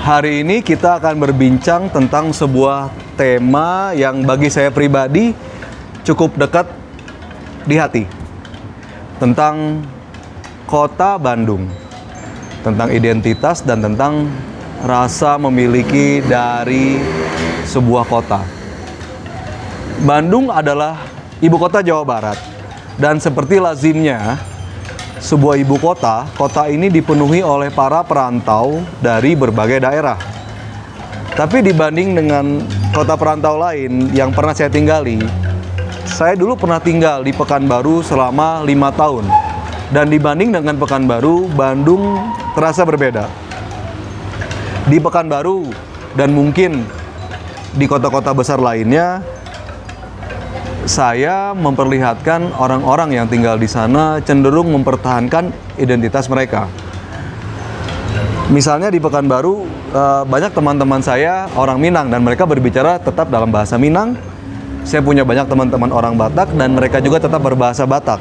Hari ini kita akan berbincang tentang sebuah tema yang bagi saya pribadi cukup dekat di hati. Tentang kota Bandung. Tentang identitas dan tentang rasa memiliki dari sebuah kota. Bandung adalah ibu kota Jawa Barat. Dan seperti lazimnya, sebuah ibu kota, kota ini dipenuhi oleh para perantau dari berbagai daerah. Tapi dibanding dengan kota perantau lain yang pernah saya tinggali, saya dulu pernah tinggal di Pekanbaru selama 5 tahun. Dan dibanding dengan Pekanbaru, Bandung terasa berbeda. Di Pekanbaru dan mungkin di kota-kota besar lainnya, saya memperlihatkan orang-orang yang tinggal di sana cenderung mempertahankan identitas mereka. Misalnya di Pekanbaru, banyak teman-teman saya orang Minang dan mereka berbicara tetap dalam bahasa Minang. Saya punya banyak teman-teman orang Batak dan mereka juga tetap berbahasa Batak.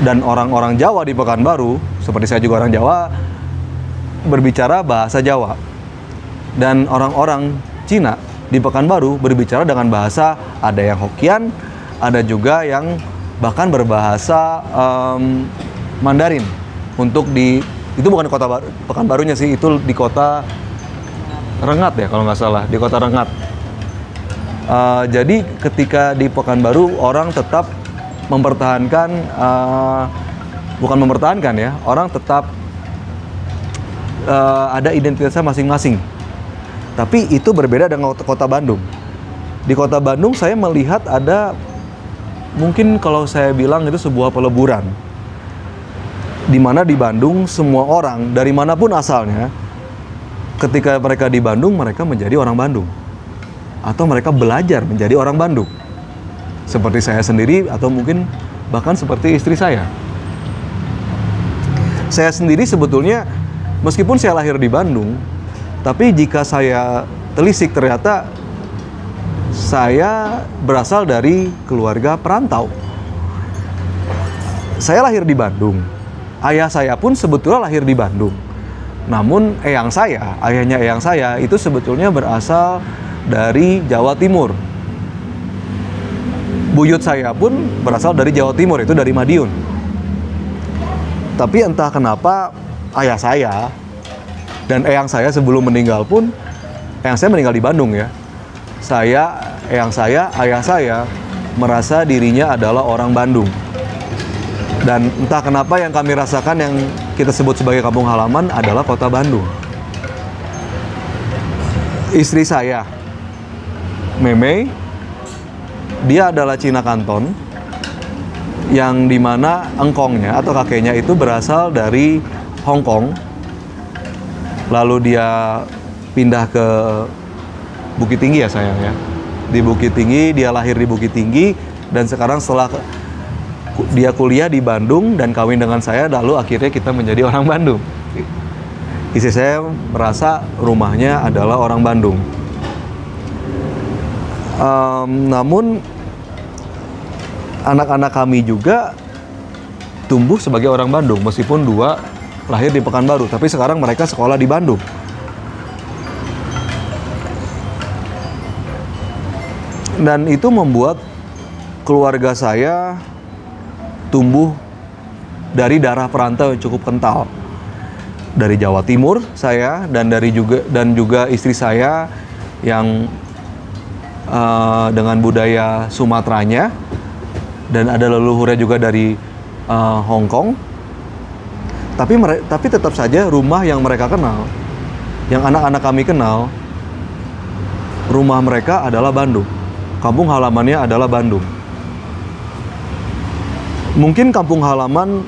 Dan orang-orang Jawa di Pekanbaru, seperti saya juga orang Jawa, berbicara bahasa Jawa. Dan orang-orang Cina di Pekanbaru berbicara dengan bahasa, ada yang Hokkien, ada juga yang bahkan berbahasa Mandarin. Itu bukan di kota Pekanbarunya sih, itu di kota Rengat ya kalau nggak salah, di kota Rengat. Jadi ketika di Pekanbaru orang tetap mempertahankan, bukan mempertahankan ya, orang tetap ada identitasnya masing-masing. Tapi itu berbeda dengan kota Bandung. Di kota Bandung saya melihat ada, mungkin kalau saya bilang itu sebuah peleburan. Di mana di Bandung semua orang dari manapun asalnya, ketika mereka di Bandung mereka menjadi orang Bandung. Atau mereka belajar menjadi orang Bandung. Seperti saya sendiri atau mungkin bahkan seperti istri saya. Saya sendiri sebetulnya meskipun saya lahir di Bandung, tapi jika saya telisik ternyata saya berasal dari keluarga perantau. Saya lahir di Bandung. Ayah saya pun sebetulnya lahir di Bandung. Namun ayahnya eyang saya itu sebetulnya berasal dari Jawa Timur. Buyut saya pun berasal dari Jawa Timur, itu dari Madiun. Tapi entah kenapa ayah saya dan eyang saya sebelum meninggal pun, eyang saya meninggal di Bandung ya. Eyang saya, ayah saya merasa dirinya adalah orang Bandung. Dan entah kenapa yang kami rasakan yang kita sebut sebagai kampung halaman adalah kota Bandung. Istri saya, Meme, dia adalah Cina Kanton, yang dimana engkongnya atau kakeknya itu berasal dari Hong Kong. Lalu dia pindah ke Bukit Tinggi ya sayang ya. Di Bukit Tinggi, dia lahir di Bukit Tinggi. Dan sekarang setelah dia kuliah di Bandung dan kawin dengan saya, lalu akhirnya kita menjadi orang Bandung. Istri saya merasa rumahnya adalah orang Bandung. Namun anak-anak kami juga tumbuh sebagai orang Bandung. Meskipun dua lahir di Pekanbaru, tapi sekarang mereka sekolah di Bandung. Dan itu membuat keluarga saya tumbuh dari darah perantau yang cukup kental. Dari Jawa Timur saya dan juga istri saya yang dengan budaya Sumateranya, dan ada leluhurnya juga dari Hong Kong. Tapi tetap saja rumah yang mereka kenal, yang anak-anak kami kenal, rumah mereka adalah Bandung. Kampung halamannya adalah Bandung. Mungkin kampung halaman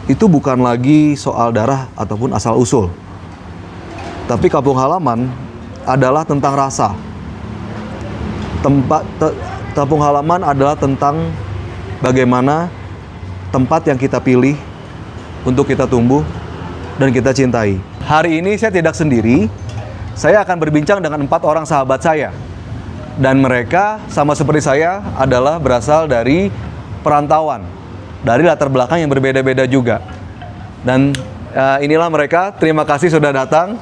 itu bukan lagi soal darah ataupun asal-usul. Tapi kampung halaman adalah tentang rasa. Kampung halaman adalah tentang bagaimana tempat yang kita pilih untuk kita tumbuh dan kita cintai. Hari ini saya tidak sendiri. Saya akan berbincang dengan 4 orang sahabat saya. Dan mereka sama seperti saya adalah berasal dari perantauan, dari latar belakang yang berbeda-beda juga. Dan inilah mereka. Terima kasih sudah datang.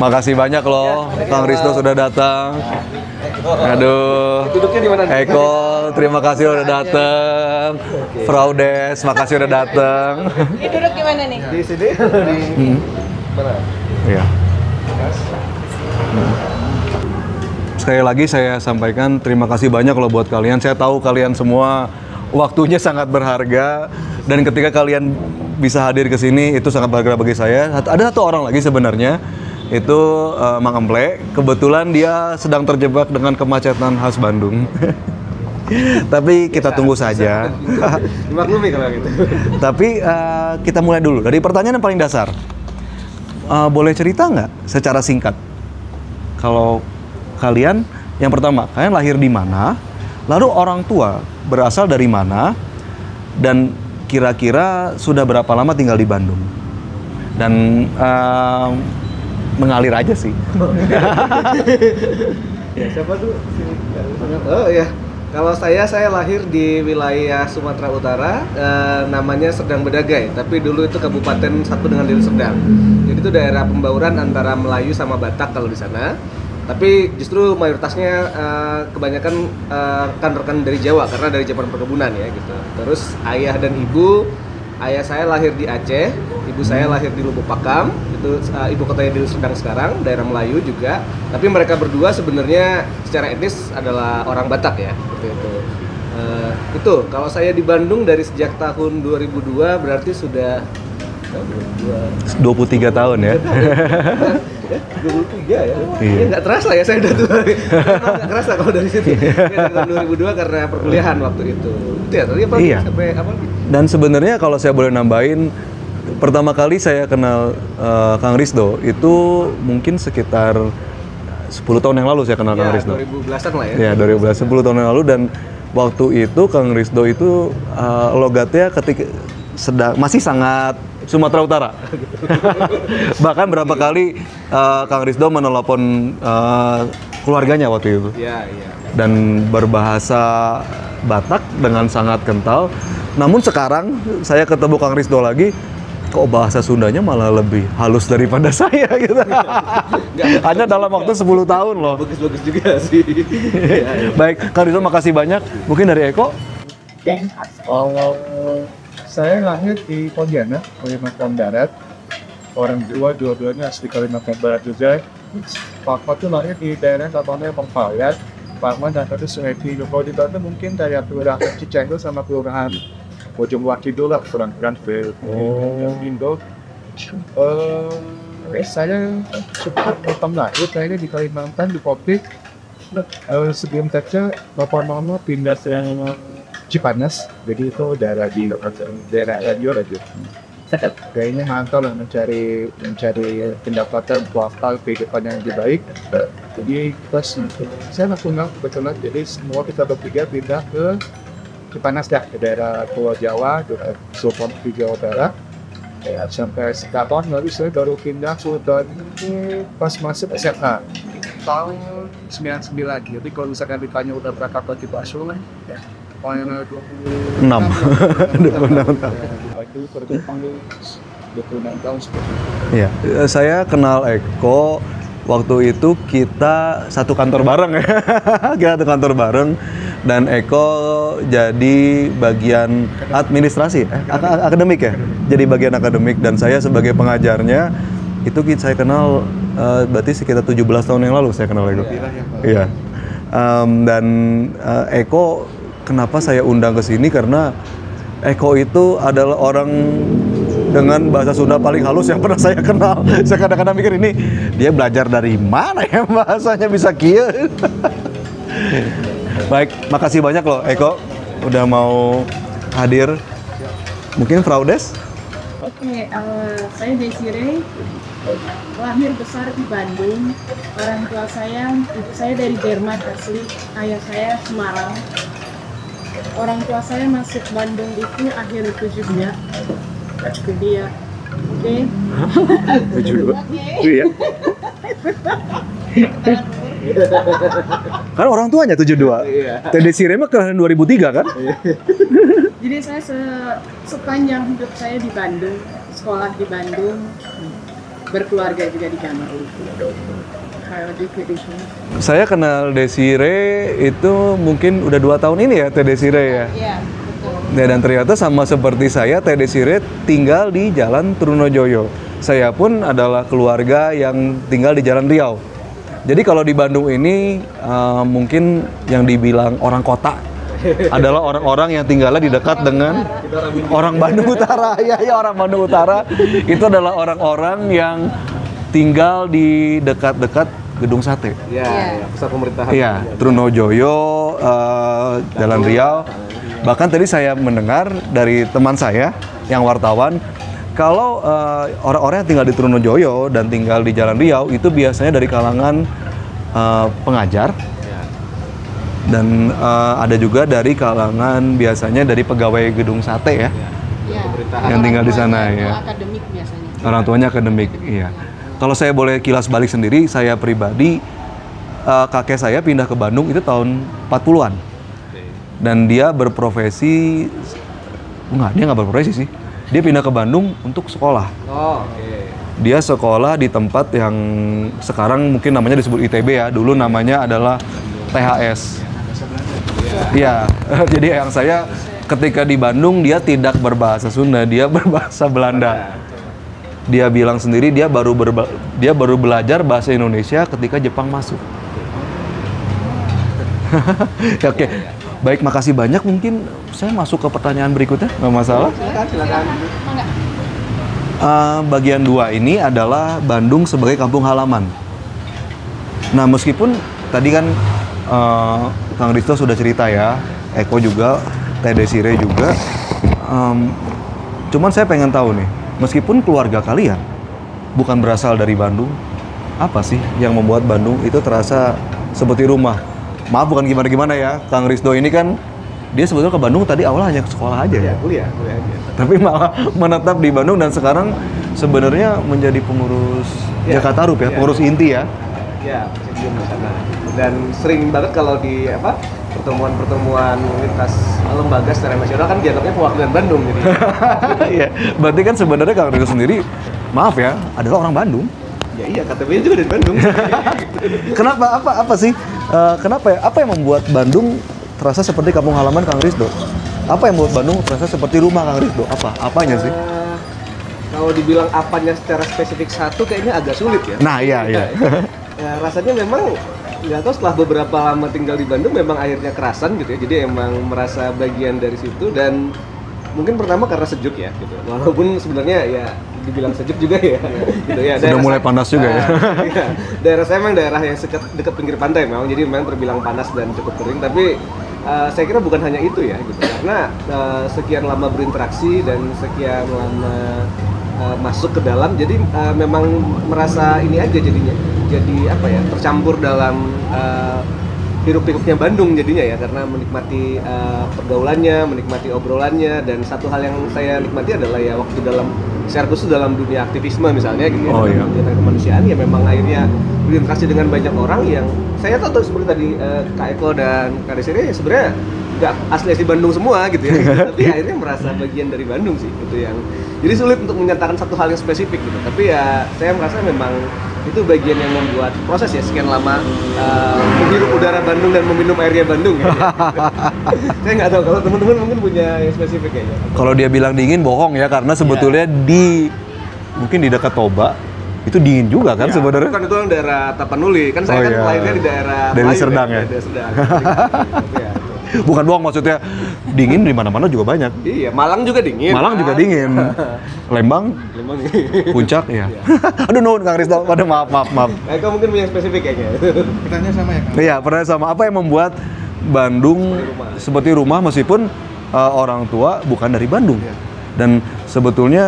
Makasih banyak loh, Kang Risto sudah datang. Aduh, Duduknya di mana? Eko, terima kasih udah datang. Fraudes, makasih udah datang. Ini duduk di mana nih? Di sini? Di mana? Iya. Sekali lagi saya sampaikan terima kasih banyak loh buat kalian. Saya tahu kalian semua waktunya sangat berharga dan ketika kalian bisa hadir ke sini itu sangat berharga bagi saya. Ada satu orang lagi sebenarnya itu Mang Emple. Kebetulan dia sedang terjebak dengan kemacetan khas Bandung. Tapi kita tunggu saja. Dimaklumi kalau gitu. Tapi kita mulai dulu dari pertanyaan yang paling dasar. Boleh cerita nggak secara singkat? Kalau kalian, yang pertama, kalian lahir di mana? Lalu orang tua berasal dari mana? Dan kira-kira sudah berapa lama tinggal di Bandung? Dan mengalir aja sih. Ya, siapa tuh? Oh iya. Kalau saya lahir di wilayah Sumatera Utara, namanya Serdang Bedagai, tapi dulu itu kabupaten satu dengan Deli Serdang. Jadi itu daerah pembauran antara Melayu sama Batak kalau di sana. Tapi justru mayoritasnya kebanyakan rekan-rekan dari Jawa karena dari zaman perkebunan ya gitu. Terus ayah dan ibu, ayah saya lahir di Aceh, ibu saya lahir di Lubuk Pakam, itu ibu kotanya Deli Serdang sekarang, daerah Melayu juga. Tapi mereka berdua sebenarnya secara etnis adalah orang Batak ya, seperti itu. Itu kalau saya di Bandung dari sejak tahun 2002 berarti sudah 23 tahun ya. 23 ya? Iya. Nggak terasa ya saya udah tua. Memang nggak kerasa kalau dari situ. Ya, dari tahun 2002 karena perkuliahan waktu itu. Itu ya, tadi apa? Iya. Sampai apa? Dan sebenarnya kalau saya boleh nambahin, pertama kali saya kenal Kang Risto itu mungkin sekitar 10 tahun yang lalu saya kenal Kang Ya, Risto. 2010-an lah ya. Ya, 2010 tahun yang lalu dan waktu itu Kang Risto itu logatnya ketika masih sangat Sumatera Utara. Bahkan berapa kali Kang Risto menelepon keluarganya waktu itu. Iya, iya. Dan berbahasa Batak dengan sangat kental. Namun sekarang saya ketemu Kang Risto lagi, kok bahasa Sundanya malah lebih halus daripada saya gitu. Hanya dalam waktu 10 tahun loh. Bagus-bagus juga sih. Baik, Kang Risto makasih banyak. Mungkin dari Eko? Kalau saya lahir di Pontianak, Kalimantan Barat. Orang tua dua-duanya asli Kalimantan Barat juga. Papa tuh lahir di daerah namanya Pengpalat. Mama dan tadi Sungai Tiga. Kalau di Banten mungkin dari kelurahan Cicendo sama kelurahan Bojongwaki dulu lah, kurang-kurang ke Indo. Saya cepat pertama lahir, saya di Kalimantan di Kopik. Sebelum kerja, bapak mama pindah ke Cipanas, jadi itu daerah radio aja. Kayaknya ngantor lah mencari pendapatan kuartal kehidupan yang lebih baik. Jadi plus saya langsung kebetulan, jadi semua kita bertiga pindah ke Cipanas ya, ke daerah Pulau Jawa, ke Sultan Jawa Barat. Ya, sampai sekarang lalu saya baru pindah ke pas masuk SMA tahun 99. Jadi kalau misalkan ditanya udah berapa kali kita asuh ya. Pokoknya 6 26 tahun. Itu berkembang 26 tahun seperti itu. Iya, saya kenal Eko waktu itu kita satu kantor bareng ya. Kita satu kantor bareng dan Eko jadi bagian administrasi, akademik ya. Jadi bagian akademik dan saya sebagai pengajarnya itu saya kenal berarti sekitar 17 tahun yang lalu saya kenal Eko. Iya. Dan Eko kenapa saya undang ke sini karena Eko itu adalah orang dengan bahasa Sunda paling halus yang pernah saya kenal. Saya kadang-kadang mikir ini dia belajar dari mana ya bahasanya bisa kieu. Baik, makasih banyak loh Eko udah mau hadir. Mungkin Fraudes? Oke, saya Desire, lahir besar di Bandung. Orang tua saya, ibu saya dari Jerman asli, ayah saya Semarang. Orang tua saya masuk Bandung itu akhir 72. Itu dia. Oke. 72. Iya. Kan orang tuanya 72. Iya. Tede Sire mah kelahiran 2003 kan? Jadi saya sepanjang hidup saya di Bandung, sekolah di Bandung. berkeluarga juga di Bandung. Kalau di sini. Saya kenal Desire itu mungkin udah 2 tahun ini ya, Teh Desire ya. Iya, betul. Ya, dan ternyata sama seperti saya, Teh Desire tinggal di Jalan Trunojoyo. Saya pun adalah keluarga yang tinggal di Jalan Riau. Jadi kalau di Bandung ini mungkin yang dibilang orang kota adalah orang-orang yang tinggalnya di dekat dengan orang Bandung Utara. Ya, orang Bandung Utara itu adalah orang-orang yang tinggal di dekat-dekat gedung sate. Ya, pusat pemerintahan. Iya, Trunojoyo, Jalan Riau. Bahkan tadi saya mendengar dari teman saya yang wartawan, kalau orang-orang yang tinggal di Trunojoyo dan tinggal di Jalan Riau itu biasanya dari kalangan pengajar. Dan ada juga dari kalangan biasanya dari pegawai gedung sate ya, yang tinggal di sana ya. Akademik biasanya. Orang tuanya akademik, iya. Kalau saya boleh kilas balik sendiri, saya pribadi kakek saya pindah ke Bandung itu tahun 40-an. Dan dia berprofesi, dia nggak berprofesi sih. Dia pindah ke Bandung untuk sekolah. Oh, oke. Dia sekolah di tempat yang sekarang mungkin namanya disebut ITB ya. Dulu namanya adalah THS. Iya, jadi yang saya ketika di Bandung dia tidak berbahasa Sunda, dia berbahasa Belanda. Dia bilang sendiri dia baru belajar bahasa Indonesia ketika Jepang masuk. Oke, baik, makasih banyak. Mungkin saya masuk ke pertanyaan berikutnya, nggak masalah. Silakan. Bagian 2 ini adalah Bandung sebagai kampung halaman. Nah, meskipun tadi kan Kang Risto sudah cerita ya, Eko juga, Teh Desire juga. Cuman saya pengen tahu nih, meskipun keluarga kalian bukan berasal dari Bandung, apa sih yang membuat Bandung itu terasa seperti rumah? Maaf bukan gimana-gimana ya, Kang Risto ini kan dia sebetulnya ke Bandung tadi awalnya hanya ke sekolah aja ya. Kuliah aja. Tapi malah menetap di Bandung dan sekarang sebenarnya menjadi pengurus Jakarta Rup ya, pengurus inti ya. Ya, presidium di sana. Dan sering banget kalau di pertemuan-pertemuan lintas lembaga secara nasional kan dianggapnya perwakilan Bandung jadi. Iya, berarti kan sebenarnya Kang Risto sendiri, maaf ya, adalah orang Bandung. Ya iya, KTP-nya juga dari Bandung. Kenapa? Apa sih? Kenapa ya? Apa yang membuat Bandung terasa seperti kampung halaman Kang Risto? Apa yang membuat Bandung terasa seperti rumah Kang Risto? Apanya sih? Kalau dibilang apanya secara spesifik satu kayaknya agak sulit ya. Nah, iya. Ya, rasanya memang nggak tahu setelah beberapa lama tinggal di Bandung memang akhirnya kerasan gitu ya. Jadi emang merasa bagian dari situ dan mungkin pertama karena sejuk ya gitu. Walaupun sebenarnya ya dibilang sejuk juga ya. Gitu ya. Sudah mulai panas juga ya. Iya. Daerah saya memang daerah yang dekat pinggir pantai memang. Jadi memang terbilang panas dan cukup kering tapi saya kira bukan hanya itu ya gitu. Karena sekian lama berinteraksi dan sekian lama masuk ke dalam jadi memang merasa ini aja jadinya. Jadi apa ya, tercampur dalam hiruk-pikuknya Bandung jadinya ya, karena menikmati pergaulannya, menikmati obrolannya, dan satu hal yang saya nikmati adalah ya waktu dalam secara khusus dalam dunia aktivisme misalnya gitu ya, dalam kegiatan kemanusiaan ya memang akhirnya berinteraksi dengan banyak orang yang saya tahu seperti tadi Kak Eko dan Kak Desire ya sebenarnya nggak asli Bandung semua gitu ya, tapi akhirnya merasa bagian dari Bandung sih gitu yang jadi sulit untuk menyatakan satu hal yang spesifik gitu, tapi ya saya merasa memang itu bagian yang membuat proses ya sekian lama menghirup udara Bandung dan meminum airnya Bandung ya. Saya nggak tahu kalau teman-teman mungkin punya yang spesifik kayaknya. Kalau dia bilang dingin bohong ya, karena sebetulnya mungkin di dekat Toba itu dingin juga kan sebenarnya. Kan itu yang daerah Tapanuli kan saya kan lahirnya di daerah dari Melayu, Serdang ya. Daerah Serdang. Ya, bukan bohong, maksudnya dingin di mana-mana juga banyak. Iya, Malang juga dingin. Malang juga dingin. Lembang, Puncak ya. Aduh nuhun Kang Risto, pada maaf. Eko mungkin punya spesifik kayaknya. Pertanyaan sama ya Kang? Iya, pertanyaan sama. Apa yang membuat Bandung seperti rumah meskipun orang tua bukan dari Bandung? Dan sebetulnya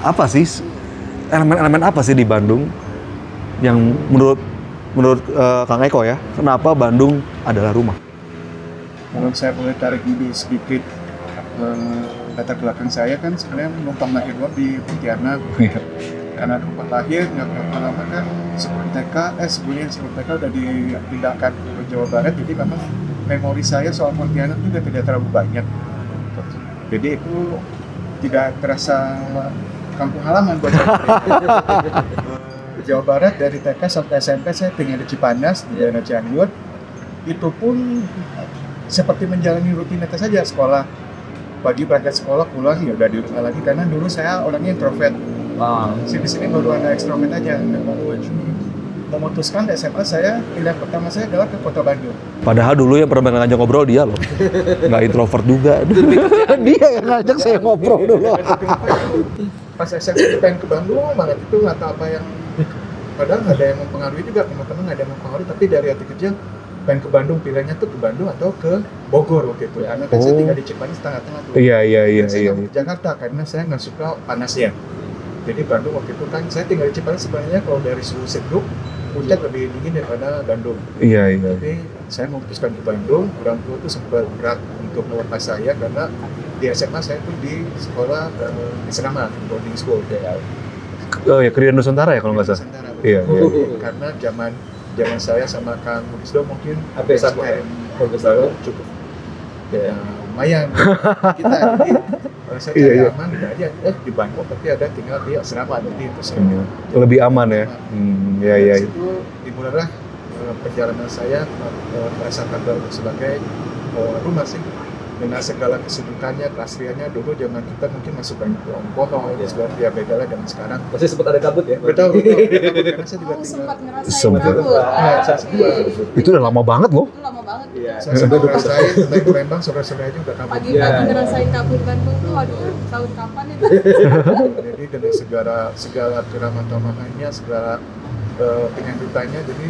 apa sih elemen-elemen apa sih di Bandung yang menurut Kang Eko ya, kenapa Bandung adalah rumah? Kalau saya boleh tarik dulu sedikit latar belakang saya kan sebenarnya numpang lahir di Pontianak. Karena numpang lahir nggak berapa lama kan sebelum TK udah dipindahkan ke Jawa Barat, jadi memang memori saya soal Pontianak juga tidak terlalu banyak. Jadi itu tidak terasa kampung halaman buat saya. Di Jawa Barat dari TK sampai SMP saya tinggal di Cipanas, di daerah Cianjur. Itu pun seperti menjalani rutinitas saja, sekolah pagi berangkat sekolah, pulang ya udah di rumah lagi, karena dulu saya orangnya introvert. Sini baru ada ekstrovert aja. Dan baru memutuskan SMA saya, pilihan pertama saya adalah ke Kota Bandung. Padahal dulu yang pernah ngajak ngobrol dia loh. Nggak introvert juga. Dia yang ngajak saya ngobrol dulu. Pas SMA pengen ke Bandung banget, itu nggak tahu apa yang, padahal nggak ada yang mempengaruhi juga, teman-teman nggak ada yang mempengaruhi, tapi dari hati kecil pengen ke Bandung, pilihannya tuh ke Bandung atau ke Bogor waktu itu. Karena kan saya tinggal di Cipanas tengah-tengah tuh. Iya. Saya nggak mau ke Jakarta karena saya nggak suka panasnya. Jadi Bandung waktu itu kan saya tinggal di Cipanas, sebenarnya kalau dari suhu sejuk Puncak lebih dingin daripada Bandung. Iya. Tapi saya memutuskan ke Bandung. Orang tua tuh sempat berat untuk melepas saya karena di SMA saya tuh di sekolah di Senama, boarding school. Oh ya, Krian Nusantara ya kalau nggak salah. Nusantara. Iya. Karena zaman saya sama Kang Wisdo mungkin SBM cukup. Ya, lumayan kita. Jadi saya cari aman udah aja di Bangkok, tapi ada tinggal di asrama, jadi itu Lebih aman ya. Iya. Itu dimulailah perjalanan saya merasakan Bandung sebagai rumah sih, dengan segala kesibukannya, keasliannya. Dulu zaman kita mungkin masih banyak pohon, sebenarnya dia beda lah dengan sekarang. Masih sempat ada kabut ya? Betul. Karena saya juga tinggal. Sempat ngerasain Sempat. kabut. Itu udah lama banget loh. Itu lama banget. Iya. Saya sempat ngerasain naik ke Lembang, sore-sore aja udah kabut. Pagi-pagi ngerasain kabut Bandung tuh, aduh, tahun kapan itu? Jadi dengan segala keramahan-tamahannya, segala penyambutannya, jadi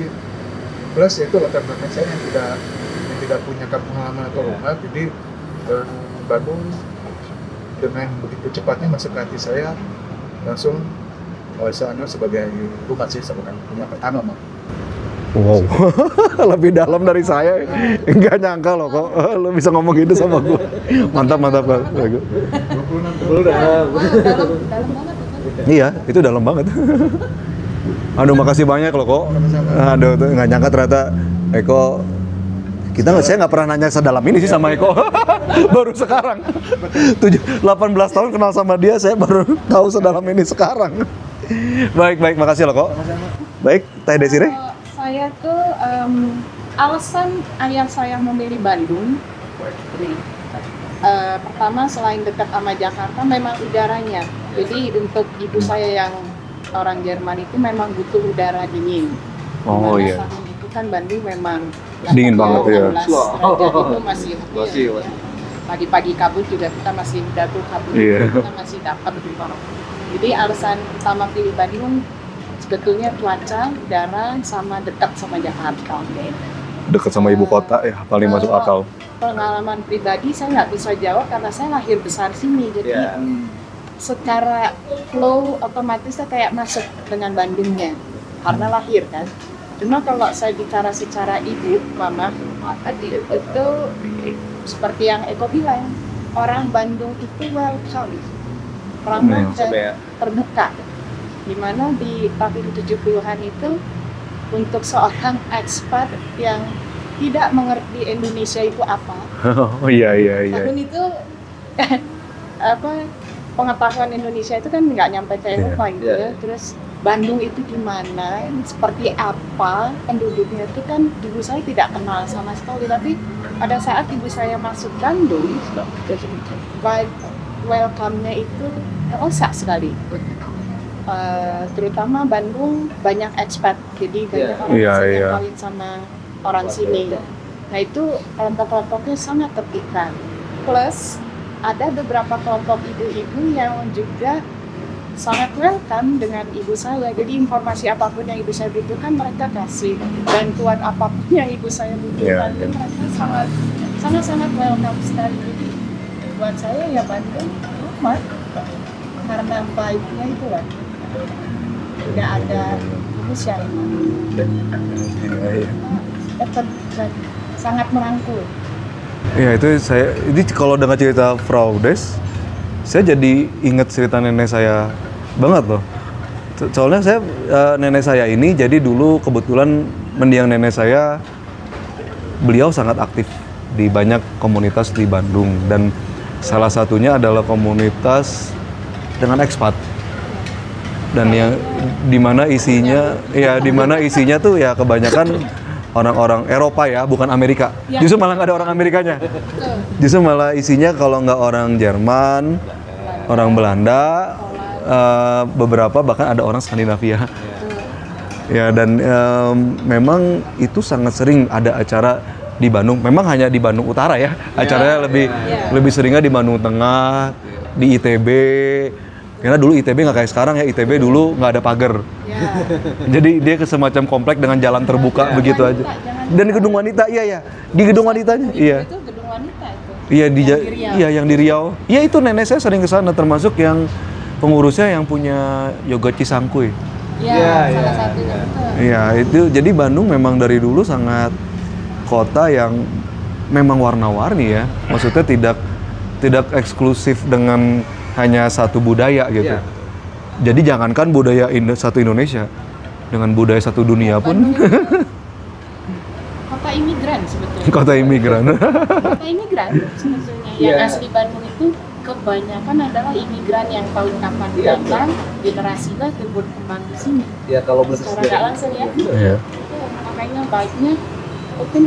plus itu latar belakang saya yang tidak punya kampung halaman atau rumah, jadi Bandung dengan begitu cepatnya masuk ke hati saya, langsung saya anggap sebagai rumah sih, sebagai punya pertama mah. Wow, lebih dalam dari saya. Enggak nyangka loh kok lo bisa ngomong gitu sama gue. Mantap Pak. 26 Dalam. Dalam banget itu. Iya, itu dalam banget. Aduh, makasih banyak loh kok. Aduh, tuh nggak nyangka ternyata Eko. Saya nggak pernah nanya sedalam ini sih sama Eko. Baru sekarang. 18 tahun kenal sama dia, saya baru tahu sedalam ini sekarang. Baik, makasih loh kok. Baik, Teh Desire. Saya tuh alasan ayah saya memilih Bandung. Pertama, selain dekat sama Jakarta, memang udaranya. Jadi untuk ibu saya yang orang Jerman itu memang butuh udara dingin. Oh Dimana iya. tahun itu kan Bandung memang Dingin banget ya. 16 derajat itu masih pagi-pagi kabut juga kita masih tuh kabut, Iya. kita masih dapat gitu. Jadi alasan utama pilih Bandung sebetulnya cuaca, udara, sama dekat sama Jakarta. Dekat sama ibu kota ya, paling masuk akal. Pengalaman pribadi saya nggak bisa jawab karena saya lahir besar sini, jadi secara flow otomatis saya kayak masuk dengan Bandungnya karena lahir kan. Cuma kalau saya bicara secara ibu, mama, itu seperti yang Eko bilang, orang Bandung itu welcome, orang terbuka. Dimana di tahun 70-an itu untuk seorang ekspat yang tidak mengerti Indonesia itu apa. Oh iya. Tahun itu pengetahuan Indonesia itu kan nggak nyampe ke Eropa gitu ya. Terus Bandung itu gimana, seperti apa penduduknya itu kan ibu saya tidak kenal sama sekali. Tapi pada saat ibu saya masuk Bandung, welcome-nya itu terasa sekali. Terutama Bandung banyak expat, jadi banyak orang asing yang kawin sama orang sini. Nah itu kelompok-kelompoknya sangat terpikat. Plus ada beberapa kelompok ibu-ibu yang juga sangat welcome dengan ibu saya. Jadi informasi apapun yang ibu saya butuhkan mereka kasih, bantuan apapun yang ibu saya butuhkan itu mereka sangat welcome sekali. Jadi buat saya ya Bandung rumah karena vibe-nya itu lah. Tidak ada Indonesia ini. Sangat merangkul. Ya itu ini kalau dengar cerita Frau Des, saya jadi ingat cerita nenek saya banget loh. Soalnya nenek saya ini jadi dulu kebetulan mendiang nenek saya, beliau sangat aktif di banyak komunitas di Bandung dan salah satunya adalah komunitas dengan ekspat. Dan yang dimana isinya tuh ya kebanyakan orang-orang Eropa ya, bukan Amerika. Ya. Justru malah nggak ada orang Amerikanya. Justru malah isinya kalau nggak orang Jerman, orang Belanda, beberapa bahkan ada orang Skandinavia. Ya, dan memang itu sangat sering ada acara di Bandung. Memang hanya di Bandung Utara ya. Acaranya lebih seringnya di Bandung Tengah, di ITB. Karena dulu ITB nggak kayak sekarang ya. ITB dulu nggak ada pagar. Jadi dia ke semacam komplek dengan jalan terbuka begitu aja. Dan di gedung wanita, iya. Di gedung wanitanya, iya. Itu gedung wanita itu. Iya Riau. yang di Riau. Iya itu nenek saya sering ke sana, termasuk yang pengurusnya yang punya Yoga Cisangkuy. Iya, salah satunya. Betul. Iya itu, jadi Bandung memang dari dulu sangat kota yang memang warna-warni ya. Maksudnya tidak eksklusif dengan hanya satu budaya gitu. Iya. Jadi jangankan budaya satu Indonesia, dengan budaya satu dunia pun. Kota imigran sebetulnya. Kota imigran. Kota imigran sebetulnya. Yang asli Bandung itu kebanyakan adalah imigran yang tahun kapan datang, generasi lah berkembang di sini. Ya kalau belum Secara nggak langsung ya. Iya. Makanya baiknya open.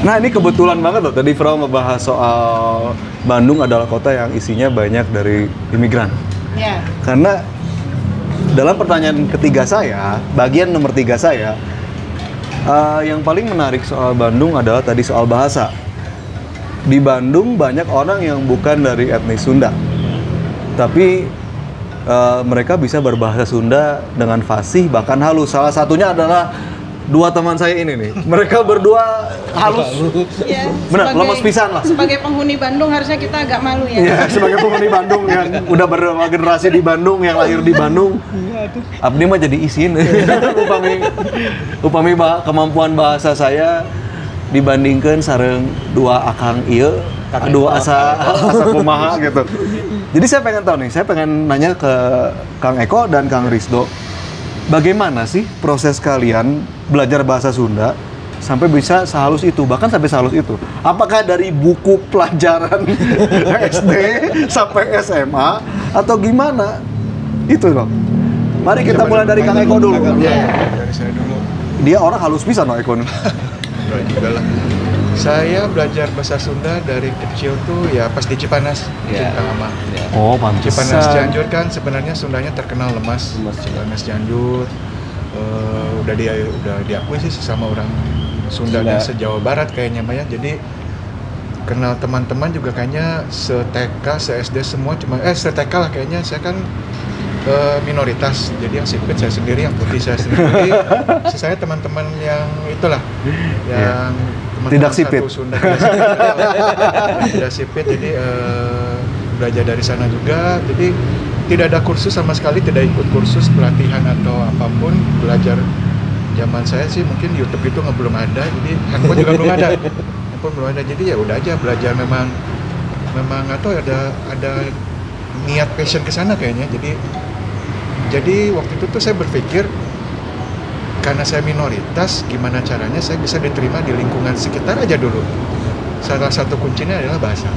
Nah ini kebetulan banget loh, tadi Frau ngebahas soal Bandung adalah kota yang isinya banyak dari imigran. Ya. Karena dalam pertanyaan ketiga saya, bagian nomor 3 saya, yang paling menarik soal Bandung adalah tadi soal bahasa. Di Bandung banyak orang yang bukan dari etnis Sunda, tapi mereka bisa berbahasa Sunda dengan fasih bahkan halus. Salah satunya adalah 2 teman saya ini nih. Mereka berdua halus. Ya, Benar, lemes pisan lah. Sebagai penghuni Bandung harusnya kita agak malu ya. Iya, sebagai penghuni Bandung yang udah berapa generasi di Bandung, yang lahir di Bandung. Abdi mah jadi isin. upami kemampuan bahasa saya dibandingkan sareng 2 akang ieu, 2 asa kumaha gitu. Jadi saya pengen tahu nih, saya pengen nanya ke Kang Eko dan Kang Risdo. Bagaimana sih proses kalian belajar bahasa Sunda sampai bisa sehalus itu, bahkan sampai sehalus itu? Apakah dari buku pelajaran SD sampai SMA atau gimana? Itu Bang. Mari kita mulai dari Kang Eko dulu. Dari saya dulu. Dia orang halus pisan no Eko. Enggak juga lah. Saya belajar bahasa Sunda dari kecil tuh ya pas di Cipanas, Cinta Lama. Oh, pantesan. Cipanas Cianjur kan sebenarnya Sundanya terkenal lemas. Cipanas Cianjur udah diakui sih sama orang Sunda dan se-Jawa Barat kayaknya Maya. Jadi kenal teman-teman juga kayaknya se-TK, se-SD semua cuma se-TK lah kayaknya. Saya kan minoritas, jadi yang sipit saya sendiri, yang putih saya sendiri. Sisanya teman-teman yang itulah, yang teman-teman tidak sipit. satu Sunda tidak sipit. Jadi belajar dari sana juga. Jadi tidak ada kursus sama sekali, tidak ikut kursus pelatihan atau apapun. Belajar zaman saya sih mungkin YouTube itu belum ada, jadi handphone juga belum ada. Handphone belum ada, jadi ya udah aja belajar. Memang atau ada niat passion ke sana kayaknya. Jadi waktu itu tuh saya berpikir, karena saya minoritas, gimana caranya saya bisa diterima di lingkungan sekitar aja dulu. Salah satu kuncinya adalah bahasa.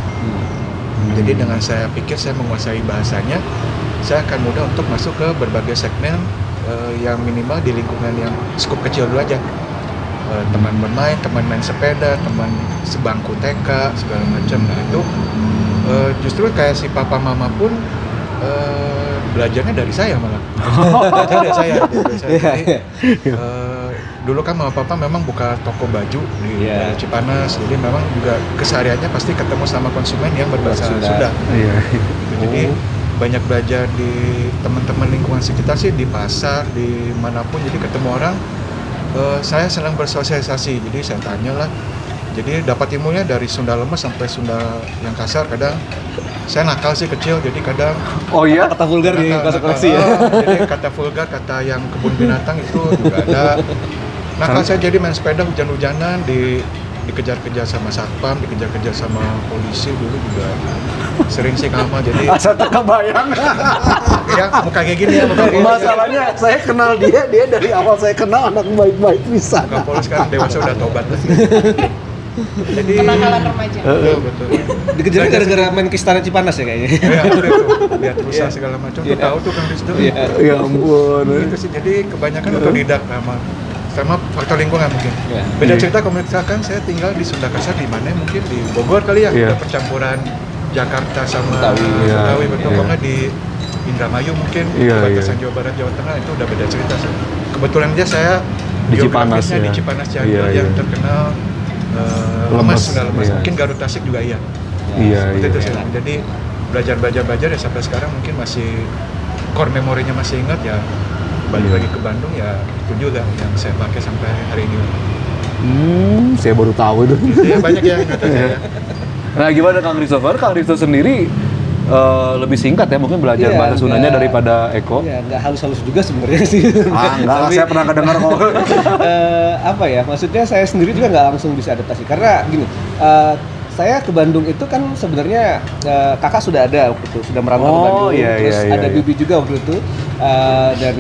Jadi dengan saya pikir saya menguasai bahasanya, saya akan mudah untuk masuk ke berbagai segmen yang minimal di lingkungan yang skup kecil dulu aja. Teman bermain, teman main sepeda, teman sebangku TK, segala macam. Nah itu justru kayak si papa mama pun belajarnya dari saya malah. Belajar dari saya. Jadi, dulu kan mama papa memang buka toko baju di Cipanas, jadi memang juga kesehariannya pasti ketemu sama konsumen yang berbahasa Sunda. Jadi banyak belajar di teman-teman lingkungan sekitar sih, di pasar, di manapun. Jadi ketemu orang, saya senang bersosialisasi. Jadi saya tanya lah. Jadi dapat ilmunya dari Sunda lemes sampai Sunda yang kasar. Kadang saya nakal sih kecil, jadi kadang kata vulgar di kelas koleksi ya. Jadi kata vulgar, kata yang kebun binatang itu juga ada. Nakal saya jadi main sepeda hujan-hujanan, dikejar-kejar sama satpam, dikejar-kejar sama polisi dulu juga sering sih lama. Jadi asal kebayang. Ya muka kayak gini ya, muka polis. Masalahnya saya kenal dia dari awal saya kenal anak baik-baik bisa. Muka polis kan dewasa udah tobat lah. Jadi Kenakalan remaja. betul. Dikejar gara-gara main ke Istana Cipanas ya kayaknya. Ya, itu lihat rusa segala macam tuh tahu tuh Kang Rizdo. Ya ampun. Itu sih, jadi kebanyakan otodidak sama faktor lingkungan mungkin. Beda cerita kalau misalkan saya tinggal di Sunda Kasar di mana mungkin di Bogor kali ya, Iya. ada percampuran Jakarta sama Betawi. Betawi betul. Iya. Kalau nggak di Indramayu mungkin Iya, perbatasan iya. Jawa Barat Jawa Tengah itu udah beda cerita sih. Kebetulan aja saya Di Cipanas, geografisnya di ya. Cipanas Cianjur Iya, yang iya. terkenal Lemes, sudah lemes. iya. Mungkin Garut Tasik juga iya. Iya, Seperti itu iya. sih. Jadi belajar ya sampai sekarang mungkin masih core memorinya masih ingat ya. Balik Iya. lagi ke Bandung ya itu juga yang saya pakai sampai hari ini. Saya baru tahu itu. Itu ya banyak yang ingat aja ya. Nah, gimana Kang Christopher? Kang Risto sendiri lebih singkat ya mungkin belajar Iya, bahasa Sundanya enggak. daripada Eko. Ya, nggak halus-halus juga sebenarnya sih. Enggak, Tapi, saya pernah kedengar kok. apa ya, maksudnya saya sendiri juga nggak langsung bisa adaptasi. Karena gini, saya ke Bandung itu kan sebenarnya kakak sudah ada waktu itu, sudah merantau ke Oh, Bandung. iya, Terus iya, ada iya. bibi juga waktu itu. Dan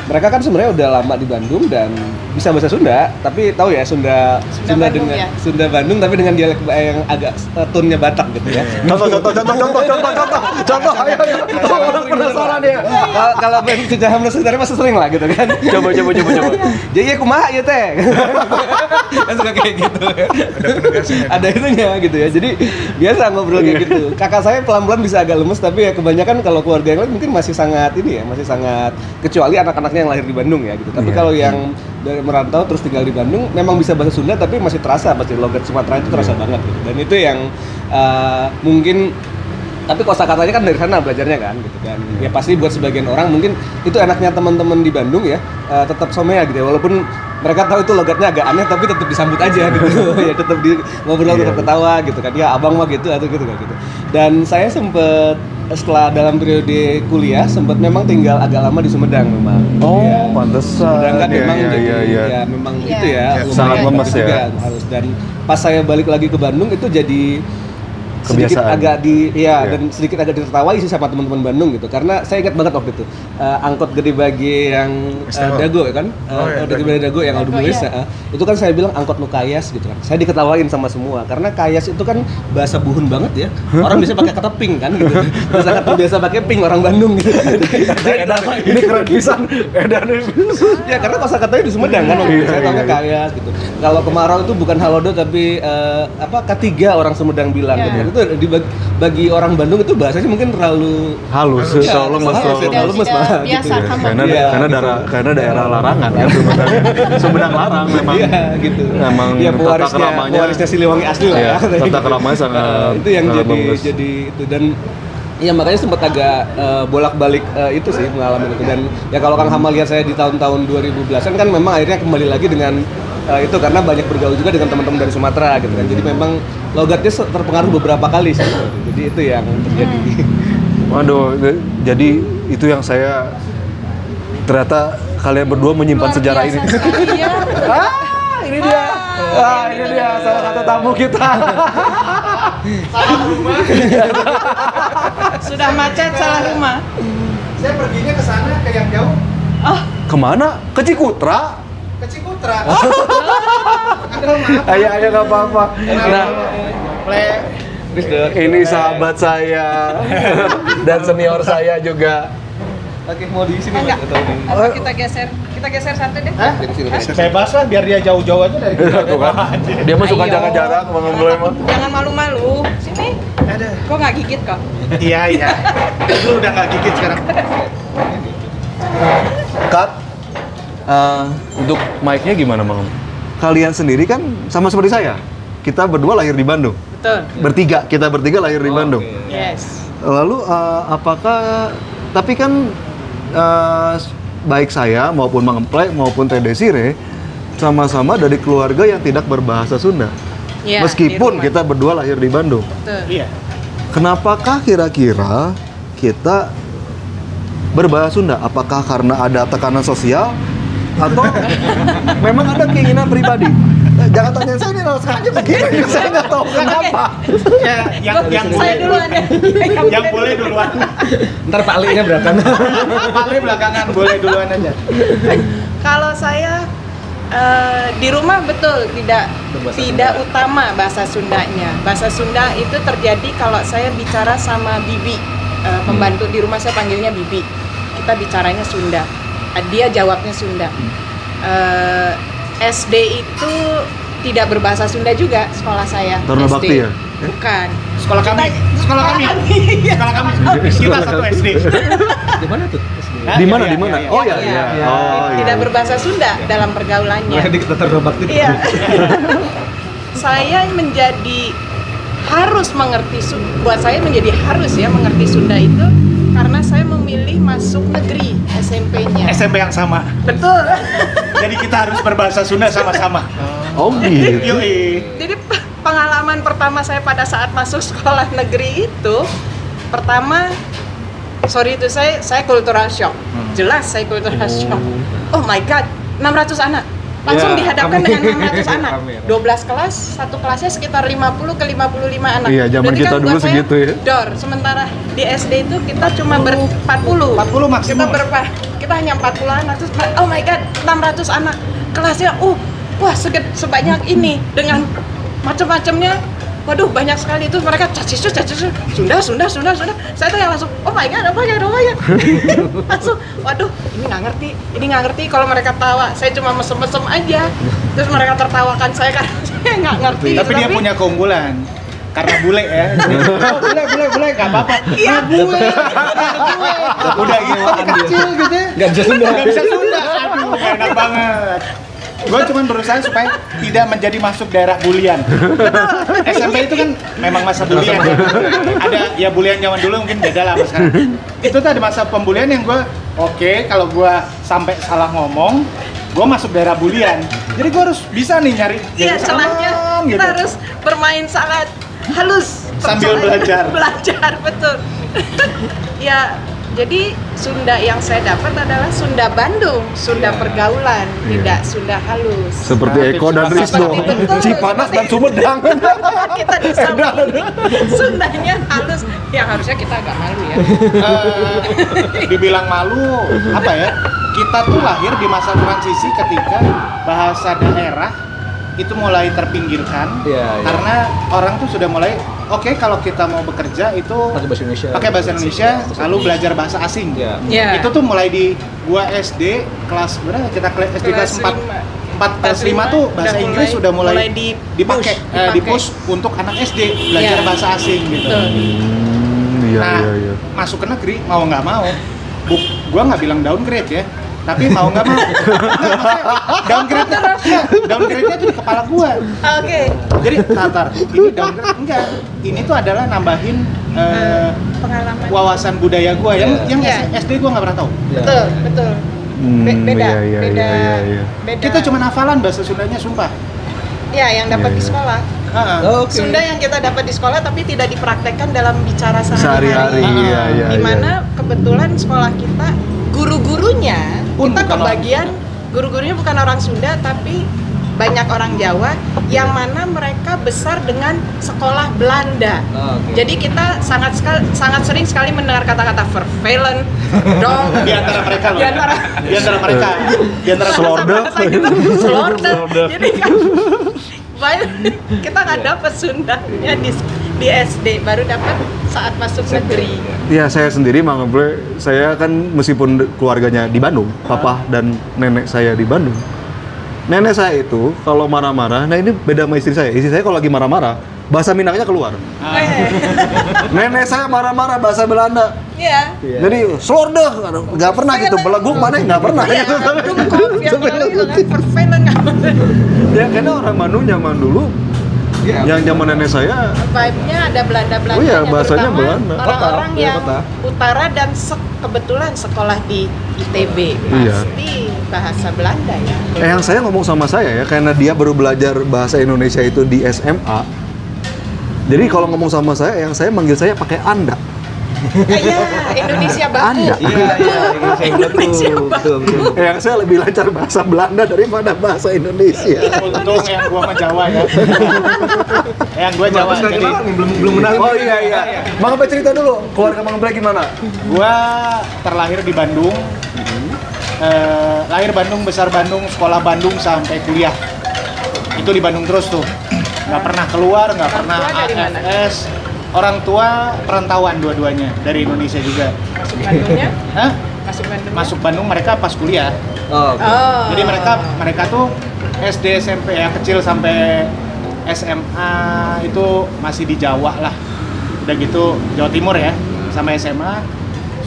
mereka kan sebenarnya udah lama di Bandung dan bisa bahasa Sunda, tapi tahu ya Sunda Bandung dengan ya? Sunda Bandung tapi dengan dialek yang agak tone-nya Batak gitu ya. Contoh, ayo. Orang penasaran ya. Kalau main sejarah sejarah masih sering lah gitu kan. Coba. Jadi ya kumaha ya teh. Kan suka kayak gitu. Ada penegasannya. Ada itunya gitu ya. Jadi biasa ngobrol kayak gitu. Kakak saya pelan-pelan bisa agak lemes tapi ya kebanyakan kalau keluarga yang lain mungkin masih sangat ini ya, masih sangat kecuali anak-anaknya yang lahir di Bandung ya gitu. Tapi Iya. kalau yang dari merantau terus tinggal di Bandung memang bisa bahasa Sunda tapi masih terasa pasti logat Sumatera itu terasa banget gitu. Dan itu yang mungkin tapi kosakatanya kan dari sana belajarnya kan gitu kan. Ya pasti buat sebagian orang mungkin itu enaknya teman-teman di Bandung ya tetap somea gitu ya walaupun mereka tahu itu logatnya agak aneh tapi tetap disambut aja gitu. Ya tetap di ngobrol Iya. tetap ketawa gitu kan. Ya abang mah gitu atau gitu kan gitu. Dan saya sempet setelah dalam periode kuliah sempat memang tinggal agak lama di Sumedang memang. Oh, Ya. pantesan. Sumedang kan memang jadi Iya. ya memang Iya. itu ya Sangat lumayan lemes ya. juga harus. Dan pas saya balik lagi ke Bandung itu jadi sedikit Kebiasaan. agak Iya. dan sedikit agak ditertawai sih sama teman-teman Bandung gitu karena saya ingat banget waktu itu angkot gede bagi yang STO. Dago ya kan gede bagi Dago yang Aldo Dago, Nulis iya. itu kan saya bilang angkot nu kayas gitu kan saya diketawain sama semua karena kayas itu kan bahasa buhun banget ya orang bisa pakai kata ping kan gitu bahasa kata biasa pakai ping orang Bandung gitu Ini keren pisan. ya karena kosakatanya di Sumedang kan waktu itu saya tahu kayas gitu kalau kemarau itu bukan halodo tapi ketiga orang Sumedang bilang Iya. gitu itu bagi orang Bandung itu bahasanya mungkin terlalu Halus, Iya, terlalu lemes, halus, terlalu tidak lemes. lemes malah, biasa gitu ya. sama. Karena Iya. karena daerah larangan kan Sumedang. Sumedang larang memang. Iya gitu. Emang ya tata keramanya- pewarisnya Siliwangi asli lah Iya, ya. tata keramanya sangat- itu yang sangat jadi bagus. itu dan ya makanya sempat agak bolak-balik itu sih mengalami itu dan ya kalau Kang Hamal lihat saya di tahun-tahun 2010-an kan memang akhirnya kembali lagi dengan itu karena banyak bergaul juga dengan teman-teman dari Sumatera gitu kan. Jadi memang logatnya terpengaruh beberapa kali sih. Jadi itu yang terjadi. Waduh, jadi itu yang saya ternyata kalian berdua menyimpan Luar sejarah ini. biasa sekali, ya. Ini dia. Ini dia salah satu tamu kita. Sudah macet salah rumah. Saya perginya ke sana ke yang jauh, Kemana? Ke Cikutra. ke Cikutra. Ayo nggak apa-apa. Nah, ini sahabat saya dan senior saya juga. Oke, mau di sini Enggak. Mas, atau di Atau kita geser satu deh. Dari sini Mas. Bebas lah biar dia jauh-jauh aja dari kita. Tuh kan. Dia mah suka Ayo. jaga jarak, mengemblem emang. Jangan malu-malu. Sini. Ada. Kok nggak gigit kok? Iya. Lu udah nggak gigit sekarang. Cut. Untuk mic-nya gimana, Mang? Kalian sendiri kan sama seperti saya. Kita berdua lahir di Bandung. Betul. Kita bertiga lahir di Bandung. Yes. Lalu apakah tapi kan baik saya maupun Mang Emplek maupun Teh Desire sama-sama dari keluarga yang tidak berbahasa Sunda. Iya, Meskipun di rumah. kita berdua lahir di Bandung. Betul. Iya. Kenapakah kira-kira kita berbahasa Sunda? Apakah karena ada tekanan sosial atau memang ada keinginan pribadi? Jangan tanya saya nih, langsung aja begini. Saya nggak tahu kenapa. Ya, yang Saya duluan ya. yang boleh duluan. Ntar Pak Ali-nya belakangan. Paling belakangan boleh duluan aja. Kalau saya Di rumah betul tidak Berbahasa tidak Sunda. utama bahasa Sundanya. Bahasa Sunda itu terjadi kalau saya bicara sama Bibi, pembantu di rumah saya panggilnya Bibi. Kita bicaranya Sunda. Dia jawabnya Sunda. SD itu tidak berbahasa Sunda juga sekolah saya. Taruna SD. Bakti ya? Bukan. Sekolah kami. Sekolah kami. Sekolah kami. Kita satu SD. Di mana tuh? Hah? Di mana? Iya, Di mana? iya, Oh ya, Iya. iya. Oh Tidak iya. berbahasa Sunda dalam pergaulannya. Nah, di Taruna Bakti. Iya. Saya menjadi harus mengerti buat saya menjadi harus ya mengerti Sunda itu karena saya memilih masuk negeri SMP-nya. SMP yang sama. Betul. Jadi kita harus berbahasa Sunda sama-sama. Oh gitu. Yoi. Jadi pengalaman pertama saya pada saat masuk sekolah negeri itu pertama sorry itu saya cultural shock. Jelas saya cultural shock. Oh my god, 600 anak. Langsung Ya, dihadapkan kami- dengan 600 anak. kami. 12 kelas, satu kelasnya sekitar 50 ke 55 anak. Iya, zaman Berarti kita kan dulu buat saya segitu ya. Dor, sementara di SD itu kita cuma ber-40. 40 maksimum. Kita hanya 40 anak terus oh my god, 600 anak. Kelasnya wah sebanyak ini dengan macam-macamnya. Waduh, banyak sekali itu mereka cacisu, Sunda. Saya tuh yang langsung, oh my god. Langsung, waduh, ini nggak ngerti. Kalau mereka tawa, saya cuma mesem-mesem aja. Terus mereka tertawakan saya karena saya nggak ngerti. Tapi dia punya keunggulan. Karena bule ya. Oh, bule, nggak apa-apa. Iya. Bule. Udah gitu kecil gitu ya. Nggak bisa Sunda. Nggak bisa Sunda. Aduh, nggak enak banget. Gue cuma berusaha supaya tidak menjadi masuk daerah bulian. SMP itu kan memang masa bulian. Ada ya bulian zaman dulu mungkin beda lah sama sekarang. Itu tuh ada masa pembulian yang gue kalau gue sampai salah ngomong, gue masuk daerah bulian. Jadi gue harus bisa nih nyari. Iya, nyari celahnya aman, kita gitu. harus bermain sangat halus Sambil belajar. belajar betul. Ya, jadi Sunda yang saya dapat adalah Sunda Bandung, Sunda pergaulan, tidak Sunda halus. Seperti Eko dan Rizdo, Seperti betul, Cipanas dan seperti- Sumedang. Kita disambung Sundanya halus, yang harusnya kita agak malu ya. Dibilang malu apa ya, kita tuh lahir di masa transisi ketika bahasa daerah itu mulai terpinggirkan. Iya, iya. Karena orang tuh sudah mulai oke, kalau kita mau bekerja itu Pakai bahasa Indonesia. pakai bahasa Indonesia lalu belajar bahasa asing. Iya. Ya. Itu tuh mulai di gua SD kelas berapa, kita SD kelas 4 kelas 5 tuh bahasa Udah Inggris sudah mulai dipakai dipakai. di push untuk anak SD belajar Iya. bahasa asing gitu. Betul. Iya, Nah, iya. masuk ke negeri mau nggak mau, gua nggak bilang downgrade ya, tapi mau nggak mau, downgrade-nya tuh di kepala gua. Oke. Jadi tatar, ini downgrade enggak, ini tuh adalah nambahin Pengalaman. wawasan budaya gua yang Iya. SD gua nggak pernah tahu. Iya. Betul. Beda. Iya. Beda. Kita cuma hafalan bahasa Sundanya, sumpah. Ya, yang dapat Iya, di iya. sekolah. Oke. Sunda yang kita dapat di sekolah tapi tidak dipraktekkan dalam bicara Sehari-hari, iya, iya. Dimana kebetulan sekolah kita guru-gurunya Pun kita bukan kebagian gurunya bukan orang Sunda tapi banyak orang Jawa yang mana mereka besar dengan sekolah Belanda. Oke. Jadi kita sangat sering sekali mendengar kata-kata vervelen, dong. Di antara mereka loh. Di antara Di antara mereka. Di antara Slorde. bahasa gitu, slorde. Jadi kan kita nggak dapat Sundanya di SD, baru dapat saat masuk negeri. Ya, saya sendiri Mang Ble, saya kan meskipun keluarganya di Bandung, papa dan nenek saya di Bandung. Nenek saya itu kalau marah-marah, nah ini beda sama istri saya. Istri saya kalau lagi marah-marah, bahasa Minangnya keluar. Nenek saya marah-marah bahasa Belanda. Iya. Jadi slorde, nggak pernah gitu. Beleguk mana nggak pernah. Iya, dumkop yang lalu itu kan vervelen nggak pernah. Ya karena orang Bandung zaman dulu, Iya. yang zaman nenek saya, Vibe-nya ada Belanda-Belanda. Oh iya, bahasanya Belanda. Orang-orang Kota, iya, yang kota. utara dan kebetulan sekolah di ITB Iya. pasti bahasa Belanda ya. yang saya ngomong sama saya ya, karena dia baru belajar bahasa Indonesia itu di SMA. Jadi kalau ngomong sama saya, yang saya manggil saya pakai Anda. Iya, Indonesia baku. Anda. Indonesia betul. Yang saya lebih lancar bahasa Belanda daripada bahasa Indonesia. Untung yang gua mah Jawa ya. Yang gua Jawa. Bagus, nggak Jadi kenalan nih, belum menang. Oh iya. Mang Ble cerita dulu, keluarga Mang Ble gimana? gua terlahir di Bandung. lahir Bandung, besar Bandung, sekolah Bandung sampai kuliah. Itu di Bandung terus tuh. Nggak pernah keluar, nggak pernah tua dari mana? AFS. Orang tua perantauan dua-duanya dari Indonesia juga. Masuk Bandungnya? Hah? Masuk Bandungnya? Masuk Bandung mereka pas kuliah. Oh, oke. Oh. Jadi mereka tuh SD, SMP ya kecil sampai SMA itu masih di Jawa lah. Udah gitu Jawa Timur ya. Sama SMA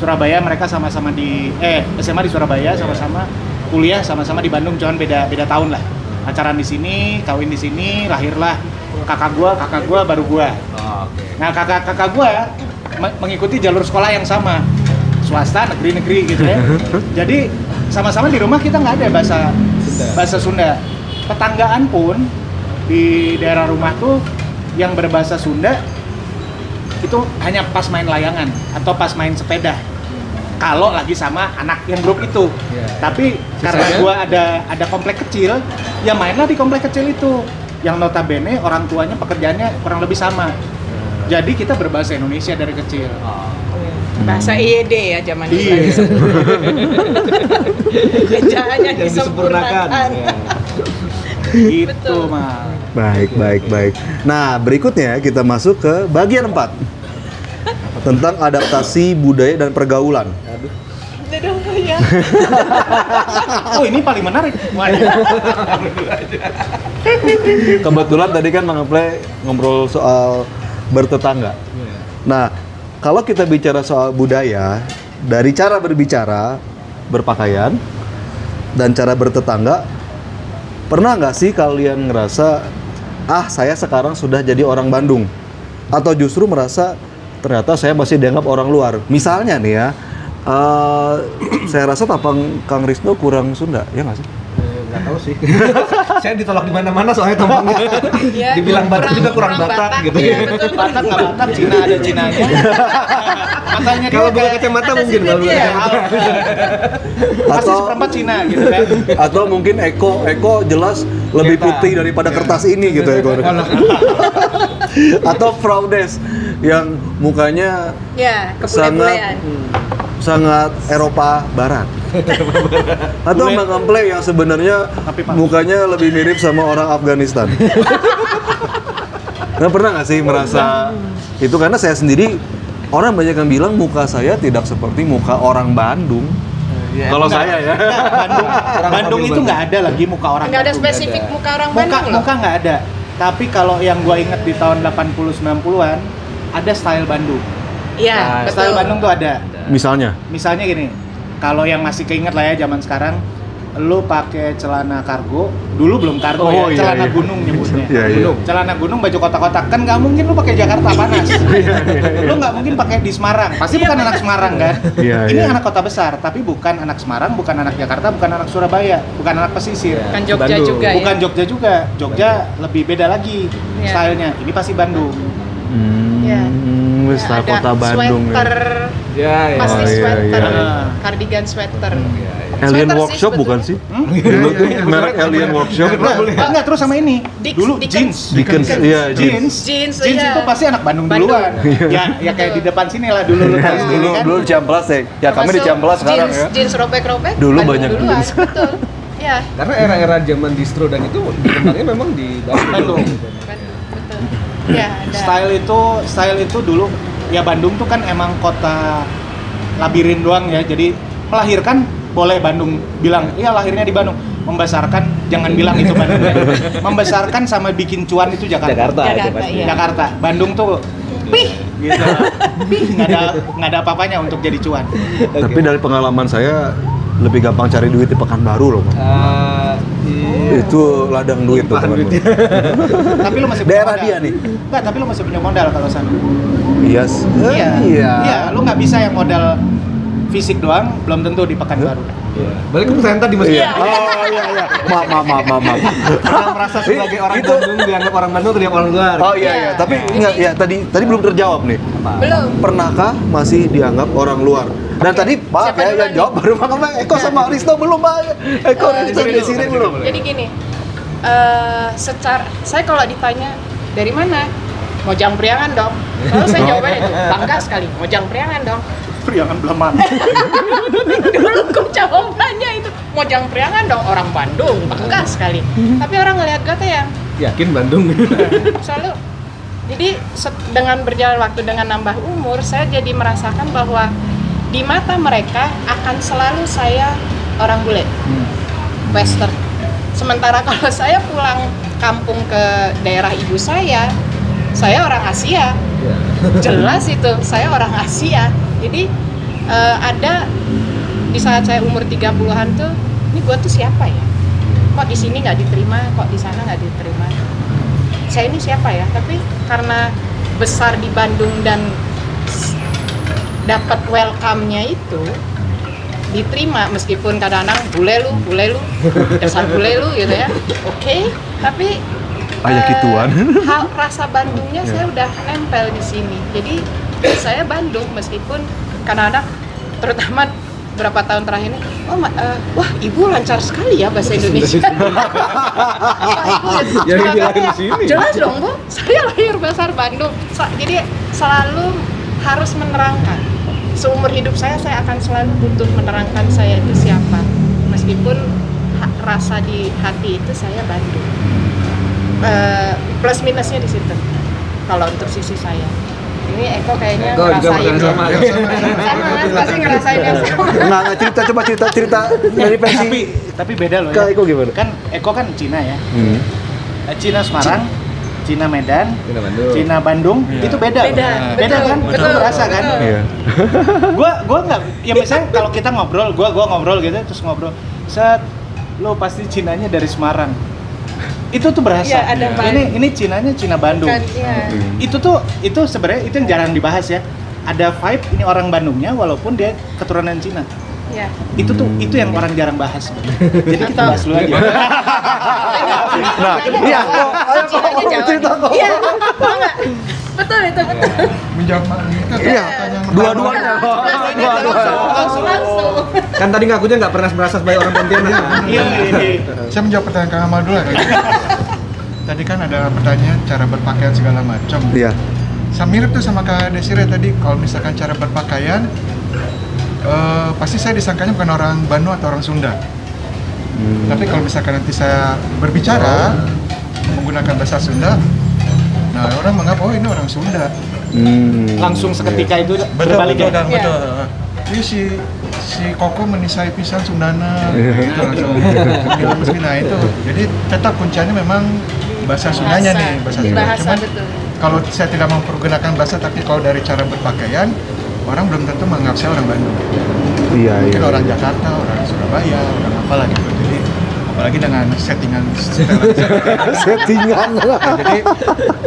Surabaya mereka sama-sama di SMA di Surabaya sama-sama, kuliah sama-sama di Bandung, cuman beda tahun lah. Pacaran di sini, kawin di sini, lahirlah kakak gua baru gua. Oh, oke. Nah, kakak gua mengikuti jalur sekolah yang sama. Swasta, negeri gitu ya. Jadi sama-sama di rumah kita nggak ada bahasa Sunda. Tetanggaan pun di daerah rumah tuh yang berbahasa Sunda itu hanya pas main layangan atau pas main sepeda. Kalau lagi sama anak yang grup itu. Tapi karena gua ada komplek kecil, ya mainlah di komplek kecil itu. Yang notabene orang tuanya pekerjaannya kurang lebih sama. Jadi kita berbahasa Indonesia dari kecil. Bahasa IED ya zaman dulu. Iya. Ejaannya Yang disempurnakan. Gitu, Mas. Baik. Nah, berikutnya kita masuk ke bagian 4. Tentang adaptasi budaya dan pergaulan. Aduh, ya. Oh, ini paling menarik. Kebetulan tadi kan Mang Aple ngobrol soal bertetangga. Nah, kalau kita bicara soal budaya, dari cara berbicara, berpakaian, dan cara bertetangga, pernah nggak sih kalian ngerasa, saya sekarang sudah jadi orang Bandung? Atau justru merasa, ternyata saya masih dianggap orang luar? Misalnya nih ya, saya rasa tampang Kang Risno kurang Sunda, ya nggak sih? Nggak tahu sih. Saya ditolak di mana-mana soalnya tampangnya. Ya, Dibilang Batak juga kurang Batak gitu. Iya, betul. Batak nggak Batak, Cina ada Cinanya. Matanya dia Kalau buka kayak kacamata mungkin kalau buka Iya. kacamata. pasti Atau- seperempat Cina gitu kan. Atau mungkin Eko jelas lebih putih daripada kertas ini gitu Eko. Atau Fraudes yang mukanya Ya, kebule-bulean. sangat Eropa Barat. Atau Bule. Mang Aple yang sebenarnya Tapi, Pak. mukanya lebih mirip sama orang Afghanistan. Nah, pernah nggak sih merasa itu? Karena saya sendiri, orang banyak yang bilang muka saya tidak seperti muka orang Bandung. Kalau saya ya. Bandung itu nggak ada lagi muka orang Nggak ada Bandung. spesifik muka orang Muka Bandung loh. muka nggak ada. Tapi kalau yang gua inget di tahun 80-90-an ada style Bandung. Iya, betul. Style Bandung tuh ada. Misalnya, Misalnya gini, kalau yang masih keinget lah ya zaman sekarang, lu pakai celana kargo, dulu belum kargo Oh, ya, iya, celana iya. gunung nyebutnya. Iya, iya. Celana gunung baju kotak-kotak, kan nggak mungkin lu pakai Jakarta panas. Lu nggak mungkin pakai di Semarang, pasti bukan anak Semarang kan? Iya, Ini iya. anak kota besar, tapi bukan anak Semarang, bukan anak Jakarta, bukan anak Surabaya, bukan anak pesisir. Kan Jogja Bandung. juga Bukan ya. Jogja juga, Jogja lebih beda lagi Iya. stylenya. Ini pasti Bandung. Iya. style Ada kota Bandung. sweater, Ya, pasti Oh, iya, sweater, iya. cardigan sweater. Alien Sweater sih Workshop bukan sih? sebetulnya. Dulu tuh merek Alien Workshop. Enggak, terus sama ini. Dulu Dickens. jeans. Dickens, iya, jeans. Jeans, Jeans iya. itu pasti anak Bandung Bandung. duluan. Ya kayak di depan sini lah dulu lu tahu sendiri Dulu kan. dulu di Ciamplas ya. Ya kami di Termasuk Ciamplas sekarang jeans, ya. Jeans robek-robek. Dulu Bandung banyak duluan, jeans. betul. Ya, Karena era-era zaman distro dan itu berkembangnya memang di Bandung. betul. Ya, ada. Style itu dulu ya Bandung tuh kan emang kota labirin doang ya. Jadi melahirkan boleh Bandung bilang, iya lahirnya di Bandung. Membesarkan jangan bilang itu Bandung. Membesarkan sama bikin cuan itu Jakarta. Jakarta, iya. Jakarta. Bandung tuh pih gitu. Pih nggak ada apa-apanya untuk jadi cuan. Tapi dari pengalaman saya lebih gampang cari duit di Pekanbaru loh, Bang. iya. Itu ladang duit tuh, Limpahan teman-teman. Tapi lu masih punya Daerah modal. dia nih. Enggak, tapi lu masih punya modal kalau sana. Iya. Iya, lu nggak bisa yang modal fisik doang, belum tentu di Pekanbaru. Balik ke pertanyaan tadi Mas. Iya. Oh iya. Maaf. Pernah merasa sebagai orang Itu- Bandung dianggap orang Bandung atau dianggap orang luar? Oh iya. Tapi enggak ya tadi belum terjawab nih. Belum. Pernahkah masih dianggap orang luar? Dan tadi maaf Siapa ya duluan yang nih? jawab baru Bang Eko sama Risto belum, Bang. Eko di sini belum. Jadi gini, secara saya kalau ditanya dari mana, Mojang Priangan dong. Lalu saya jawabannya itu bangga sekali, Mojang Priangan dong. Priangan Belaman. Dulu jawabannya itu Mojang Priangan dong, orang Bandung, bangga sekali. Tapi orang ngelihat gue tuh yang Yakin Bandung. selalu. Jadi dengan berjalan waktu, dengan nambah umur, saya jadi merasakan bahwa di mata mereka akan selalu saya orang bule, Western. Sementara kalau saya pulang kampung ke daerah ibu saya orang Asia. Jelas itu, saya orang Asia. Jadi ada di saat saya umur 30-an tuh, ini gue tuh siapa ya? Kok di sini nggak diterima, kok di sana nggak diterima? Saya ini siapa ya? Tapi karena besar di Bandung dan dapat welcome-nya itu, diterima meskipun kadang-kadang bule lu, dasar bule lu gitu ya. Oke, tapi Ayah gituan. Rasa Bandungnya saya udah nempel di sini. Jadi saya Bandung meskipun kadang-kadang, terutama berapa tahun terakhir ini, wah ibu lancar sekali ya bahasa Indonesia. Yang dibilangin di sini. Jelas dong bu, saya lahir besar Bandung. Jadi selalu harus menerangkan. Seumur hidup saya akan selalu butuh menerangkan saya itu siapa. Meskipun rasa di hati itu saya Bandung. Plus minusnya di situ. Kalau untuk sisi saya. Ini Eko kayaknya ngerasain sama. Pasti ngerasain yang sama. Nggak, cerita dari versi. Tapi beda loh Kak ya. Eko gimana? Kan Eko kan Cina ya. Cina Semarang, Cina Medan, Cina Bandung, itu beda Beda, loh. betul, Beda kan? betul. Lu merasa kan? Iya. Gua nggak, ya misalnya kalau kita ngobrol, gua ngobrol gitu terus ngobrol, set lo pasti Cinanya dari Semarang. Itu tuh berasa. Iya, ada Ini Cinanya Cina Bandung. Bukan, iya. Itu sebenarnya itu yang jarang dibahas ya. Ada vibe ini orang Bandungnya walaupun dia keturunan Cina. Ya. Itu yang orang jarang bahas sebenarnya. Jadi kita bahas dulu aja. Nah, iya. Ayo cerita kok. Iya, mau nggak? Betul itu, betul. Menjawab itu Iya, pertanyaan dua-duanya. Langsung. Kan tadi ngakunya nggak pernah merasa sebagai orang Pontianak. Iya. Saya menjawab pertanyaan Kang Amal dulu ya. Tadi kan ada pertanyaan cara berpakaian segala macam. Iya. Saya mirip tuh sama Kak Desire tadi, kalau misalkan cara berpakaian pasti saya disangkanya bukan orang Bandung atau orang Sunda. Tapi kalau misalkan nanti saya berbicara menggunakan bahasa Sunda, nah orang menganggap oh ini orang Sunda. Langsung seketika itu berbalik ya. Betul. Jadi si Koko menisai pisan Sundana gitu langsung. Nah itu, jadi tetap kuncinya memang bahasa Sundanya nih, bahasa Sunda. Bahasa, Cuman betul. kalau saya tidak mempergunakan bahasa, tapi kalau dari cara berpakaian, orang belum tentu menganggap saya orang Bandung. Iya. Mungkin orang Jakarta, orang Surabaya, orang apalah gitu. Jadi apalagi dengan settingan Settingan. Jadi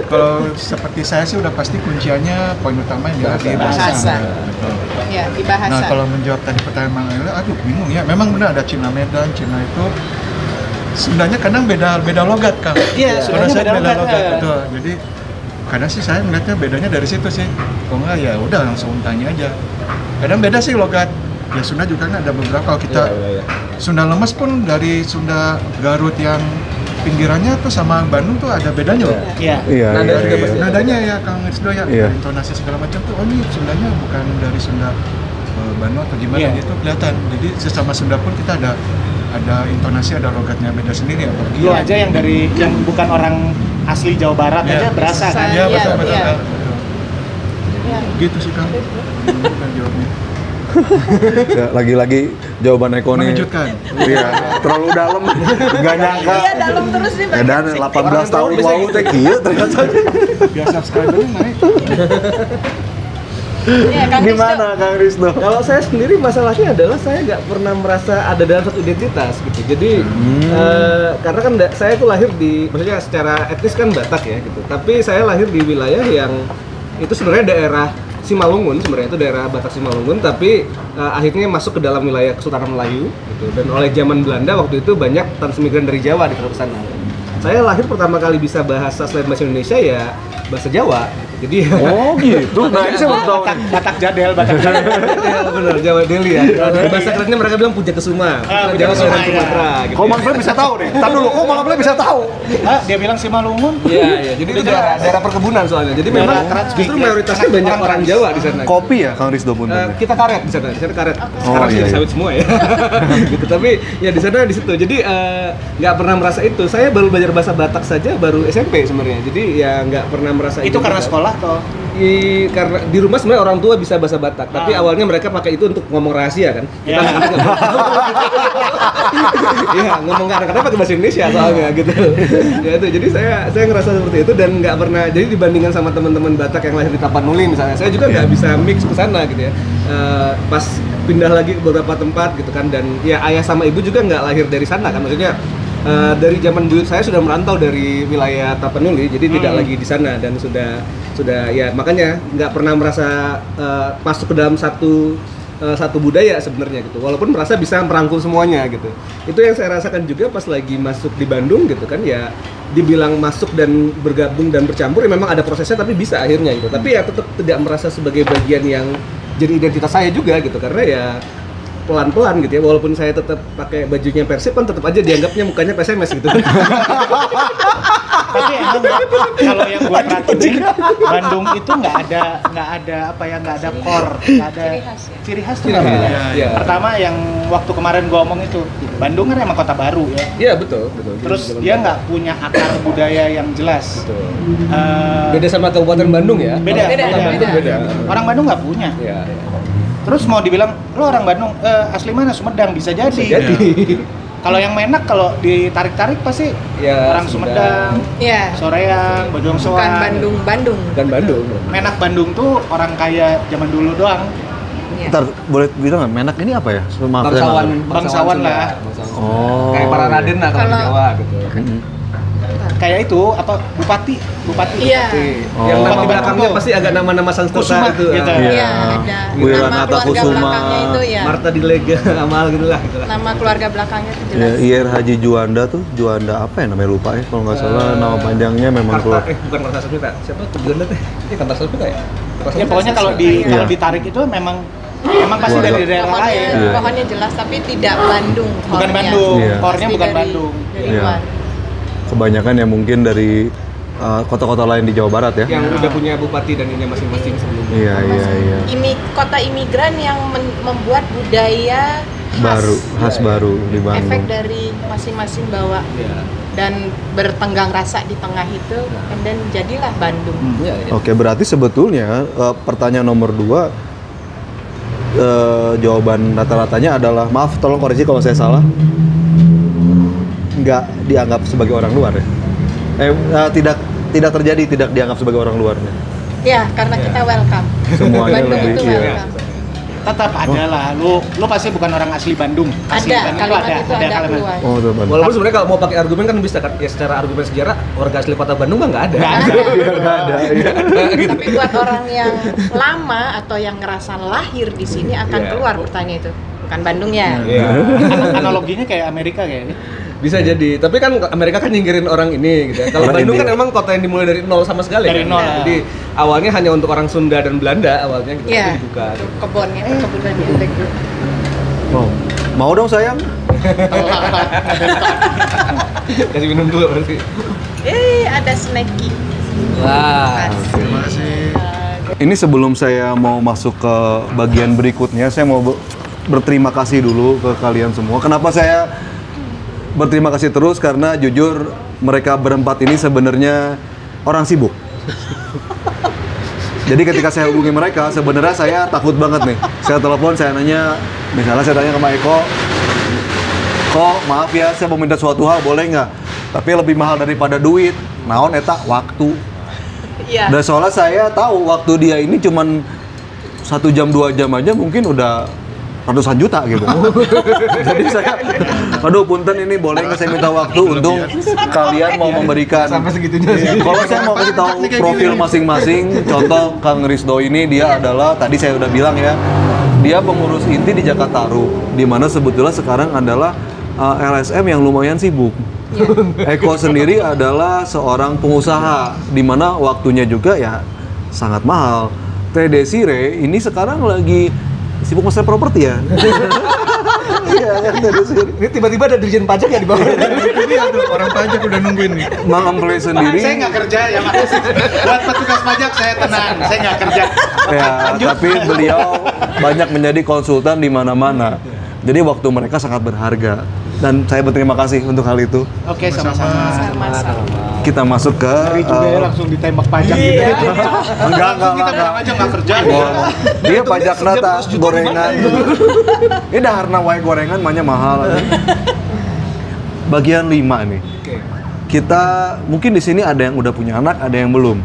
kalau seperti saya sih udah pasti kunciannya poin utamanya di bahasa. Betul. Ya, di bahasa. Nah kalau menjawab tadi pertanyaan Mang Ela, aduh bingung ya. Memang benar ada Cina Medan, Cina itu Sundanya kadang beda logat Kang. Iya, Sundanya beda logat. betul. Jadi kadang sih saya melihatnya bedanya dari situ sih. Kalau nggak ya udah langsung tanya aja. Kadang beda sih logat. Ya Sunda juga kan ada beberapa. Kalau kita Sunda Lemes pun dari Sunda Garut yang pinggirannya tuh sama Bandung tuh ada bedanya loh. Iya. Iya. Nadanya ya Kang Rizdo ya, Iya. intonasi segala macam tuh, oh ini Sundanya bukan dari Sunda Bandung atau gimana Iya. gitu kelihatan. Jadi sesama Sunda pun kita ada intonasi, ada logatnya beda sendiri apalagi. Lu aja yang dari yang bukan orang asli Jawa Barat Iya. aja berasa kan. Iya Iya, betul. iya. Betul. Ya. Gitu sih Kang. Bukan jawabnya. Ya, lagi-lagi jawaban Eko nih. Mengejutkan. Iya, terlalu dalam. Enggak nyangka. Iya, dalam terus nih Ya, dan 18 tahun wow teh kieu ternyata. Biar subscribernya naik. Iya, Kang Rizdo. Gimana Kang Rizdo? Kalau saya sendiri masalahnya adalah saya nggak pernah merasa ada dalam satu identitas gitu. Jadi karena kan saya tuh lahir di, maksudnya secara etnis kan Batak ya gitu. Tapi saya lahir di wilayah yang itu sebenarnya daerah Simalungun, sebenarnya itu daerah Batak Simalungun, tapi akhirnya masuk ke dalam wilayah Kesultanan Melayu gitu. Dan oleh zaman Belanda waktu itu banyak transmigran dari Jawa di sana. Saya lahir pertama kali bisa bahasa selain bahasa Indonesia ya bahasa Jawa. Jadi Oh gitu. Nah ini saya baru tahu. Batak Jadel, Batak Jadel. ya, benar Jawa Deli ya. Bahasa kerennya mereka bilang Puja Kesuma. Puja Jawa Kesuma, dan iya. Sumatera gitu. Kok Mang Play bisa tahu deh? Tar dulu, kok Mang Play bisa tahu? Dia bilang Simalungun. Iya, jadi itu daerah perkebunan soalnya. Jadi memang justru mayoritasnya banyak orang Jawa di sana. Kopi ya Kang Rizdo pun. Kita karet di sana karet. Sekarang iya, jadi iya. sawit semua ya. gitu. Tapi ya di sana di situ. Jadi nggak pernah merasa itu. Saya baru belajar bahasa Batak saja baru SMP sebenarnya. Jadi ya nggak pernah merasa Itu karena juga. sekolah toh. Karena di rumah sebenarnya orang tua bisa bahasa Batak, tapi awalnya mereka pakai itu untuk ngomong rahasia kan. Kita Ya. Iya, ngomong kadang-kadang pakai bahasa Indonesia soalnya gitu. Ya itu, jadi saya ngerasa seperti itu dan nggak pernah. Jadi dibandingkan sama teman-teman Batak yang lahir di Tapanuli misalnya, saya juga nggak bisa mix ke sana gitu ya. Pas pindah lagi ke beberapa tempat gitu kan, dan ya ayah sama ibu juga nggak lahir dari sana kan, maksudnya. Dari zaman buyut saya sudah merantau dari wilayah Tapanuli, jadi tidak lagi di sana dan sudah ya makanya nggak pernah merasa masuk ke dalam satu budaya sebenarnya gitu. Walaupun merasa bisa merangkul semuanya gitu. Itu yang saya rasakan juga pas lagi masuk di Bandung gitu kan ya. Dibilang masuk dan bergabung dan bercampur ya memang ada prosesnya tapi bisa akhirnya gitu. Tapi ya tetap tidak merasa sebagai bagian yang jadi identitas saya juga gitu karena ya pelan-pelan gitu ya, walaupun saya tetap pakai bajunya Persib kan tetap aja dianggapnya mukanya PSMS gitu. Tapi emang kalau yang gua perhatiin Bandung itu nggak ada core, nggak ada ciri khas tuh. Ciri khas, namanya. iya. Pertama yang waktu kemarin gua omong itu, Bandung kan emang kota baru ya. Iya betul. Terus dia nggak punya akar budaya yang jelas. Betul. Eh, Beda sama Kabupaten Bandung ya. Beda. Beda. Orang Bandung nggak punya. Iya. Terus mau dibilang lo orang Bandung asli mana? Sumedang bisa jadi. Jadi Kalau yang Menak kalau ditarik-tarik pasti ya, orang Sumedang, Iya. Soreang, Bojong Bukan Soang. Bandung. dan Bandung. Menak Bandung tuh orang kaya zaman dulu doang. Iya. Ntar boleh bilang nggak? Menak ini apa ya? Maaf, saya Bangsawan Bangsawan Sunda. lah. Bangsawan. Oh. Kayak para Raden lah kalau di Kalau- Jawa gitu. Kayak itu apa Bupati. Iya. Oh. Yang nama Bupati belakangnya Bandung. pasti agak nama-nama Sanskerta Kusuma, itu. gitu. Iya. Iya, ada. Wiranata Nama keluarga Kusuma. belakangnya itu ya. Marta Dilega Amal gitu lah. Nama keluarga belakangnya itu Ya, jelas. IR Haji Juanda tuh, Juanda apa ya namanya lupa ya kalau nggak salah nama panjangnya memang keluar. Bukan Marta Sasmita. Siapa tuh Juanda teh? Ini kan Marta Sasmita ya? Ya pokoknya kalau Iya. ditarik itu memang pasti Keluarga. dari daerah Pohonnya, lain. Iya. pohonnya jelas tapi tidak Bandung. Bukan core-nya. Bandung, Iya. core-nya Pasti bukan dari- Bandung. Dari Iya. luar. Kebanyakan ya mungkin dari kota-kota lain di Jawa Barat ya. Yang udah punya bupati dan ini masing-masing sebelumnya. Iya iya iya. Kota imigran yang membuat budaya Khas baru di efek Bandung. dari masing-masing bawa Iya. dan bertenggang rasa di tengah itu, dan jadilah Bandung. Iya. Oke, berarti sebetulnya pertanyaan nomor 2 jawaban rata-ratanya adalah, maaf tolong koreksi kalau saya salah, nggak dianggap sebagai orang luar ya? Tidak terjadi, tidak dianggap sebagai orang luarnya. Ya, karena kita welcome. Semuanya Bandung lebih, itu iya. welcome. Tetap ada lah, lu pasti bukan orang asli Bandung. Asli Ada Bandung kalimat tuh itu ada kalimat. keluar. Oh, itu Bandung. Walaupun sebenarnya kalau mau pakai argumen kan bisa kan, ya secara argumen sejarah warga asli kota Bandung mah nggak ada. Nggak ada. Nggak ada. Iya. Tapi buat orang yang lama atau yang ngerasa lahir di sini akan Iya. keluar pertanyaan itu. Bukan Bandungnya. Iya. Analoginya kayak Amerika kayaknya. Bisa jadi, tapi kan Amerika kan nyingkirin orang ini gitu ya. Kalau Orang Bandung India. kan emang kota yang dimulai dari nol sama sekali Dari kan? nol, Jadi awalnya hanya untuk orang Sunda dan Belanda awalnya gitu, Iya. tapi dibuka. Kebunnya, kebunannya Indek. Oh, mau dong sayang? Kasih minum dulu berarti. Ada snacky. Wah. Ini sebelum saya mau masuk ke bagian berikutnya, saya mau berterima kasih dulu ke kalian semua. Kenapa saya berterima kasih terus? Karena jujur mereka berempat ini sebenarnya orang sibuk. Jadi ketika saya hubungi mereka, sebenarnya saya takut banget nih. Saya telepon, saya nanya, misalnya saya tanya ke Mbak Eko, "Kok, maaf ya, saya mau minta suatu hal, boleh nggak?" Tapi lebih mahal daripada duit, naon eta waktu. Iya. Dan soalnya saya tahu waktu dia ini cuman 1 jam 2 jam aja mungkin udah ratusan juta gitu. Jadi saya, aduh punten ini boleh nggak saya minta waktu untuk kalian mau memberikan. Sampai segitunya sih. Kalau saya mau kasih tahu profil masing-masing, contoh Kang Rizdo ini dia adalah, tadi saya udah bilang ya, dia pengurus inti di Jakartaru, di mana sebetulnya sekarang adalah LSM yang lumayan sibuk. Eko sendiri adalah seorang pengusaha, di mana waktunya juga ya sangat mahal. Teh Desire ini sekarang lagi sibuk masalah properti ya. Iya kan Teh Desire. Ini tiba-tiba ada dirjen pajak ya di bawah. Ini ada orang pajak udah nungguin nih. Mang Emple sendiri. Saya nggak kerja ya makasih. Buat petugas pajak saya tenang, saya nggak kerja. Ya, tapi beliau banyak menjadi konsultan di mana-mana. Jadi waktu mereka sangat berharga. Dan saya berterima kasih untuk hal itu. Oke, sama-sama. Kita masuk ke Hari juga ya langsung ditembak pajak gitu. enggak. Kita bilang aja nggak kerja. Oh, dia pajak nata gorengan. Ini daharna wae gorengan mahnya mahal. Bagian 5 nih. Kita mungkin di sini ada yang udah punya anak, ada yang belum.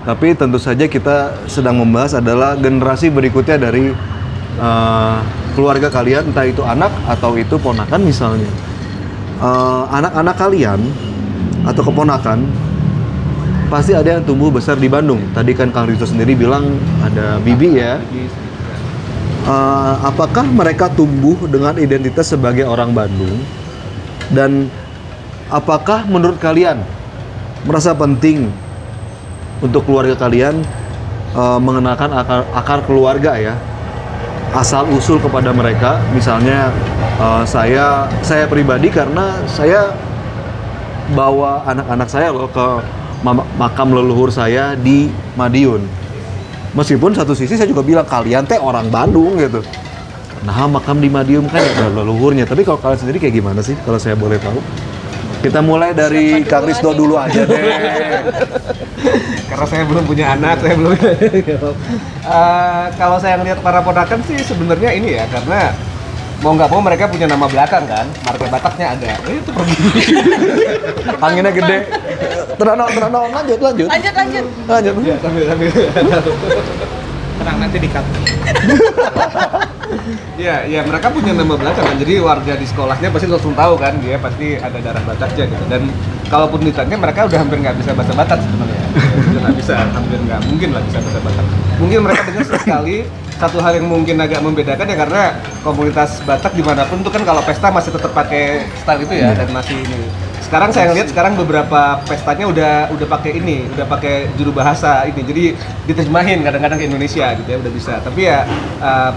Tapi tentu saja kita sedang membahas adalah generasi berikutnya dari keluarga kalian, entah itu anak atau itu ponakan misalnya. Anak-anak kalian atau keponakan pasti ada yang tumbuh besar di Bandung. Tadi kan Kang Risto sendiri bilang ada Bibi ya. Apakah mereka tumbuh dengan identitas sebagai orang Bandung? Dan apakah menurut kalian merasa penting untuk keluarga kalian mengenalkan akar keluarga ya? Asal usul kepada mereka, misalnya saya pribadi karena saya bawa anak-anak saya loh ke makam leluhur saya di Madiun. Meskipun satu sisi saya juga bilang kalian teh orang Bandung gitu. Nah makam di Madiun kan ada leluhurnya. Tapi kalau kalian sendiri kayak gimana sih kalau saya boleh tahu? Kita mulai dari Kang Risto dulu aja deh. Karena saya belum punya anak, saya belum. Kalau saya ngelihat para ponakan sih sebenarnya ini ya, karena mau nggak mau mereka punya nama belakang kan, marga Bataknya ada. Itu pergi. Anginnya gede. Tenang, lanjut. Lanjut. Ya, sambil. Tenang nanti di-cut. Ya mereka punya nama belakang kan, jadi warga di sekolahnya pasti langsung tahu kan dia pasti ada darah Bataknya gitu. Dan kalaupun ditanya mereka udah hampir nggak bisa bahasa Batak sebenarnya. Udah nggak bisa, hampir nggak mungkin lah bisa bahasa Batak. Mungkin mereka dengar sekali. Satu hal yang mungkin agak membedakan ya karena komunitas Batak dimanapun tuh kan kalau pesta masih tetap pakai style itu ya dan masih ini. Sekarang saya ngeliat beberapa pestanya udah pakai ini, udah pakai juru bahasa ini. Jadi diterjemahin kadang-kadang ke Indonesia gitu ya udah bisa. Tapi ya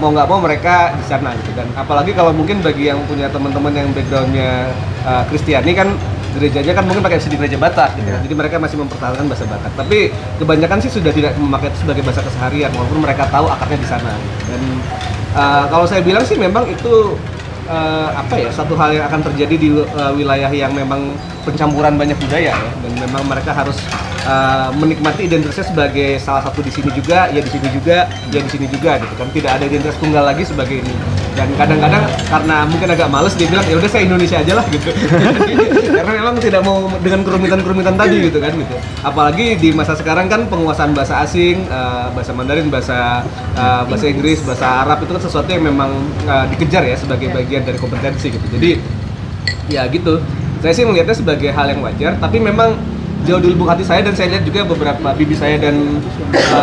mau nggak mau mereka di sana gitu. Dan apalagi kalau mungkin bagi yang punya teman-teman yang backgroundnya Kristiani kan gerejanya kan mungkin pakai di gereja Batak gitu. Jadi mereka masih mempertahankan bahasa Batak. Tapi kebanyakan sih sudah tidak memakai itu sebagai bahasa keseharian walaupun mereka tahu akarnya di sana. Dan kalau saya bilang sih memang itu satu hal yang akan terjadi di wilayah yang memang pencampuran banyak budaya ya, dan memang mereka harus menikmati identitasnya sebagai salah satu di sini juga, ya di sini juga, ya di sini juga gitu kan, tidak ada identitas tunggal lagi sebagai ini. Dan kadang-kadang karena mungkin agak males dia bilang ya udah saya Indonesia aja lah gitu. Karena memang tidak mau dengan kerumitan-kerumitan tadi gitu kan gitu. Apalagi di masa sekarang kan penguasaan bahasa asing, bahasa Mandarin, bahasa Inggris, bahasa Arab itu kan sesuatu yang memang dikejar ya sebagai bagian dari kompetensi gitu. Jadi ya gitu. Saya sih melihatnya sebagai hal yang wajar, tapi memang jauh di lubuk hati saya dan saya lihat juga beberapa bibi saya dan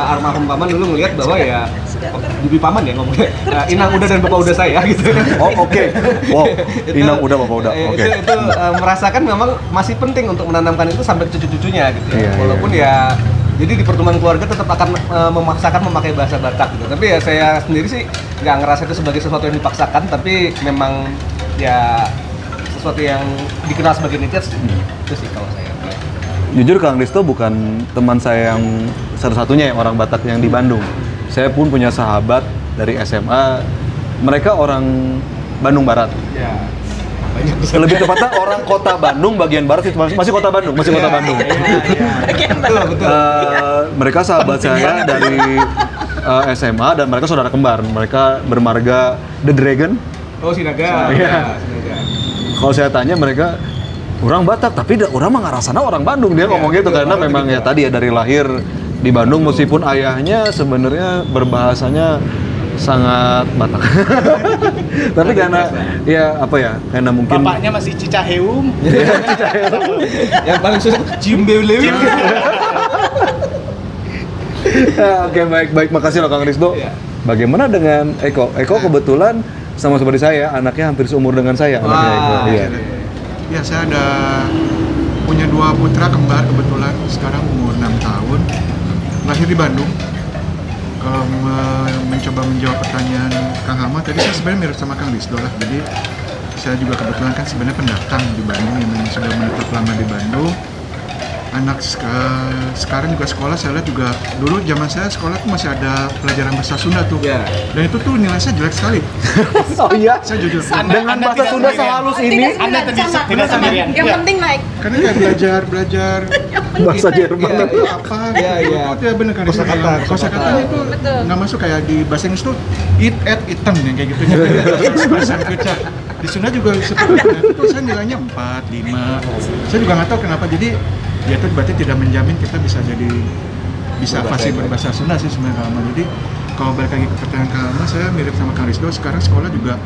almarhum paman dulu melihat bahwa ya bibi paman ya ngomongnya inang udah dan bapak udah saya gitu. Oh oke. Wow. Inang udah bapak udah. Oke. Itu merasakan memang masih penting untuk menanamkan itu sampai ke cucu-cucunya gitu. Iya, walaupun ya jadi di pertemuan keluarga tetap akan memaksakan memakai bahasa Batak gitu. Tapi ya saya sendiri sih nggak ngerasa itu sebagai sesuatu yang dipaksakan, tapi memang ya sesuatu yang dikenal sebagai identitas. Itu sih kalau saya. Jujur Kang Risto bukan teman saya yang satu-satunya yang orang Batak yang di Bandung. Saya pun punya sahabat dari SMA, mereka orang Bandung Barat. Ya. Lebih tepatnya orang kota Bandung bagian barat itu masih kota Bandung, kota Bandung. Betul. Mereka sahabat saya dari SMA dan mereka saudara kembar. Mereka bermarga The Dragon. Oh, Sinaga. Iya. Sinaga. Kalau saya tanya mereka orang Batak, tapi orang mah ngerasana orang Bandung. Dia ngomong gitu karena memang ya tadi ya dari lahir di Bandung meskipun ayahnya sebenarnya berbahasanya sangat Batak. Tapi karena ya apa ya, karena mungkin bapaknya masih Cicaheum. Yang paling susah Cimbelewing. Oke, baik, makasih loh Kang Risto. Bagaimana dengan Eko? Eko kebetulan sama seperti saya, anaknya hampir seumur dengan saya. Anaknya Eko. Iya. Ya, saya punya 2 putra kembar kebetulan, sekarang umur 6 tahun, lahir di Bandung. Kalau mencoba menjawab pertanyaan Kang Hama, tadi saya sebenarnya mirip sama Kang Rizdo lah. Jadi saya juga kebetulan kan sebenarnya pendatang di Bandung yang memang sudah menetap lama di Bandung. Anak sekarang juga sekolah, saya lihat juga dulu zaman saya sekolah tuh masih ada pelajaran bahasa Sunda tuh. Ya. Dan itu tuh nilai saya jelek sekali. Oh iya? Saya jujur. Dengan bahasa Sunda sehalus ini? Anda tidak sendirian. Yang Ya. penting naik. Karena kayak belajar Bahasa Jerman. itu apa Iya, gitu. iya. Itu ya bener kan. Kosakata. Kosakatanya itu Betul. nggak masuk kayak di bahasa Inggris tuh eat, item yang kayak gitu. Bahasa Inggrisnya. Di Sunda juga seperti itu. Itu saya nilainya 4, 5. Saya juga nggak tahu kenapa. Jadi ya itu berarti tidak menjamin kita bisa fasih berbahasa Sunda sih sebenarnya Kang Alma. Jadi kalau balik lagi ke pertanyaan Kang Alma, saya mirip sama Kang Rizdo. Sekarang sekolah juga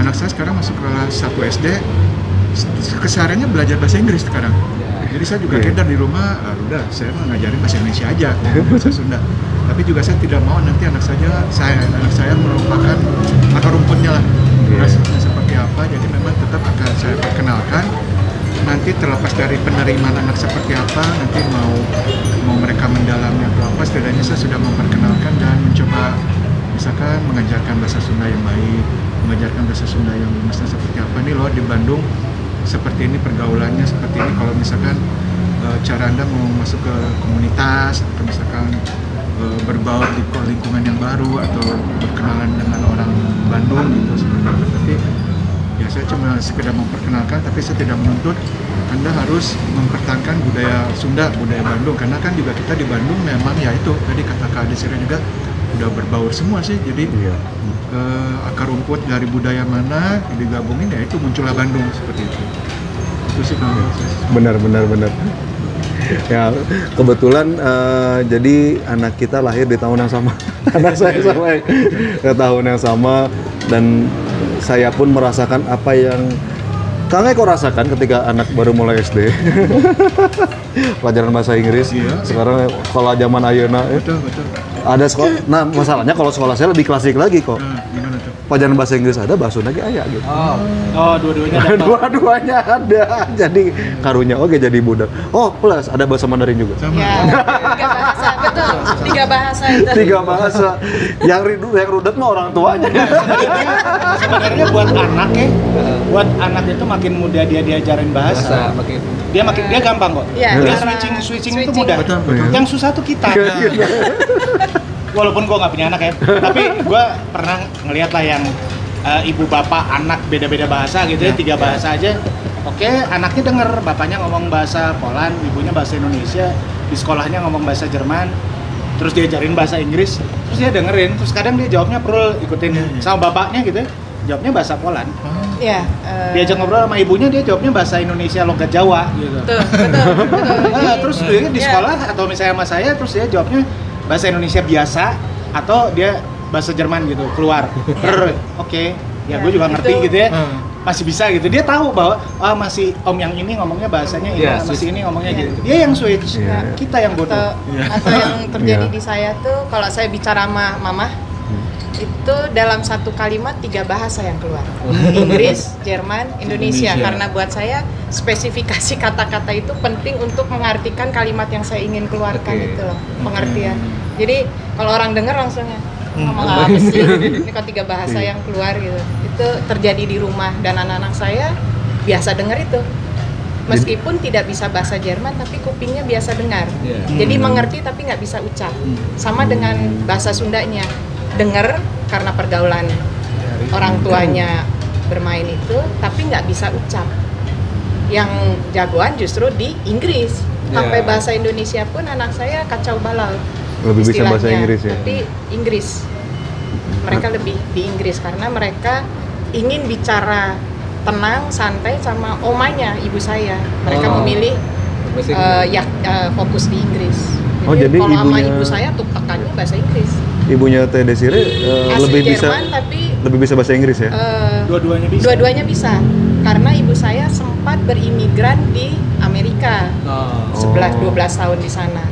anak saya sekarang masuk kelas 1 SD. Kesehariannya belajar bahasa Inggris sekarang. Jadi saya juga kedar di rumah, udah saya mah ngajarin bahasa Indonesia aja, bahasa Sunda. Tapi juga saya tidak mau nanti anak saya merupakan akar rumputnya lah. Rasanya seperti apa, jadi memang tetap akan saya perkenalkan. Nanti terlepas dari penerimaan anak seperti apa, nanti mau mereka mendalami atau apa, setidaknya saya sudah memperkenalkan dan mencoba misalkan mengajarkan bahasa Sunda yang baik, mengajarkan bahasa Sunda yang mestinya seperti apa nih loh di Bandung, seperti ini pergaulannya, seperti ini kalau misalkan cara Anda mau masuk ke komunitas atau misalkan berbaur di lingkungan yang baru atau berkenalan dengan orang Bandung gitu seperti itu. Tapi ya saya cuma sekedar memperkenalkan, tapi saya tidak menuntut Anda harus mempertahankan budaya Sunda, budaya Bandung, karena kan juga kita di Bandung memang ya itu tadi kata Kak Desiree juga udah berbaur semua sih, jadi akar rumput dari budaya mana digabungin ya itu muncullah Bandung seperti itu. Itu sih kalau Benar. Ya kebetulan jadi anak kita lahir di tahun yang sama. Anak saya sama di tahun yang sama, dan saya pun merasakan apa yang Kang Eko rasakan ketika anak baru mulai SD. Pelajaran bahasa Inggris. Iya. Sekarang kalau zaman ayeuna betul. ada sekolah. Nah, masalahnya kalau sekolah saya lebih klasik lagi kok. Nah, gimana tuh? Pelajaran bahasa Inggris ada, bahasa Sunda ge aya gitu. Oh, dua-duanya ada. Dua-duanya ada. Jadi karunya oke jadi budak. Oh, plus ada bahasa Mandarin juga. Sama. Ya, 3 bahasa, betul. 3 bahasa itu. 3 bahasa. Yang rudet mah orang tuanya. Sebenarnya buat anak itu makin mudah dia diajarin bahasa. makin Dia gampang kok. Iya, Dia karena switching itu mudah. Betul. Yang susah tuh kita. Walaupun gua nggak punya anak ya, tapi gua pernah ngeliat lah yang ibu bapak anak beda-beda bahasa gitu ya, 3 bahasa aja. Oke, anaknya denger bapaknya ngomong bahasa Poland, ibunya bahasa Indonesia, di sekolahnya ngomong bahasa Jerman, terus diajarin bahasa Inggris, terus dia dengerin, terus kadang dia jawabnya perlu ikutin sama bapaknya gitu ya, jawabnya bahasa Poland. Ya, Diajak ngobrol sama ibunya, dia jawabnya bahasa Indonesia logat Jawa gitu. betul. Terus dia di sekolah atau misalnya sama saya, terus dia jawabnya bahasa Indonesia biasa atau dia bahasa Jerman gitu keluar. Oke, ya gue juga ngerti gitu ya. Masih bisa gitu. Dia tahu bahwa masih om yang ini ngomongnya bahasanya ini, masih ini ngomongnya gitu. Dia yang switch, kita yang bodoh. Atau yang terjadi di saya tuh kalau saya bicara sama mama itu dalam satu kalimat 3 bahasa yang keluar, Inggris, Jerman, Indonesia. Karena buat saya spesifikasi kata-kata itu penting untuk mengartikan kalimat yang saya ingin keluarkan itu loh, pengertian. Jadi kalau orang dengar langsungnya ngomong apa sih, ini kok 3 bahasa yang keluar gitu. Itu terjadi di rumah dan anak-anak saya biasa dengar itu. Meskipun tidak bisa bahasa Jerman, tapi kupingnya biasa dengar. Jadi mengerti tapi nggak bisa ucap. Sama dengan bahasa Sundanya, dengar karena pergaulan orang tuanya bermain itu, tapi nggak bisa ucap. Yang jagoan justru di Inggris. Sampai bahasa Indonesia pun anak saya kacau balau. Lebih bisa bahasa istilahnya. Inggris ya. Tapi Inggris. Mereka lebih di Inggris karena mereka ingin bicara tenang, santai sama omanya, ibu saya. Mereka memilih fokus di Inggris. Jadi kalau sama ibunya- ibu saya tuh tekannya bahasa Inggris. Ibunya Teh Desiree Asli lebih Jerman, tapi bisa bahasa Inggris ya. Dua-duanya bisa. Dua-duanya bisa. Karena ibu saya sempat berimigran di Amerika. 11-12 tahun di sana.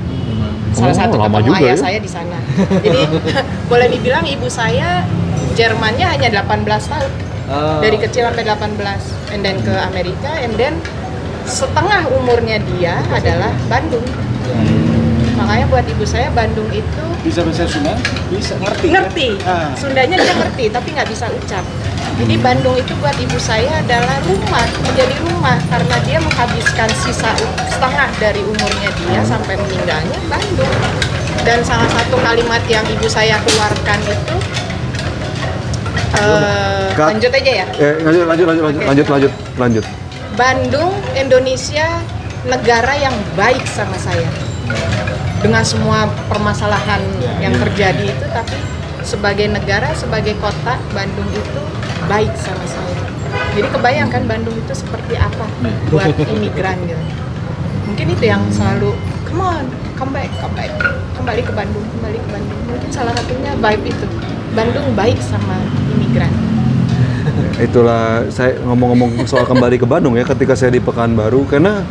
Salah satu lama ketemu juga ayah ya. saya di sana. Jadi boleh dibilang ibu saya Jermannya hanya 18 tahun. Dari kecil sampai 18, and then ke Amerika, and then setengah umurnya dia adalah Bandung. Makanya buat ibu saya Bandung itu Bisa bahasa Sunda? Bisa, ngerti? ngerti. Kan? Sundanya dia ngerti, tapi nggak bisa ucap. Jadi Bandung itu buat ibu saya adalah rumah, menjadi rumah karena dia menghabiskan sisa setengah dari umurnya dia sampai meninggalnya Bandung. Dan salah satu kalimat yang ibu saya keluarkan itu Kak. lanjut aja ya. Lanjut. Bandung, Indonesia, negara yang baik sama saya. Dengan semua permasalahan yang terjadi itu, tapi sebagai negara, sebagai kota, Bandung itu baik sama saya. Jadi kebayangkan Bandung itu seperti apa buat imigran gitu. Mungkin itu yang selalu, come on, come back, kembali ke Bandung. Mungkin salah satunya vibe itu. Bandung baik sama imigran. Itulah saya ngomong-ngomong soal kembali ke Bandung ya, ketika saya di Pekanbaru, karena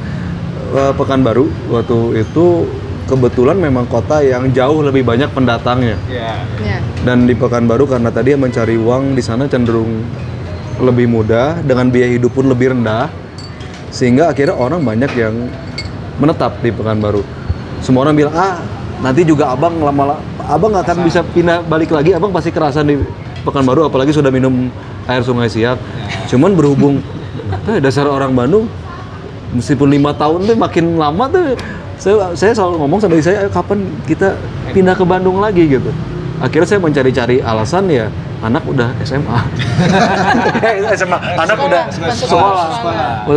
Pekanbaru waktu itu kebetulan memang kota yang jauh lebih banyak pendatangnya. Ya. Dan di Pekanbaru karena tadi mencari uang di sana cenderung lebih mudah, dengan biaya hidup pun lebih rendah, sehingga akhirnya orang banyak yang menetap di Pekanbaru. Semua orang bilang, nanti juga abang abang nggak akan bisa pindah balik lagi, abang pasti kerasan di Pekanbaru, apalagi sudah minum air Sungai Siak. Cuman berhubung dasar orang Bandung, meskipun 5 tahun tuh makin lama tuh, saya selalu ngomong sama diri saya, kapan kita pindah ke Bandung lagi gitu. Akhirnya saya mencari-cari alasan, ya anak udah SMA. SMA, anak udah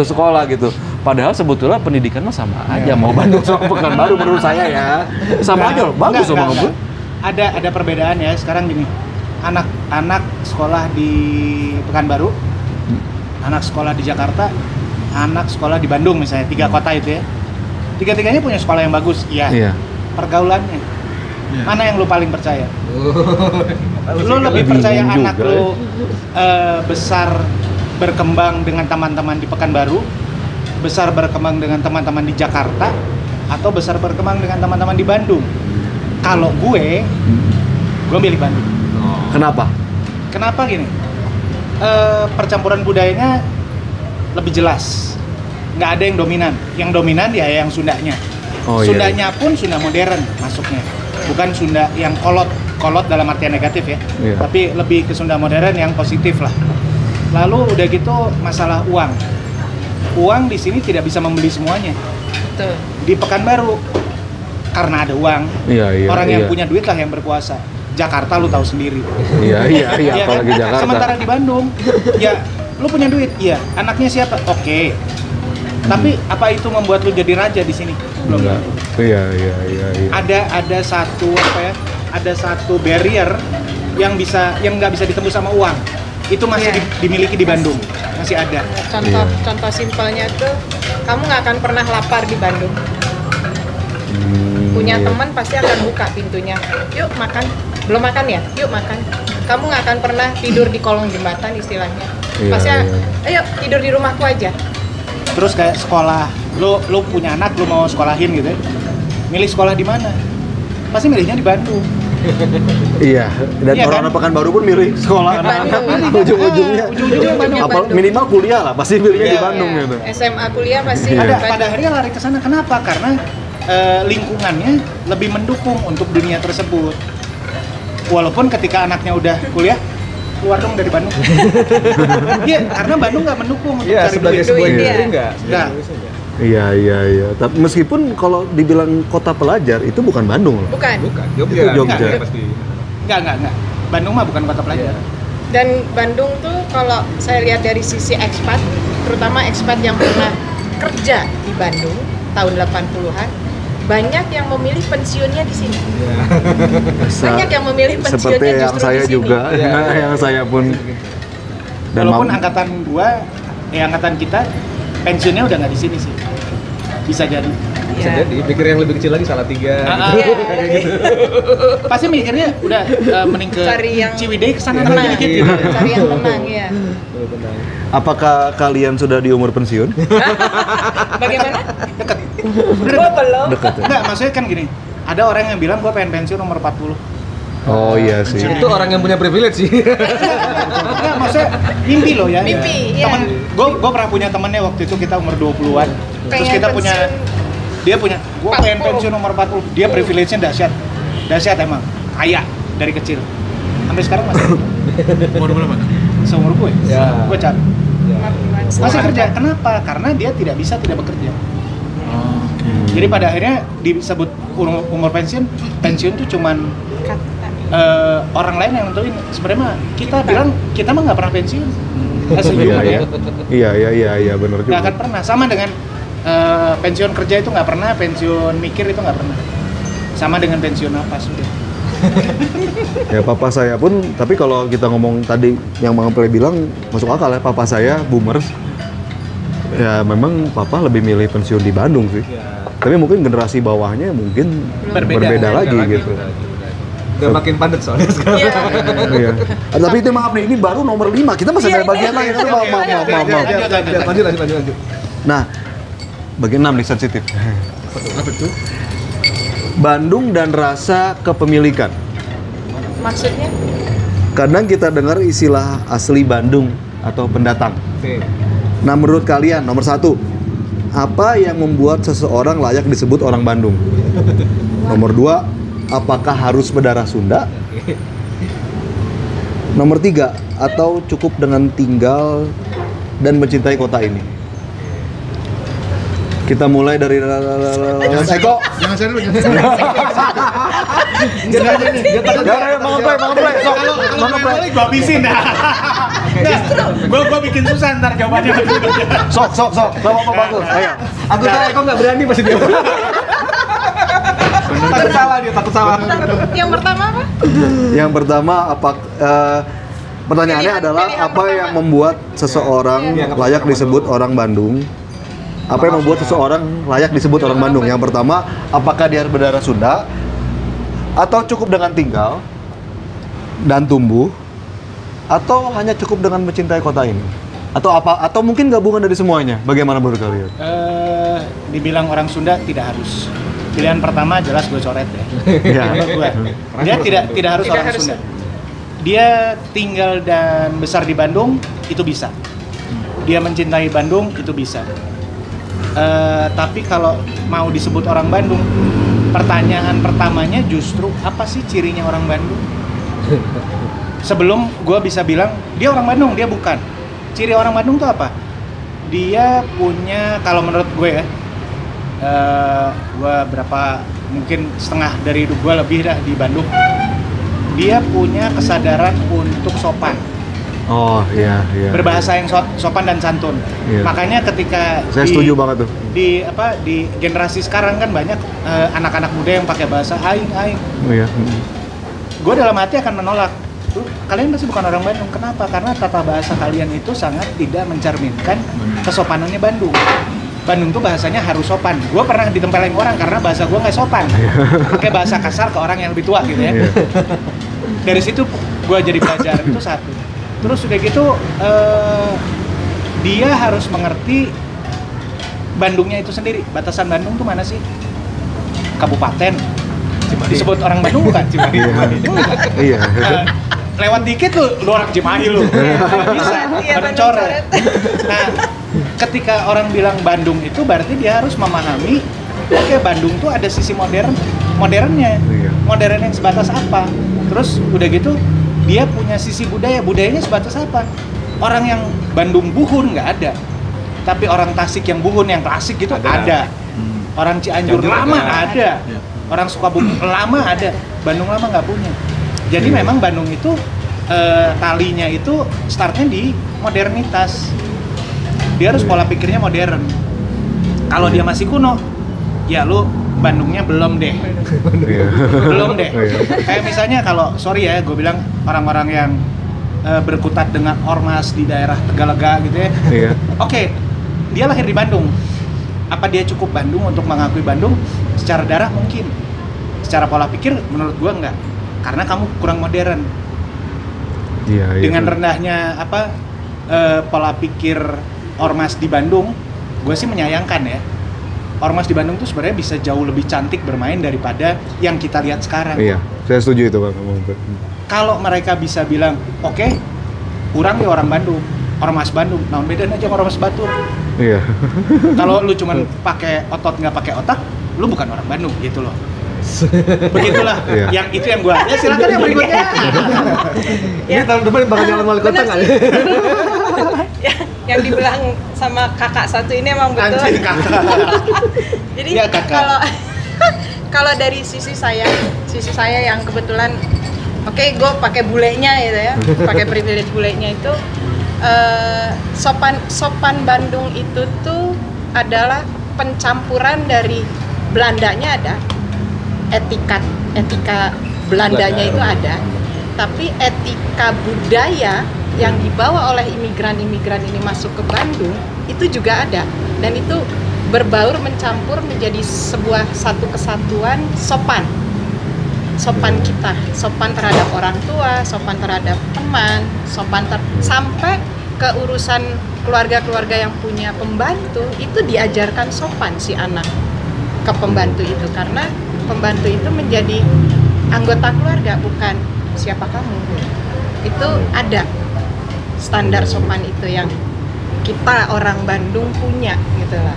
sekolah gitu. Padahal sebetulnya pendidikan mah sama aja, mau Bandung sama Pekanbaru menurut saya ya. Sama aja, bagus sama kamu. Ada perbedaan ya, sekarang gini. Anak sekolah di Pekanbaru, anak sekolah di Jakarta, anak sekolah di Bandung misalnya, 3 kota itu ya. Tiga-tiganya punya sekolah yang bagus, iya. Pergaulannya, mana yang lu paling percaya? Lu lebih percaya anak lu besar berkembang dengan teman-teman di Pekanbaru, besar berkembang dengan teman-teman di Jakarta, atau besar berkembang dengan teman-teman di Bandung? Kalau gue milih Bandung. Kenapa gini? Percampuran budayanya lebih jelas. Nggak ada yang dominan. Yang dominan ya yang Sundanya. Sundanya pun Sunda modern masuknya. Bukan Sunda yang kolot dalam artian negatif ya. Tapi lebih ke Sunda modern yang positif lah. Lalu udah gitu masalah uang. Uang di sini tidak bisa membeli semuanya. Betul. Di Pekanbaru karena ada uang. Orang yang punya duit lah yang berkuasa. Jakarta lu tahu sendiri. Iya, apalagi Jakarta. Sementara di Bandung, ya lu punya duit, iya. Anaknya siapa? Oke. Tapi apa itu membuat lu jadi raja di sini? Belum. Iya. Ada satu barrier yang nggak bisa ditembus sama uang. Itu masih dimiliki di Bandung, masih ada. Contoh simpelnya tuh, kamu nggak akan pernah lapar di Bandung. Punya teman pasti akan buka pintunya. Yuk makan. Belum makan ya? Yuk makan. Kamu nggak akan pernah tidur di kolong jembatan istilahnya. Pasti ayo tidur di rumahku aja. Terus kayak sekolah, lu punya anak, lu mau sekolahin gitu ya. Milih sekolah di mana? Pasti milihnya di Bandung. Iya, dan orang Pekanbaru pun milih sekolah anak-anak ujung-ujungnya Bandung. Minimal kuliah lah, pasti milihnya di Bandung gitu. SMA kuliah pasti Pada akhirnya lari ke sana. Kenapa? Karena lingkungannya lebih mendukung untuk dunia tersebut. Walaupun ketika anaknya udah kuliah, keluar dong dari Bandung. Iya, karena Bandung nggak mendukung untuk cari sebagai duit. sebuah industri nggak. Iya. Tapi meskipun kalau dibilang kota pelajar itu bukan Bandung loh. Bukan. Itu Jogja. Enggak. Bandung mah bukan kota pelajar. Dan Bandung tuh kalau saya lihat dari sisi ekspat, terutama ekspat yang pernah kerja di Bandung tahun 80-an, banyak yang memilih pensiunnya di sini. Banyak yang memilih pensiunnya seperti yang justru saya di sini. juga, yang saya pun. Dan Walaupun angkatan kita pensiunnya udah nggak di sini sih. Bisa jadi. Bisa jadi, pikir yang lebih kecil lagi Salatiga. Gitu. Pasti mikirnya udah mending ke Cari yang Ciwidey kesana tenang, dikit gitu. cari yang tenang ya. Apakah kalian sudah di umur pensiun? Bagaimana? Deket. Belum. Dekat ya? Enggak, maksudnya kan gini. Ada orang yang bilang gua pengen pensiun umur 40. Oh iya sih. Itu orang yang punya privilege sih. Enggak, maksudnya mimpi loh ya. Mimpi, iya. Temen, gue pernah punya temennya waktu itu kita umur 20-an. Terus Pengen kita punya, pensiun dia punya, gue pengen 40. pensiun umur 40. Dia privilege-nya dahsyat. Dahsyat emang, kaya dari kecil. Sampai sekarang masih Umur berapa? seumur gue. Ya. Gue cari. Ya. Masih kerja, kenapa? Karena dia tidak bisa tidak bekerja. Jadi pada akhirnya disebut umur pensiun tuh cuman orang lain yang nentuin. Sebenarnya mah kita bilang kita mah nggak pernah pensiun. As a human ya. Iya benar Nggak akan juga. pernah. Sama dengan pensiun kerja itu nggak pernah, pensiun mikir itu nggak pernah. Sama dengan pensiun napas sudah. Ya papa saya pun, tapi kalau kita ngomong tadi yang Bang Play bilang masuk akal ya, papa saya boomers. Ya memang papa lebih milih pensiun di Bandung sih. Tapi mungkin generasi bawahnya mungkin berbeda lagi gitu. Udah makin padat soalnya sekarang. Iya. Tapi itu maaf nih, ini baru nomor 5. Kita masih ada bagian lain. Maaf. Lanjut. Nah, bagian 6 nih sensitif. Apa tuh? Bandung dan rasa kepemilikan. Maksudnya? Kadang kita dengar istilah asli Bandung atau pendatang. Oke. Nah, menurut kalian nomor 1, apa yang membuat seseorang layak disebut orang Bandung? Nomor 2, apakah harus berdarah Sunda? Nomor 3, atau cukup dengan tinggal dan mencintai kota ini? Kita mulai dari Eko. Jangan saya dulu, jangan saya dulu. Bang Play. Kalau boleh gue habisin dah. Gue bikin susah ntar jawabannya. Sok. Bapak bagus. Ayo. Aku tahu Eko nggak berani pasti dia. Takut salah. Yang pertama apa? Yang pertama pertanyaannya adalah pilihan apa pertama. yang membuat seseorang Iya. layak disebut orang Bandung? Apa yang membuat seseorang layak disebut orang Bandung? Yang pertama, apakah dia berdarah Sunda atau cukup dengan tinggal dan tumbuh atau hanya cukup dengan mencintai kota ini? Atau mungkin gabungan dari semuanya? Bagaimana menurut kalian? Dibilang orang Sunda tidak harus. Pilihan pertama jelas gue coret ya. Ya. Menurut gue. Dia tidak harus orang Sunda. Dia tinggal dan besar di Bandung, itu bisa. Dia mencintai Bandung, itu bisa. Tapi kalau mau disebut orang Bandung, pertanyaan pertamanya justru apa sih cirinya orang Bandung? Sebelum gue bisa bilang dia orang Bandung, dia bukan. Ciri orang Bandung tuh apa? Dia punya, kalau menurut gue ya, gue mungkin setengah dari hidup gue lebih dah di Bandung. Dia punya kesadaran untuk sopan. Oh iya. Berbahasa yang sopan dan santun. Iya. Makanya ketika Saya setuju banget tuh. di generasi sekarang kan banyak anak-anak muda yang pakai bahasa aing. Oh, iya. Gue dalam hati akan menolak. Kalian pasti bukan orang Bandung. Kenapa? Karena tata bahasa kalian itu sangat tidak mencerminkan kesopanannya Bandung. Bandung tuh bahasanya harus sopan. Gue pernah ditempelin orang karena bahasa gue nggak sopan. Pakai bahasa kasar ke orang yang lebih tua gitu ya. Iya. Dari situ gue jadi belajar itu satu. Terus udah gitu dia harus mengerti Bandungnya itu sendiri. Batasan Bandung tuh mana sih? Kabupaten. Disebut orang Bandung bukan? Cimahi. Iya. Lewat dikit lu orang Cimahi lu. Bisa. Iya, Bandung Bandung coret. Nah, ketika orang bilang Bandung itu berarti dia harus memahami oke, Bandung tuh ada sisi modernnya. Iya. Modern yang sebatas apa? Terus udah gitu dia punya sisi budayanya sebatas apa? Orang yang Bandung buhun nggak ada, tapi orang Tasik yang buhun yang klasik gitu ada. Orang Cianjur lama ada. Orang Sukabumi lama ada. Bandung lama nggak punya. Jadi memang Bandung itu talinya itu startnya di modernitas. Dia harus pola pikirnya modern. Kalau dia masih kuno, ya lu Bandungnya belum deh. Belum deh. Kayak misalnya kalau sorry ya, gue bilang orang-orang yang berkutat dengan ormas di daerah Tegalega gitu ya. Iya. Oke, dia lahir di Bandung. Apa dia cukup Bandung untuk mengakui Bandung? Secara darah mungkin. Secara pola pikir menurut gue enggak. Karena kamu kurang modern. Iya. Dengan rendahnya pola pikir ormas di Bandung, gue sih menyayangkan ya. ormas di Bandung tuh sebenarnya bisa jauh lebih cantik bermain daripada yang kita lihat sekarang. Iya, saya setuju itu Bang. Kalau mereka bisa bilang, oke, kurang ya orang Bandung, ormas Bandung, naon bedanya aja ormas Batur. Iya. Kalau lu cuman pakai otot nggak pakai otak, lu bukan orang Bandung gitu loh. Begitulah. Iya. Yang itu yang gua. Ya silakan yang berikutnya. Ini tahun depan bakal jalan wali kota nggak? Ya, yang dibilang sama kakak satu ini emang betul. Anjir kakak. Jadi Ya, kakak. kalau dari sisi saya yang kebetulan gue pakai bulenya gitu ya, pakai privilege bulenya itu sopan Bandung itu tuh adalah pencampuran dari Belandanya ada, etika Belandanya itu ada, tapi etika budaya yang dibawa oleh imigran ini masuk ke Bandung itu juga ada, dan itu berbaur mencampur menjadi satu kesatuan sopan kita, sopan terhadap orang tua, sopan terhadap teman, sampai ke urusan keluarga-keluarga yang punya pembantu itu diajarkan sopan si anak ke pembantu itu, karena pembantu itu menjadi anggota keluarga, bukan siapa kamu. Itu ada standar sopan itu yang kita orang Bandung punya gitu lah,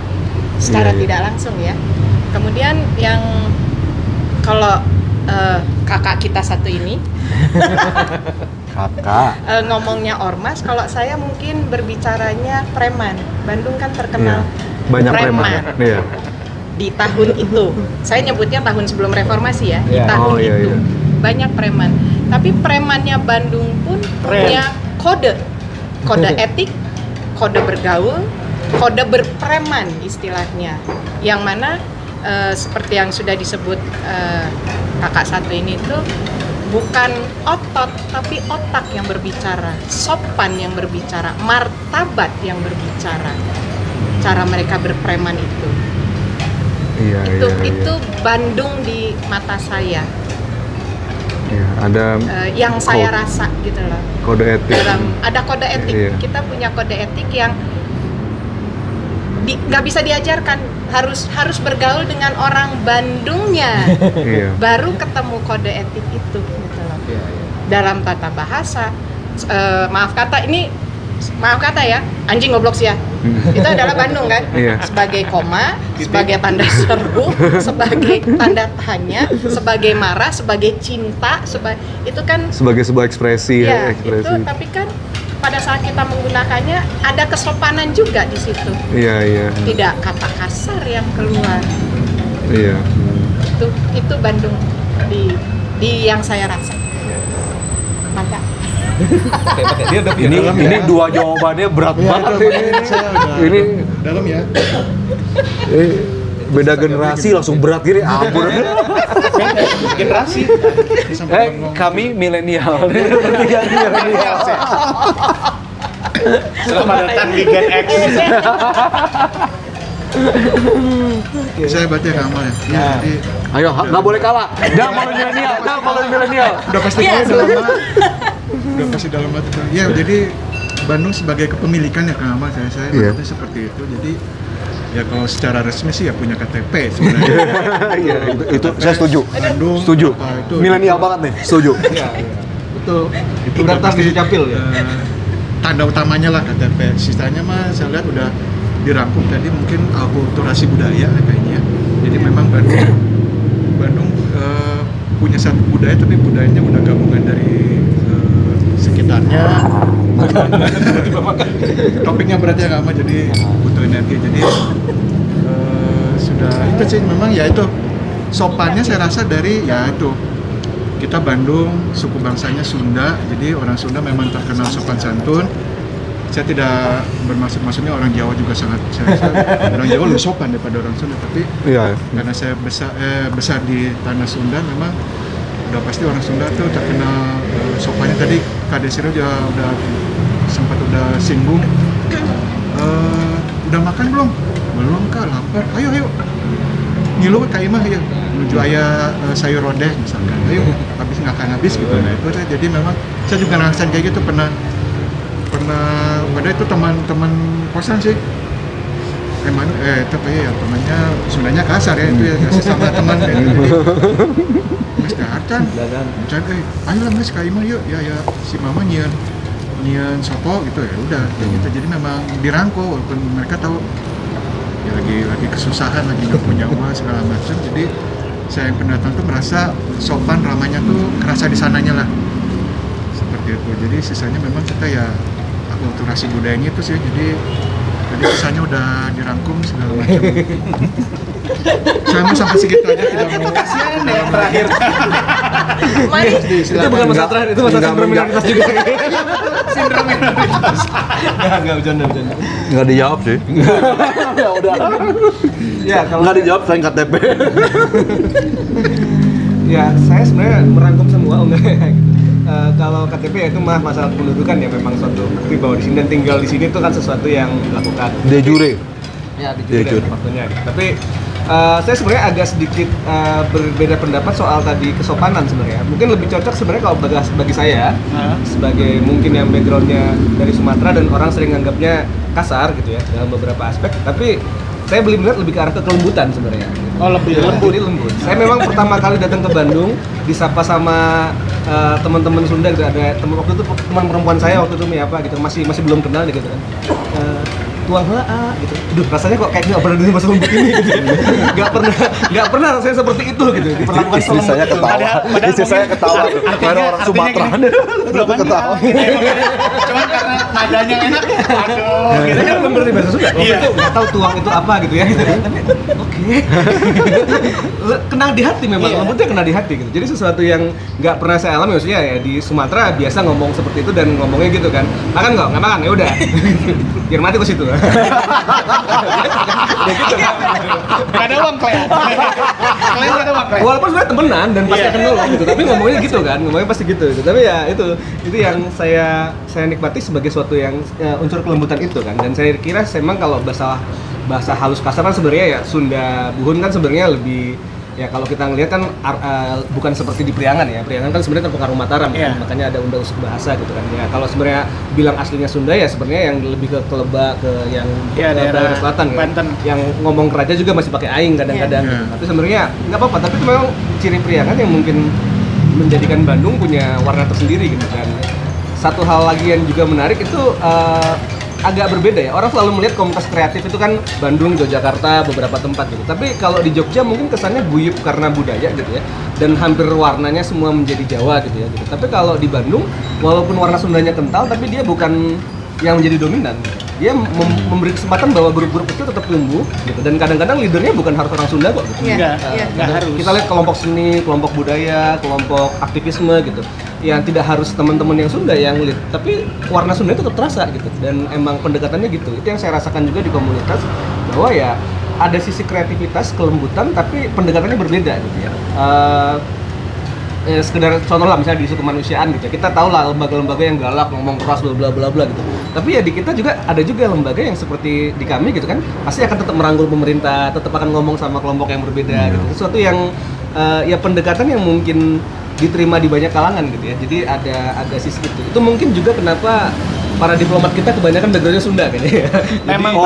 secara tidak langsung ya. Kemudian yang kalau kakak kita satu ini ngomongnya ormas, kalau saya mungkin berbicaranya preman. Bandung kan terkenal banyak preman. Iya. Di tahun itu, saya nyebutnya tahun sebelum reformasi ya, di tahun itu banyak preman. Tapi premannya Bandung pun punya kode etik, kode bergaul, kode berpreman istilahnya, yang mana seperti yang sudah disebut kakak satu ini tuh bukan otot tapi otak yang berbicara, sopan yang berbicara, martabat yang berbicara, cara mereka berpreman itu. Itu Bandung di mata saya. Iya, ada yang saya rasa gitu loh. Kode etik. Ada kode etik. Iya. Kita punya kode etik yang nggak bisa diajarkan, harus bergaul dengan orang Bandungnya. Iya. Baru ketemu kode etik itu gitu loh. Iya. Dalam tata bahasa, maaf kata ya, anjing goblok sih ya. Itu adalah Bandung kan? Iya. Sebagai koma, sebagai tanda seru, sebagai tanda tanya, sebagai marah, sebagai cinta, itu kan sebagai sebuah ekspresi ya, ekspresi. itu tapi kan pada saat kita menggunakannya ada kesopanan juga di situ. Iya. Tidak kata kasar yang keluar. Iya. Itu Bandung di yang saya rasa. Mantap. Dia udah Ini dua jawabannya berat banget ini. Dalam ya. Beda generasi langsung berat gini, ampun. Generasi. Kami milenial. Bertiga milenial. Selamat datang di Gen X. Saya berarti Kamal ya. Jadi Ayo, nggak boleh kalah. Jangan malu milenial. udah pasti dalam hati. Ya, jadi Bandung sebagai kepemilikan ya Kang Amal, saya berarti seperti itu. Jadi ya kalau secara resmi sih ya punya KTP sebenarnya. Iya, itu saya setuju. Bandung, Setuju. itu Milenial banget nih, setuju. Iya. Betul. itu Udah tas pasti, di capil ya. Tanda utamanya lah KTP. Sisanya mah saya lihat udah dirangkum tadi, mungkin akulturasi budaya kayaknya. Jadi memang Bandung punya satu budaya, tapi budayanya udah gabungan dari sekitarnya. Topiknya berarti ya Kak, jadi butuh energi. Jadi sudah itu sih memang ya itu sopannya saya rasa dari ya itu kita Bandung, suku bangsanya Sunda, jadi orang Sunda memang terkenal sopan santun. Saya tidak maksudnya orang Jawa juga sangat, saya rasa orang Jawa lebih sopan daripada orang Sunda, tapi karena saya besar di tanah Sunda, memang udah pasti orang Sunda tuh terkenal sopannya. Tadi Kak Desiree udah sempat singgung, udah makan belum? Belum Kak, lapar. Ayo ngilu Kak Imah ya, menuju ayah sayur rodeh misalkan. Ayo, habis nggak akan habis gitu. Nah itu jadi memang saya juga ngerasain kayak gitu, pernah pada itu teman-teman kosan sih tapi ya temannya sebenarnya kasar ya itu ya sesama teman ya. Mas datang, ayolah mas ke imah yuk, ya si mama nyian sopo gitu ya udah kayak gitu. Jadi memang dirangkul walaupun mereka tahu ya lagi kesusahan, lagi nggak punya uang segala macam. Jadi saya yang pendatang tuh merasa sopan ramanya tuh kerasa di sananya lah seperti itu. Jadi sisanya memang kita ya akulturasi budayanya itu sih. Jadi sisanya udah dirangkum segala macam. Saya mau sampai segitu aja, tidak mau. Kasihan ya yang terakhir. Mari. Itu bukan masalah terakhir, itu masalah sindrom minoritas juga. Sindrom minoritas. Enggak bercanda. Nggak dijawab sih. Ya udah. Ya kalau Nggak dijawab selain KTP. ya saya sebenarnya merangkum semua kalau KTP ya itu masalah pendudukan ya, memang suatu bukti bahwa di sini dan tinggal di sini itu kan sesuatu yang dilakukan. De jure. Ya, De di jure. waktunya. Tapi saya sebenarnya agak sedikit berbeda pendapat soal tadi kesopanan sebenarnya. Mungkin lebih cocok sebenarnya kalau bagi saya sebagai mungkin yang backgroundnya dari Sumatera dan orang sering anggapnya kasar gitu ya dalam beberapa aspek. Tapi saya melihat lebih ke arah kelembutan sebenarnya. Oh, lebih lembut. Lembut. Saya memang pertama kali datang ke Bandung disapa sama teman-teman Sunda gitu. Ada teman waktu itu teman perempuan saya waktu itu apa gitu, masih belum kenal gitu kan. Tuang heula gitu. Duh, rasanya kok kayak nggak pernah dengar bahasa lembut ini gitu. Nggak pernah rasanya seperti itu gitu. Diperlakukan Istri saya ketawa. Istri saya ketawa. Karena orang Sumatera. Belum ketawa. Cuman karena nadanya enak. Aduh, Kita gitu kan belum ngerti bahasa Sunda. Waktu itu nggak tahu tuang itu apa gitu ya. Gitu. Tapi oke. Kena di hati memang, lembutnya kena di hati gitu. Jadi sesuatu yang nggak pernah saya alami, maksudnya ya di Sumatera biasa ngomong seperti itu dan ngomongnya gitu kan. Makan nggak makan, ya udah. Biar mati ke situ. Ya gitu kan. Gak ada uang Klea. Klea gak ada uang Klea. Walaupun sebenarnya temenan dan pasti akan nolong gitu, tapi ngomongnya gitu kan, ngomongnya pasti gitu. Tapi ya itu yang saya nikmati sebagai suatu yang unsur kelembutan itu kan. Dan saya kira memang kalau bahasa halus kasar kan sebenarnya ya Sunda Buhun kan sebenarnya lebih ya kalau kita ngelihat kan bukan seperti di Priangan ya. Priangan kan sebenarnya terpengaruh Mataram kan? Makanya ada undang-undang bahasa gitu kan. Ya kalau sebenarnya bilang aslinya Sunda ya sebenarnya yang lebih ke Keleba ke yang daerah selatan Banten. Yang ngomong Keraja juga masih pakai aing kadang-kadang. Tapi sebenarnya nggak apa-apa, tapi itu memang ciri Priangan yang mungkin menjadikan Bandung punya warna tersendiri gitu kan. Satu hal lagi yang juga menarik itu agak berbeda ya. Orang selalu melihat komunitas kreatif itu kan Bandung, Yogyakarta, beberapa tempat gitu. Tapi kalau di Jogja mungkin kesannya guyup karena budaya gitu ya. Dan hampir warnanya semua menjadi Jawa gitu ya. Gitu. Tapi kalau di Bandung, walaupun warna Sundanya kental, tapi dia bukan yang menjadi dominan. Dia memberi kesempatan bahwa grup-grup itu tetap tumbuh gitu. Dan kadang-kadang leadernya bukan harus orang Sunda kok gitu. Enggak harus. Kita lihat kelompok seni, kelompok budaya, kelompok aktivisme gitu. Yang tidak harus teman-teman yang Sunda yang lead, tapi warna Sunda itu tetap terasa gitu. Dan emang pendekatannya gitu. Itu yang saya rasakan juga di komunitas, bahwa ya ada sisi kreativitas, kelembutan, tapi pendekatannya berbeda gitu ya. Sekedar contoh lah misalnya di isu kemanusiaan gitu ya. Kita tahu lah lembaga-lembaga yang galak ngomong keras bla bla bla gitu. Tapi ya di kita juga ada juga lembaga yang seperti di kami gitu kan, pasti akan tetap merangkul pemerintah, tetap akan ngomong sama kelompok yang berbeda gitu. Sesuatu yang ya pendekatan yang mungkin diterima di banyak kalangan gitu ya. Jadi ada sisi itu mungkin juga kenapa para diplomat kita kebanyakan backgroundnya Sunda kayaknya. Memang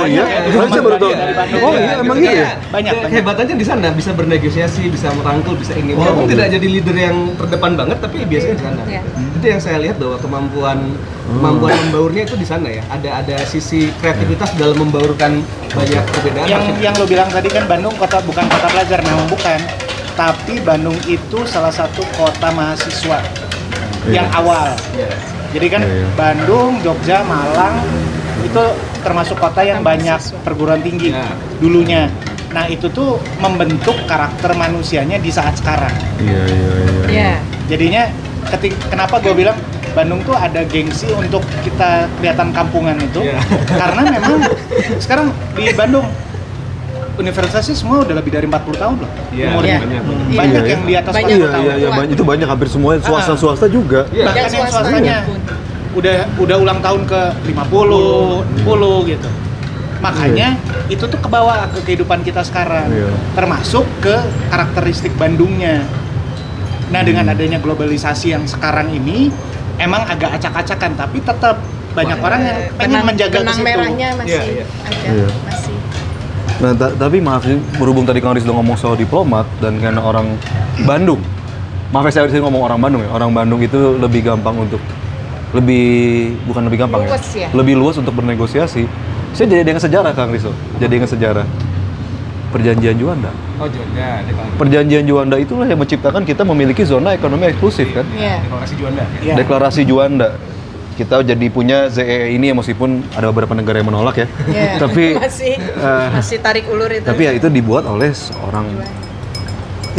Saya baru tahu. Oh iya, emang gitu ya? Banyak. Kehebatannya di sana, bisa bernegosiasi, bisa merangkul, bisa ini. Walaupun tidak jadi leader yang terdepan banget, tapi biasanya di sana. Itu yang saya lihat bahwa kemampuan membaurnya itu di sana ya. Ada sisi kreativitas dalam membaurkan banyak perbedaan. Yang lo bilang tadi kan Bandung bukan kota pelajar, memang bukan. Tapi Bandung itu salah satu kota mahasiswa yang awal. Jadi kan Bandung, Jogja, Malang itu termasuk kota yang banyak perguruan tinggi dulunya. Nah itu tuh membentuk karakter manusianya di saat sekarang. Iya. Jadinya kenapa gue bilang Bandung tuh ada gengsi untuk kita kelihatan kampungan itu, karena memang sekarang di Bandung universitasnya semua udah lebih dari 40 tahun loh umurnya. Banyak yang di atas 40 tahun. Iya, itu banyak, hampir semua swasta juga. Bahkan yang swastanya udah ulang tahun ke 50, 60 gitu. Makanya itu tuh kebawa ke kehidupan kita sekarang. Termasuk ke karakteristik Bandungnya. Nah, dengan adanya globalisasi yang sekarang ini emang agak acak-acakan, tapi tetap banyak orang yang pengen menjaga ke situ. Benang merahnya masih ada, masih. Nah, tapi maaf sih, berhubung tadi Kang Rizdo ngomong soal diplomat dan karena orang Bandung, maaf ya saya di sini ngomong orang Bandung ya, orang Bandung itu lebih gampang untuk bukan lebih gampang Luas ya? lebih luas untuk bernegosiasi. Saya jadi dengan sejarah Kang Rizdo, jadi dengan sejarah Perjanjian Juanda. Oh Juanda, Perjanjian Juanda itulah yang menciptakan kita memiliki zona ekonomi eksklusif kan? Iya. deklarasi Juanda. Iya. Deklarasi Juanda. Kita jadi punya ZEE ini ya, meskipun ada beberapa negara yang menolak ya. Iya. Tapi masih tarik ulur itu. tapi ya itu dibuat oleh seorang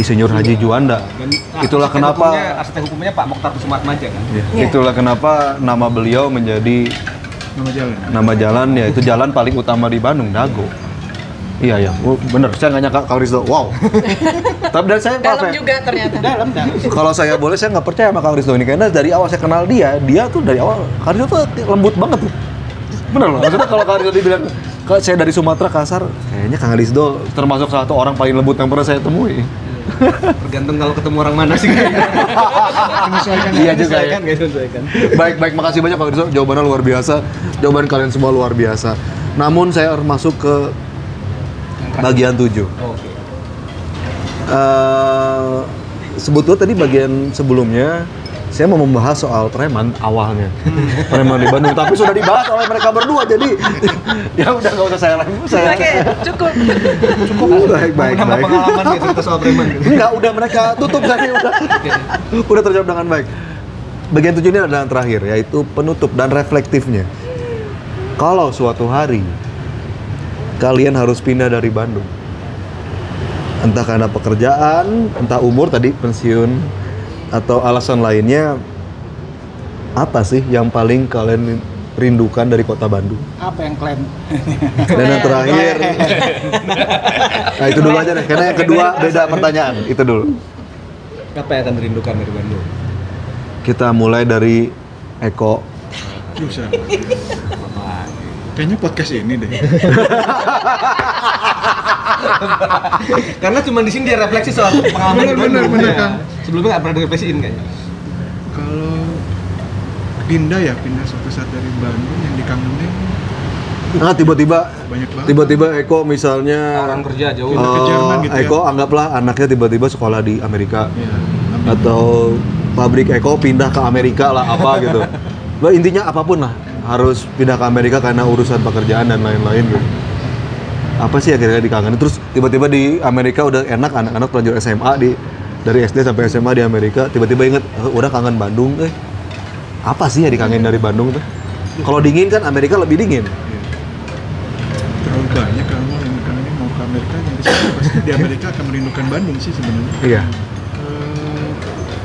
Insinyur Haji Juanda. Dan Itulah kenapa arsitek hukumnya Pak Mokhtar Kusumatmaja kan. ya, Iya. itulah kenapa nama beliau menjadi Nama jalan. nama jalan ya itu jalan paling utama di Bandung, Dago. Iya ya, bener. Saya nggak nyangka Kang Rizdo. Wow. Tapi dan saya maaf Dalam ya, juga ternyata. Dalam. kalau saya boleh saya nggak percaya sama Kang Rizdo ini karena dari awal saya kenal dia tuh dari awal Kang Rizdo tuh lembut banget tuh. Bener loh. Maksudnya kalau Kang Rizdo dibilang kalau saya dari Sumatera kasar, kayaknya Kang Rizdo termasuk satu orang paling lembut yang pernah saya temui. Tergantung kalau ketemu orang mana sih kayaknya. Iya juga ya. Menyesuaikan. Baik, makasih banyak Kang Rizdo. Jawabannya luar biasa. Jawaban kalian semua luar biasa. Namun saya harus masuk ke bagian 7. Oke. Sebetulnya tadi bagian sebelumnya saya mau membahas soal preman awalnya. Preman di Bandung, tapi sudah dibahas oleh mereka berdua jadi ya udah nggak usah saya Oke, cukup. baik. Pengalaman ya cerita soal preman gitu. Enggak, udah mereka tutup tadi udah terjawab dengan baik. Bagian 7 ini adalah yang terakhir, yaitu penutup dan reflektifnya. Kalau suatu hari kalian harus pindah dari Bandung, entah karena pekerjaan, entah umur tadi pensiun, atau alasan lainnya, apa sih yang paling kalian rindukan dari kota Bandung? Apa yang klaim? Dan yang terakhir, nah itu dulu aja deh, karena yang kedua beda pertanyaan, itu dulu. Apa yang akan dirindukan dari Bandung? Kita mulai dari Eko. Bisa. Kayaknya podcast ini deh. Karena cuma di sini dia refleksi soal pengalaman di Bandung. Bener, Ya. Kang. Sebelumnya nggak pernah direfleksiin kayaknya. Kalau pindah suatu saat dari Bandung yang dikangenin Nah, tiba-tiba banyak banget. Eko misalnya Orang kerja jauh. Pindah ke Jerman gitu ya. Eko anggaplah anaknya tiba-tiba sekolah di Amerika. Iya, amin. Atau pabrik Eko pindah ke Amerika lah apa gitu. Bah, intinya apapun lah harus pindah ke Amerika karena urusan pekerjaan dan lain-lain gitu. Apa sih akhirnya dikangenin? Terus tiba-tiba di Amerika udah enak anak-anak lanjut SMA dari SD sampai SMA di Amerika, tiba-tiba inget udah kangen Bandung apa sih ya dikangenin dari Bandung tuh? Kalau dingin kan Amerika lebih dingin. Terlalu banyak kamu yang kangenin mau ke Amerika yang di sana pasti di Amerika akan merindukan Bandung sih sebenarnya. Iya.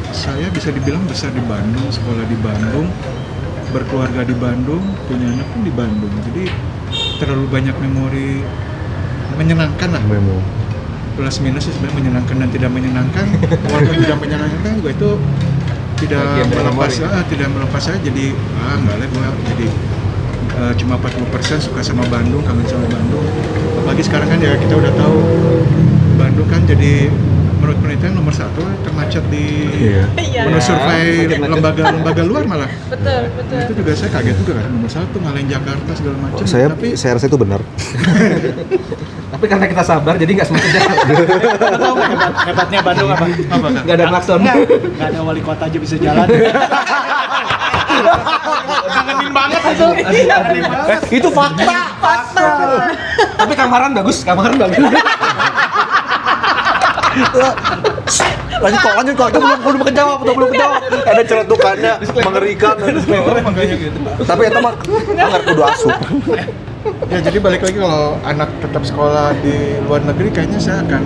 Saya bisa dibilang besar di Bandung, sekolah di Bandung, berkeluarga di Bandung, punya anak pun di Bandung. Jadi terlalu banyak memori menyenangkan lah. Plus minus sih sebenarnya menyenangkan dan tidak menyenangkan. Walaupun tidak menyenangkan juga itu tidak melepas saya jadi enggak lah gue jadi cuma 40% suka sama Bandung, kangen sama Bandung. Apalagi sekarang kan ya kita udah tahu Bandung kan jadi menurut penelitian nomor 1 termacet di menurut survei lembaga luar malah. Betul. Itu juga saya kaget juga kan nomor 1 ngalahin Jakarta segala macam. Saya rasa itu benar. Tapi karena kita sabar jadi nggak semacam Jakarta. Tahu nggak hebatnya Bandung apa? Nggak ada klakson. Nggak ada wali kota aja bisa jalan. Kangenin banget itu. Itu fakta. Tapi Kamaran bagus. Lanjut kok. Itu belum kejawab. Ada celetukannya mengerikan. Makanya gitu. Tapi itu mah nggak kudu asup. Ya jadi balik lagi kalau anak tetap sekolah di luar negeri kayaknya saya akan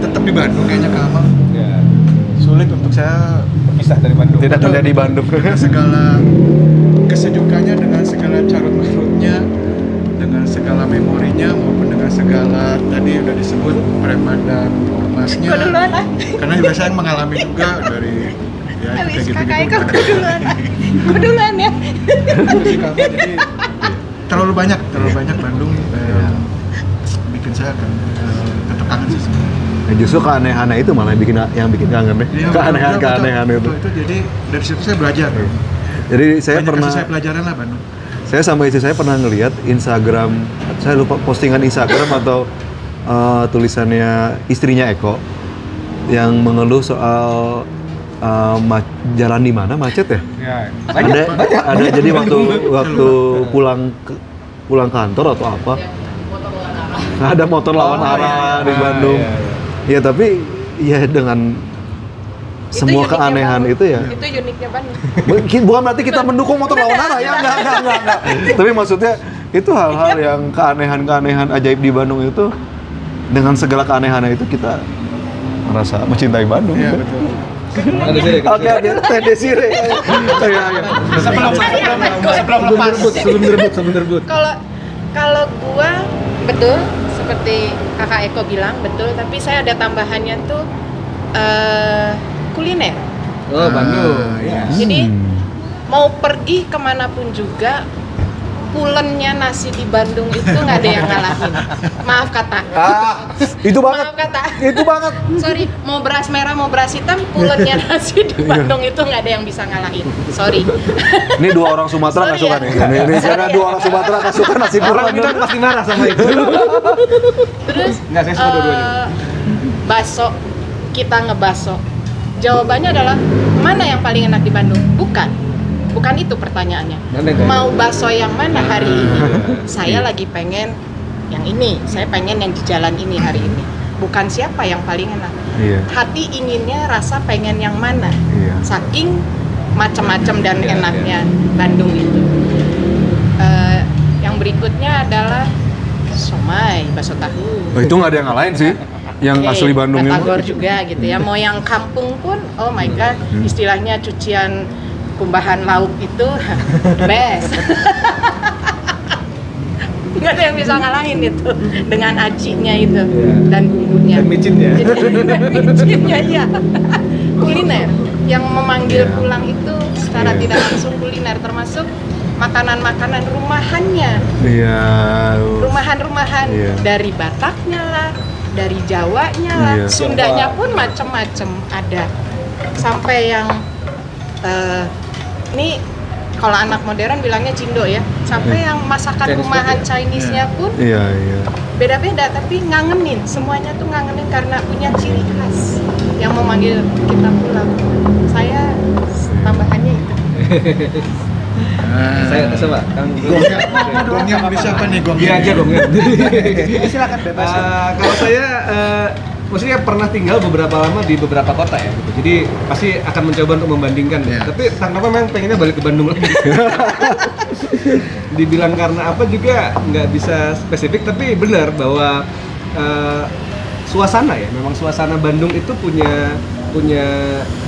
tetap di Bandung kayaknya Kak Amal. Ya. Sulit untuk saya Berpisah dari Bandung. Tidak terjadi di Bandung. dengan segala kesejukannya, dengan segala carut marutnya, dengan segala memorinya maupun dengan segala tadi udah disebut preman dan ormasnya. Kok duluan ah? Karena juga saya mengalami juga dari ya kayak Habis gitu-gitu. kakak Eko kok duluan ya? Itu sih Kak Amal. Jadi terlalu banyak Bandung bikin saya akan tetap kangen sih sebenarnya. Nah, justru keanehan itu malah yang bikin kangen deh. Iya, Keanehan itu. Itu jadi dari situ saya belajar. Jadi saya Banyak pernah kasih saya pelajaran lah Bandung. Saya sama istri saya pernah ngelihat Instagram, saya lupa postingan Instagram atau tulisannya istrinya Eko yang mengeluh soal jalan di mana macet ya? Ada jadi waktu pulang kantor atau apa? Ada motor lawan arah di Bandung. Ya tapi ya dengan semua uniknya keanehan Bandung. itu ya. Itu uniknya Bandung. Bukan berarti kita mendukung motor lawan arah ya, enggak. Tapi maksudnya itu hal-hal yang keanehan ajaib di Bandung itu, dengan segala keanehannya itu kita merasa mencintai Bandung. Iya, betul. Ada sih. Oke, Teh Desire. Iya. Sebelum direbut. Kalau gua betul seperti Kakak Eko bilang betul, tapi saya ada tambahannya tuh kuliner. Oh, Bandung. Iya. Jadi mau pergi kemanapun juga, pulennya nasi di Bandung itu nggak ada yang ngalahin. Maaf kata. Itu banget. Maaf kata. Itu banget. Sorry, mau beras merah mau beras hitam, pulennya nasi di Bandung itu nggak ada yang bisa ngalahin. Sorry. Ini dua orang Sumatera nggak Sorry suka ya. nih. Ini karena dua orang Sumatera nggak suka nasi Orang Bandung. Minang pasti marah sama itu. Terus Nggak, saya suka dua-duanya. Bakso, kita ngebaso. Jawabannya adalah mana yang paling enak di Bandung? Bukan itu pertanyaannya. Mana yang Mau bakso yang mana hari ini? Saya lagi pengen yang ini. Saya pengen yang di jalan ini hari ini. Bukan siapa yang paling enak. Iya. Hati inginnya rasa pengen yang mana. Iya. Saking macam-macam dan enaknya Bandung itu. Yang berikutnya adalah somai, bakso tahu. Oh, itu nggak ada yang ngalahin sih. Yang Oke, asli Bandung Batagor itu. juga gitu ya. Mau yang kampung pun, oh my god, istilahnya cucian kumbahan lauk itu best. Nggak ada yang bisa ngalahin itu dengan acinya itu dan bumbunya. Dan micinnya. Dan micinnya iya. Kuliner yang memanggil pulang itu secara tidak langsung kuliner, termasuk makanan-makanan rumahannya. Iya. Rumahan-rumahan Iya. dari Bataknya lah, dari Jawanya lah, Iya. Sundanya pun macem-macem ada. Sampai yang ini kalau anak modern bilangnya cindo ya. Sampai yang masakan Chinese rumahan food ya? Chinese-nya pun Iya, iya. beda-beda, tapi ngangenin. Semuanya tuh ngangenin karena punya ciri khas yang memanggil kita pulang. Saya tambahannya itu. Saya coba. Kang Gongnya bisa apa nih gongnya? Iya aja gongnya. Silakan bebas. Kalau saya maksudnya pernah tinggal beberapa lama di beberapa kota ya gitu. Jadi pasti akan mencoba untuk membandingkan ya. Iya. Tapi tanggapan memang pengennya balik ke Bandung lagi. Dibilang karena apa juga nggak bisa spesifik, tapi benar bahwa suasana ya, memang suasana Bandung itu punya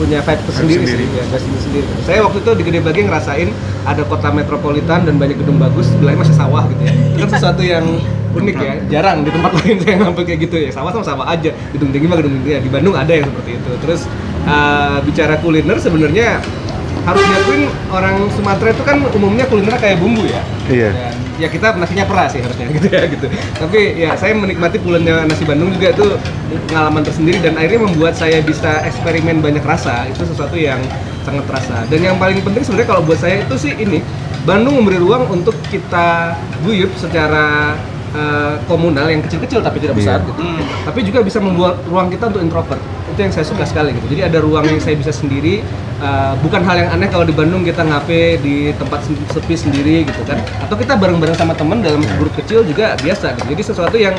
vibe tersendiri sih, ya, vibe sendiri. Saya waktu itu di Gede Bage ngerasain ada kota metropolitan dan banyak gedung bagus, sebelahnya masih sawah gitu ya. Itu kan sesuatu yang unik ya, jarang di tempat lain saya ngambil kayak gitu ya. Sawah sama sawah aja, gedung tinggi mah gedung tinggi ya. Di Bandung ada yang seperti itu. Terus bicara kuliner sebenarnya harus diakuin orang Sumatera itu kan umumnya kulinernya kayak bumbu ya. Iya. Dan ya kita nasinya perah sih harusnya gitu ya gitu. Tapi ya saya menikmati pulennya nasi Bandung juga itu pengalaman tersendiri dan akhirnya membuat saya bisa eksperimen banyak rasa. Itu sesuatu yang sangat terasa. Dan yang paling penting sebenarnya kalau buat saya itu sih ini, Bandung memberi ruang untuk kita guyup secara komunal yang kecil-kecil tapi tidak besar gitu. Tapi juga bisa membuat ruang kita untuk introvert. Itu yang saya suka sekali gitu. Jadi ada ruang yang saya bisa sendiri. Bukan hal yang aneh kalau di Bandung kita ngafe di tempat sepi sendiri gitu kan. Atau kita bareng-bareng sama temen dalam grup kecil juga biasa gitu. Jadi sesuatu yang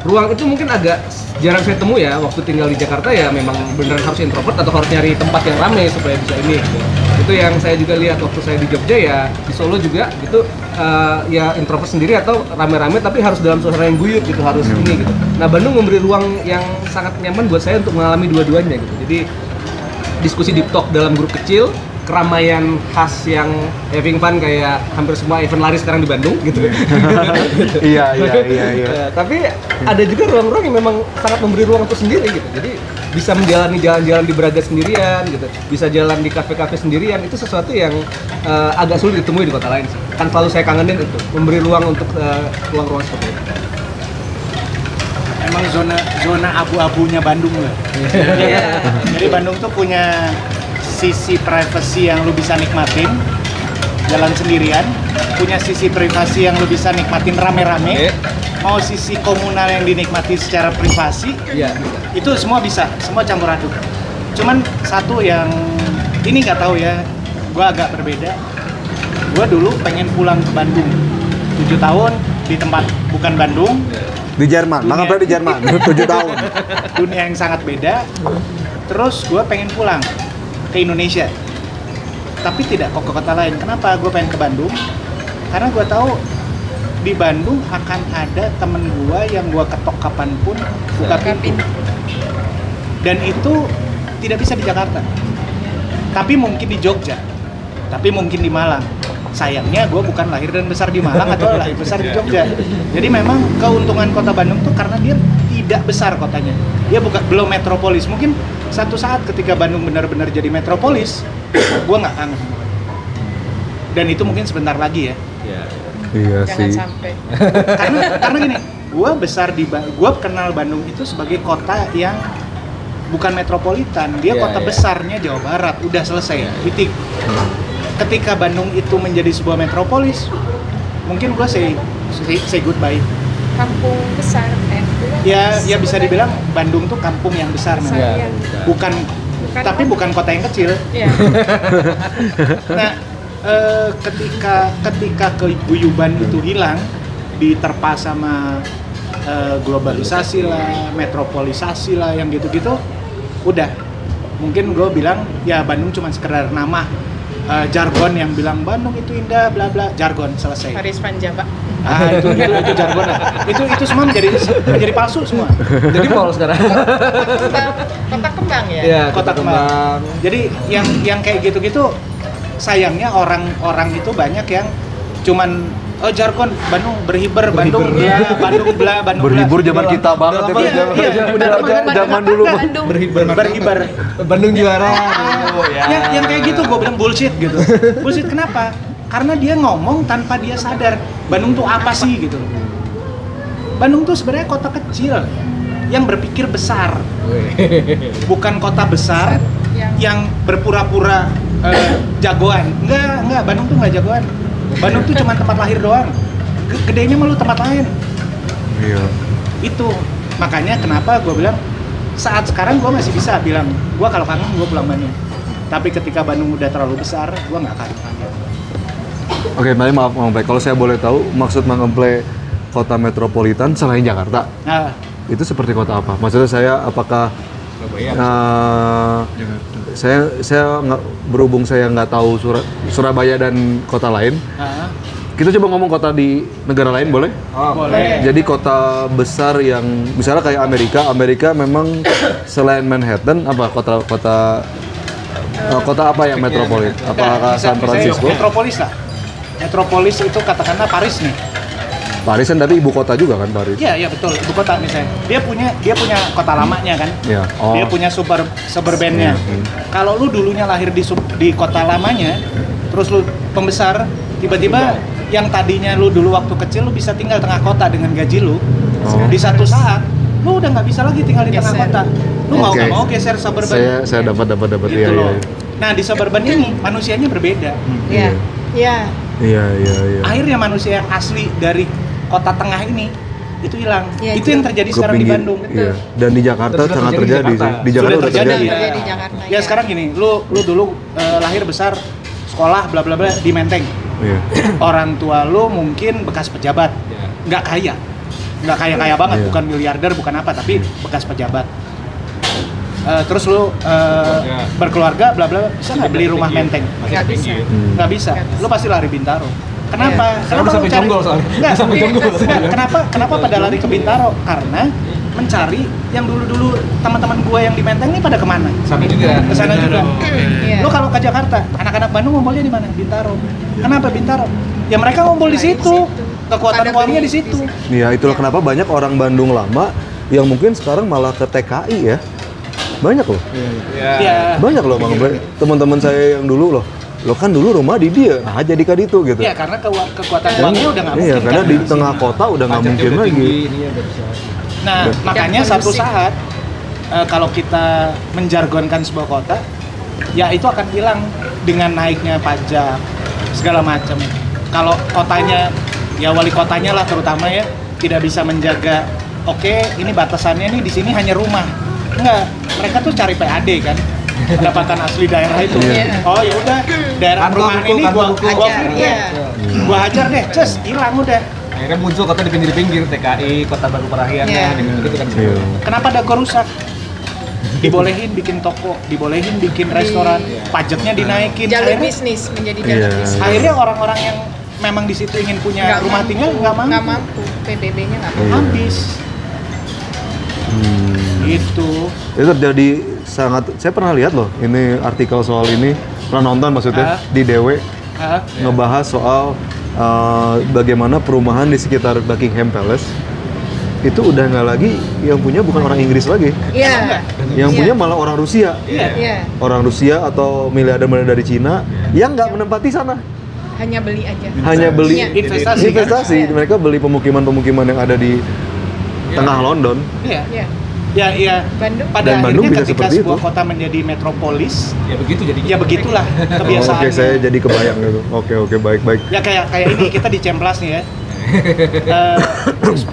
ruang itu mungkin agak jarang saya temui ya. Waktu tinggal di Jakarta ya memang beneran harus introvert atau harus nyari tempat yang ramai supaya bisa ini gitu. Itu yang saya juga lihat waktu saya di Jogja ya, di Solo juga gitu. Ya introvert sendiri atau rame-rame tapi harus dalam suasana yang guyup gitu, harus ini gitu. Nah Bandung memberi ruang yang sangat nyaman buat saya untuk mengalami dua-duanya gitu. Jadi diskusi deep talk dalam grup kecil, keramaian khas yang having fun kayak hampir semua event lari sekarang di Bandung gitu. Iya. Tapi ada juga ruang-ruang yang memang sangat memberi ruang untuk sendiri gitu. Jadi bisa menjalani jalan-jalan di Braga sendirian gitu, bisa jalan di kafe-kafe sendirian, itu sesuatu yang agak sulit ditemui di kota lain sih. Kan selalu saya kangenin itu, memberi ruang untuk ruang-ruang seperti itu. Emang zona abu-abunya Bandung lah. Jadi Bandung tuh punya sisi privacy yang lu bisa nikmatin, jalan sendirian, punya sisi privasi yang lu bisa nikmatin rame-rame, mau sisi komunal yang dinikmati secara privasi, Iya. itu semua bisa, semua campur aduk. Cuman satu yang ini nggak tahu ya, gue agak berbeda. Gue dulu pengen pulang ke Bandung, 7 tahun di tempat bukan Bandung, Di Jerman, mengapa di Jerman? 7 tahun. dunia yang sangat beda. Terus gue pengen pulang ke Indonesia, tapi tidak kok ke kota lain. Kenapa gue pengen ke Bandung? Karena gue tahu di Bandung akan ada temen gue yang gue ketok kapanpun buka pintu. Dan itu tidak bisa di Jakarta, tapi mungkin di Jogja, tapi mungkin di Malang. Sayangnya gue bukan lahir dan besar di Malang atau lahir besar di Jogja. Jadi memang keuntungan kota Bandung tuh karena dia tidak besar kotanya, dia belum metropolis. Mungkin satu saat ketika Bandung benar-benar jadi metropolis, gue nggak kangen. Dan itu mungkin sebentar lagi ya. Iya Jangan sih. sampai. Karena gini, gue kenal Bandung itu sebagai kota yang bukan metropolitan, dia kota besarnya Jawa Barat, udah selesai, titik. Ketika Bandung itu menjadi sebuah metropolis, mungkin gue say goodbye. Kampung besar, Ya bisa dibilang Bandung tuh kampung yang besar, memang. Iya. Bukan, tapi bukan kota yang kecil. Iya. Nah, ketika keguyuban itu hilang, diterpa sama globalisasi lah, metropolisasi lah, yang gitu-gitu, udah. Mungkin gue bilang ya Bandung cuma sekedar nama, jargon yang bilang Bandung itu indah, bla bla, jargon, selesai. Paris Panjaba. Itu jargon lah. Itu semua menjadi palsu semua. Jadi Paul sekarang. Kota kembang ya. Iya, Kota kembang. Jadi yang kayak gitu-gitu, sayangnya orang itu banyak yang cuman jargon Bandung berhiber, Bandung bla. Berhibur zaman kita banget ya, Pak. Iya, Udah zaman dulu, Pak. berhibar. Bandung juara. Yang kayak gitu gue bilang bullshit gitu. Bullshit kenapa? Karena dia ngomong tanpa dia sadar Bandung tuh apa sih gitu. Bandung tuh sebenarnya kota kecil yang berpikir besar. Bukan kota besar yang berpura-pura jagoan. Enggak, Bandung tuh nggak jagoan. Bandung tuh cuma tempat lahir doang. Gedenya malu tempat lain. Iya. Itu makanya kenapa gue bilang saat sekarang gue masih bisa bilang gue kalau kangen gue pulang Bandung. Tapi ketika Bandung udah terlalu besar, gue nggak akan kangen. Oke, maaf Mang Emple. Kalau saya boleh tahu, maksud Mang Emple kota metropolitan selain Jakarta, Nah, itu seperti kota apa? Maksudnya saya apakah saya nggak, berhubung saya nggak tahu Surabaya dan kota lain, kita coba ngomong kota di negara lain boleh? boleh. Jadi kota besar yang misalnya kayak Amerika memang selain Manhattan apa kota apa yang metropolit? Apakah San Francisco? Metropolis lah. Metropolis itu katakanlah Paris nih. Paris kan tapi ibu kota juga kan Paris? Iya betul, ibu kota misalnya. Dia punya kota lamanya kan. Iya. Oh. Dia punya suburbannya. Kalau lu dulunya lahir di kota lamanya, terus lu pembesar, tiba-tiba yang tadinya lu dulu waktu kecil lu bisa tinggal tengah kota dengan gaji lu. Di satu saat lu udah nggak bisa lagi tinggal di tengah kota. Lu mau nggak mau geser suburban. Saya dapat Gitu ya. loh. Nah di suburban ini manusianya berbeda. Iya. Iya. Akhirnya manusia yang asli dari kota tengah ini itu hilang. Iya, Itu yang terjadi sekarang di Bandung. Iya. Dan di Jakarta Sudah sangat terjadi terjadi di sih. Jakarta. Di Jakarta Sudah udah terjadi. terjadi. Di Jakarta. Ya sekarang gini, lu dulu lahir besar sekolah bla bla bla di Menteng. Iya. Orang tua lu mungkin bekas pejabat, nggak kaya banget, Iya. bukan miliarder, bukan apa, tapi bekas pejabat. Terus lu berkeluarga bla bla, bisa nggak beli rumah Menteng? Nggak bisa. Nggak bisa. Lu pasti lari Bintaro. Kenapa? Saya udah sampai Jonggol soalnya. Nggak, Sampai Jonggol. Kenapa pada lari ke Bintaro? Karena mencari yang dulu teman-teman gua yang di Menteng ini pada kemana? Sana juga. Ke sana juga. Iya. Lu kalau ke Jakarta, anak-anak Bandung ngumpulnya di mana? Bintaro. Kenapa Bintaro? Ya mereka ngumpul di situ. Kekuatan Pada uangnya beli di situ. Iya, itulah kenapa banyak orang Bandung lama yang mungkin sekarang malah ke TKI ya. Banyak loh. Iya. Banyak loh Bang Emple. Teman-teman saya yang dulu loh. Lo kan dulu rumah di dia, nah jadi kan itu gitu. Iya, karena kekuatan uangnya udah nggak mungkin. Iya, karena kan? di tengah kota udah nggak mungkin lagi. Nah, makanya satu saat kalau kita menjargonkan sebuah kota, ya itu akan hilang dengan naiknya pajak, segala macam. Kalau kotanya, ya wali kotanya lah terutama ya, tidak bisa menjaga, oke, ini batasannya nih di sini hanya rumah. Enggak, mereka tuh cari PAD kan, pendapatan asli daerah itu. Oh ya udah, daerah perumahan ini gua hajar deh, cus, hilang udah. Akhirnya muncul kota di pinggir-pinggir, TKI, Kota Baru Parahiannya, gitu kan. Kenapa dago rusak? Dibolehin bikin toko, dibolehin bikin restoran, pajaknya dinaikin. Jalur Akhirnya- bisnis menjadi jalur bisnis. Akhirnya orang-orang yang memang di situ ingin punya Nggak rumah mampu. tinggal nggak Nggak mampu, mampu, PBB-nya nggak mampu. habis. Gitu. Itu terjadi sangat, saya pernah lihat loh, ini artikel soal ini, pernah nonton maksudnya, di DW, Hah? ngebahas soal bagaimana perumahan di sekitar Buckingham Palace, itu udah nggak lagi, yang punya bukan orang Inggris lagi, Iya. yang punya malah orang Rusia. Iya. Orang Rusia atau miliarder-miliarder dari Cina, yang nggak menempati sana. Hanya beli aja. Hanya beli Iya. Investasi, kan? Mereka beli pemukiman-pemukiman yang ada di tengah London. Iya. Iya. Ya. Bandung. Pada Dan Bandung akhirnya bisa ketika seperti sebuah itu. kota menjadi metropolis, Ya begitu jadi. ya begitulah Oh, kebiasaannya. Oke, saya jadi kebayang gitu. Oke, baik. Ya kayak ini kita di Cemplas nih ya. 10-15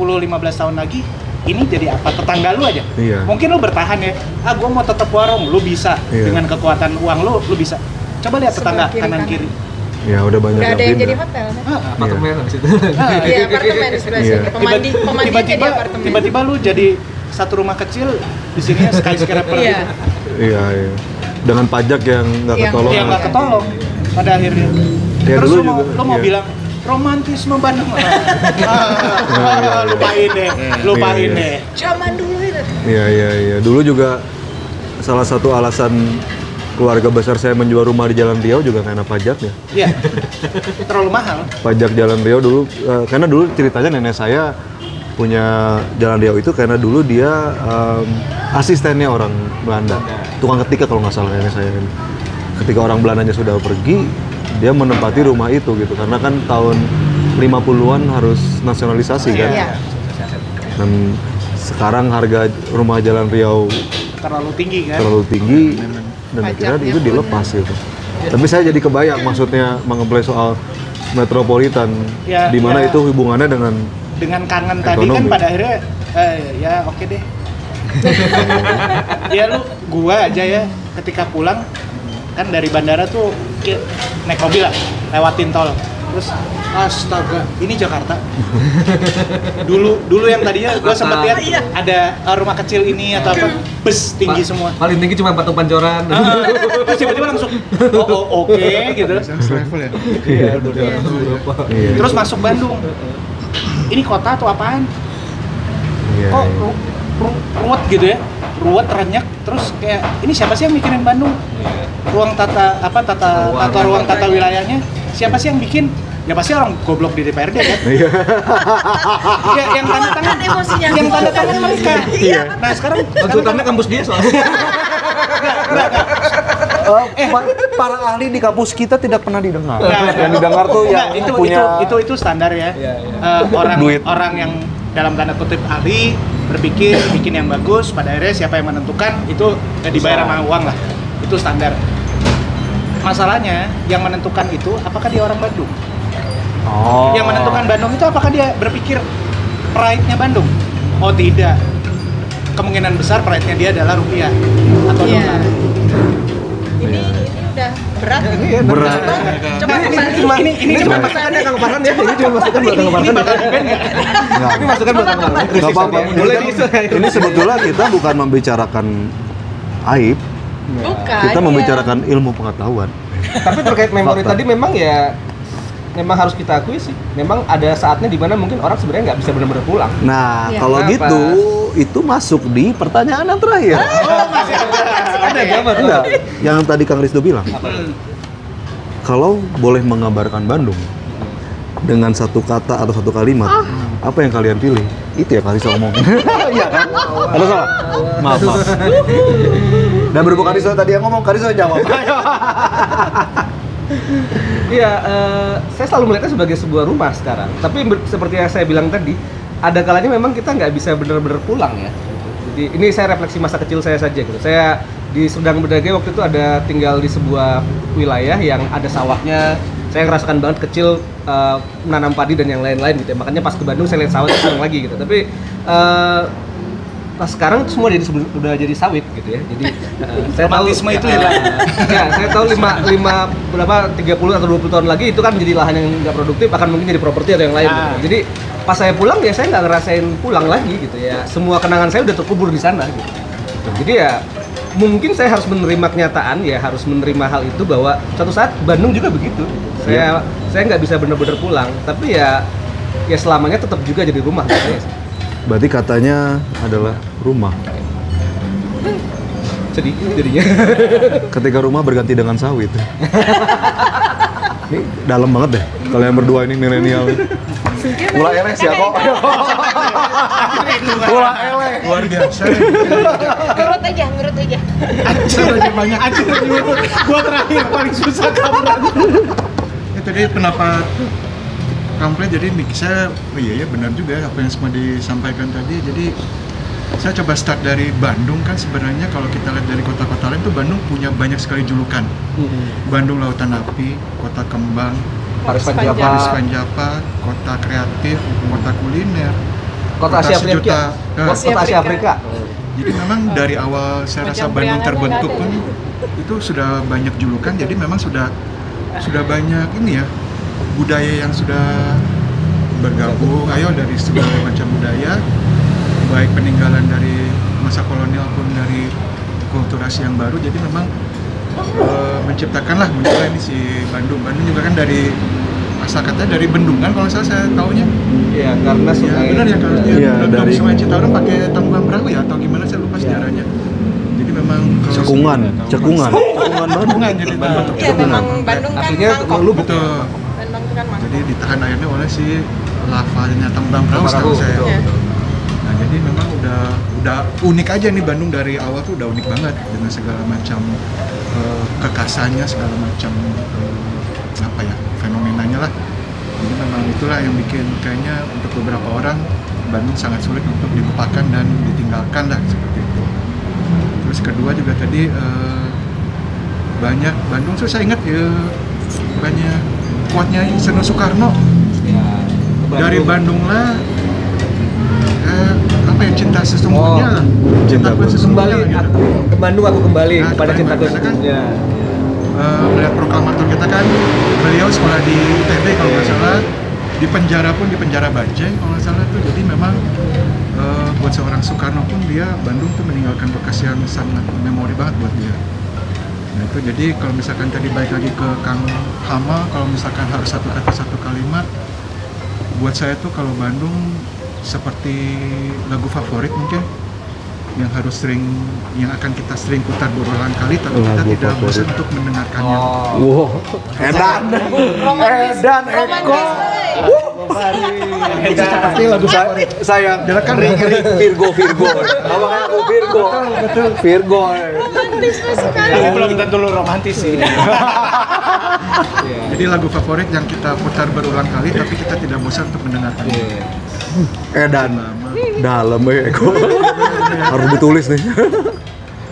tahun lagi ini jadi apa? Tetangga lu aja. Iya. Mungkin lu bertahan ya. Gua mau tetap warung, lu bisa. Iya. Dengan kekuatan uang lu bisa. Coba lihat tetangga Sebelah kiri, kanan kanan. kiri. Ya udah banyak Nggak yang ada yang jadi pindah. hotel. Kan? Apartemen habis itu. Iya, apartemen di sebelah Iya. sini. Pemandinya jadi apartemen. Tiba-tiba lu jadi satu rumah kecil di sini skyscraper Iya. gitu. Iya. Dengan pajak yang nggak Yang- ketolong. Yang nggak ketolong pada akhirnya. Ya, Terus dulu lu mau juga, iya. bilang romantisme Bandung. Lupain Iya. deh. Zaman dulu itu. Iya. Dulu juga salah satu alasan keluarga besar saya menjual rumah di Jalan Riau juga karena pajaknya. Iya. Terlalu mahal. Pajak Jalan Riau dulu, karena dulu ceritanya nenek saya punya Jalan Riau itu karena dulu dia asistennya orang Belanda, tukang ketika kalau nggak salah nenek saya. Ketika orang Belandanya sudah pergi, dia menempati rumah itu gitu, karena kan tahun 50-an harus nasionalisasi kan. Iya. Dan sekarang harga rumah Jalan Riau Terlalu tinggi kan. terlalu tinggi dan akhirnya Pajaknya itu pun- dilepas gitu. Tapi saya jadi kebayang maksudnya mengapply soal metropolitan, Ya, di mana ya. itu hubungannya dengan Dengan kangen tadi kan Ekonomi. pada akhirnya ya oke deh. Ya lu gua aja ya ketika pulang kan dari bandara tuh naik mobil lah, lewatin tol. Terus astaga, ini Jakarta. Dulu yang tadinya gua sempat lihat ada rumah kecil ini atau apa, bus tinggi semua. Paling tinggi cuma Batu Pancoran. Terus tiba-tiba langsung oke gitu. Level ya. Iya. iya, Terus masuk Bandung. Ini kota atau apaan? iya, Kok iya. ruwet gitu ya, ruwet renyek, terus kayak ini siapa sih yang mikirin Bandung? Ruang tata ruang tata wilayahnya siapa sih yang bikin? Ya pasti orang goblok di DPRD kan. Iya. Ya, yang tanda tangan emosinya. yang tanda tangan mereka. Iya. Nah sekarang Konsultannya kampus dia soalnya. Para ahli di kampus kita tidak pernah didengar. Nah, Yang didengar tuh enggak, yang punya itu standar ya. Iya. Duit. Orang yang dalam tanda kutip ahli berpikir bikin yang bagus, pada akhirnya siapa yang menentukan itu dibayar sama uang lah. Itu standar. Masalahnya yang menentukan itu apakah dia orang Bandung? Oh. Yang menentukan Bandung itu apakah dia berpikir pride-nya Bandung? Oh tidak. Kemungkinan besar pride-nya dia adalah rupiah atau Iya. dolar. Ini udah berat. berat. Coba kembali. Ini cuma masukannya Kang Farhan ya. Ini cuma masukan buat Kang Farhan. Nggak. Ini masukan buat Kang Farhan. Nggak apa-apa. Boleh diisi. Ini sebetulnya kita bukan membicarakan aib, Bukan. kita iya. membicarakan ilmu pengetahuan. Tapi terkait memori Fakta. tadi memang ya memang harus kita akui sih. Memang ada saatnya di mana mungkin orang sebenarnya nggak bisa benar-benar pulang. Nah, Iya. kalau Kenapa? gitu itu masuk di pertanyaan yang terakhir. Ada apa tuh? Enggak, yang tadi Kang Rizdo bilang. Kalau boleh menggambarkan Bandung dengan satu kata atau satu kalimat, apa yang kalian pilih? Itu ya Kang Rizdo ngomong. Iya kan? Ada salah? Maaf. Dan berhubung Kang Rizdo tadi yang ngomong, Kang Rizdo jawab. Iya, saya selalu melihatnya sebagai sebuah rumah sekarang. Tapi seperti yang saya bilang tadi, ada kalanya memang kita nggak bisa benar-benar pulang ya. Jadi ini saya refleksi masa kecil saya saja gitu. Saya di Serdang Bedagai waktu itu ada tinggal di sebuah wilayah yang ada sawahnya. saya ngerasakan banget kecil menanam padi dan yang lain-lain gitu ya. Makanya pas ke Bandung saya lihat sawit senang lagi gitu. Tapi pas sekarang semua udah jadi sawit gitu ya. Jadi saya tahu Romantisme itu ya, ya, saya tahu 30 atau 20 tahun lagi itu kan jadi lahan yang nggak produktif, akan mungkin jadi properti atau yang lain gitu. Jadi pas saya pulang ya saya nggak ngerasain pulang lagi gitu ya. Semua kenangan saya udah terkubur di sana gitu. Jadi ya mungkin saya harus menerima kenyataan ya, harus menerima hal itu bahwa suatu saat Bandung juga begitu. Saya nggak bisa benar-benar pulang, tapi ya selamanya tetap juga jadi rumah gitu ya. Berarti katanya adalah rumah. Sedih jadinya. Ketika rumah berganti dengan sawit. Ini dalam banget deh. Kalian berdua ini milenial. Ulah eleh sih kok. Ulah eleh. Luar biasa. Ngurut aja. Anjir aja banyak. Anjir gua terakhir paling susah kampret. Itu dia kenapa kampret, jadi saya iya ya benar juga apa yang semua disampaikan tadi. Jadi saya coba start dari Bandung. Kan sebenarnya kalau kita lihat dari kota-kota lain tuh Bandung punya banyak sekali julukan. Bandung Lautan Api, Kota Kembang, Paris Paris Panjapa, Kota Kreatif, Kota Kuliner, Kota Asia Afrika. Kota Asia Afrika. Jadi memang dari awal saya rasa Bandung terbentuk pun itu sudah banyak julukan. Jadi memang sudah banyak ini ya, budaya yang sudah bergabung. Ayo dari segala macam budaya, baik peninggalan dari masa kolonial pun dari kulturasi yang baru. Jadi memang menciptakanlah muncullah ini si Bandung. Bandung juga kan dari asal katanya dari bendungan kalau saya taunya. Iya, karena Ya sungai. benar ya kalau Iya, dari dari- Sungai Citarum pakai tampungan perahu ya atau gimana saya lupa sejarahnya. Jadi memang kalau Cekungan Cekungan jadi bentuk Iya, memang Bandung kan Aslinya mangkok. Lubuk. betul. Bandung itu kan mangkok. Jadi ditahan airnya oleh si lavanya tambang perahu setahu saya. Iya. Nah jadi memang udah unik aja nih Bandung dari awal tuh udah unik banget dengan segala macam kekasannya, segala macam apa ya fenomenanya lah. Jadi memang itulah yang bikin kayaknya untuk beberapa orang Bandung sangat sulit untuk dilupakan dan ditinggalkan lah seperti itu. Terus kedua juga tadi banyak Bandung tuh saya ingat ya banyak kuatnya Seno Soekarno. Ya, Dari Bandung lah apa ya cinta sesungguhnya cinta kembali sesungguhnya gitu. ke Bandung aku kembali Nah, kepada ke cintaku Bandung, karena kan- sesungguhnya. Melihat proklamator kita kan beliau sekolah di ITB kalau nggak salah, di penjara pun di penjara Bajai kalau nggak salah tuh. Jadi memang buat seorang Soekarno pun dia Bandung tuh meninggalkan bekas yang sangat memori banget buat dia. Nah itu jadi kalau misalkan tadi balik lagi ke Kang Hama, kalau misalkan harus satu kata satu kalimat, buat saya tuh kalau Bandung seperti lagu favorit mungkin yang akan kita sering putar berulang kali tapi kita Lagu tidak favorit. bosan untuk mendengarkannya. Wow. Edan. Edan Eko. Itu seperti lagu favorit. Saya Kan Virgo. Apa kan aku Virgo? betul. Virgo. Tapi belum tentu lu romantis sih. Jadi lagu favorit yang kita putar berulang kali tapi kita tidak bosan untuk mendengarkannya. Edan. Dalam Eko. Harus ditulis nih.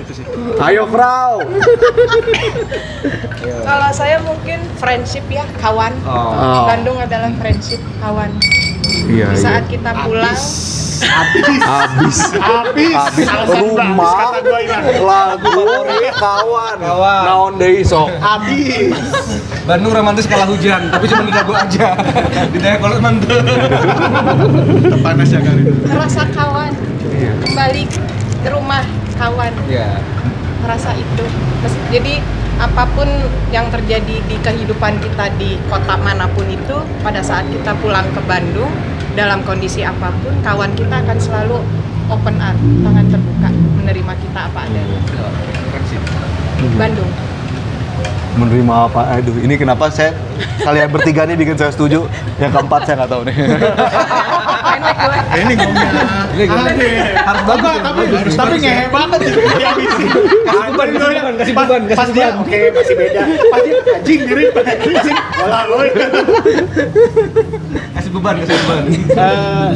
Itu sih. Ayo Frau. Kalau saya mungkin friendship ya, kawan. Oh. Bandung adalah friendship, kawan. Iya. Di saat kita pulang, Habis. Rumah. Lagu kawan. Naon deui sok. Bandung romantis kalah hujan, tapi cuma di lagu aja. Di daya kolot mantul. Panas ya kali itu. merasa kawan. Kembali ke rumah, kawan. Ya. Merasa itu. Jadi apapun yang terjadi di kehidupan kita di kota manapun itu, pada saat kita pulang ke Bandung dalam kondisi apapun, kawan kita akan selalu open arm, tangan terbuka, menerima kita apa adanya. Bandung. Menerima apa? Aduh, ini kenapa kalian bertiga nih bikin saya setuju. Yang keempat saya nggak tahu nih. Ini ngomongnya. Harus bagus. Tapi ngehe banget sih dihabisin. Kasih beban. Pas dia oke masih beda. Pas dia anjing mirip anjing. Walah loy. Kasih beban.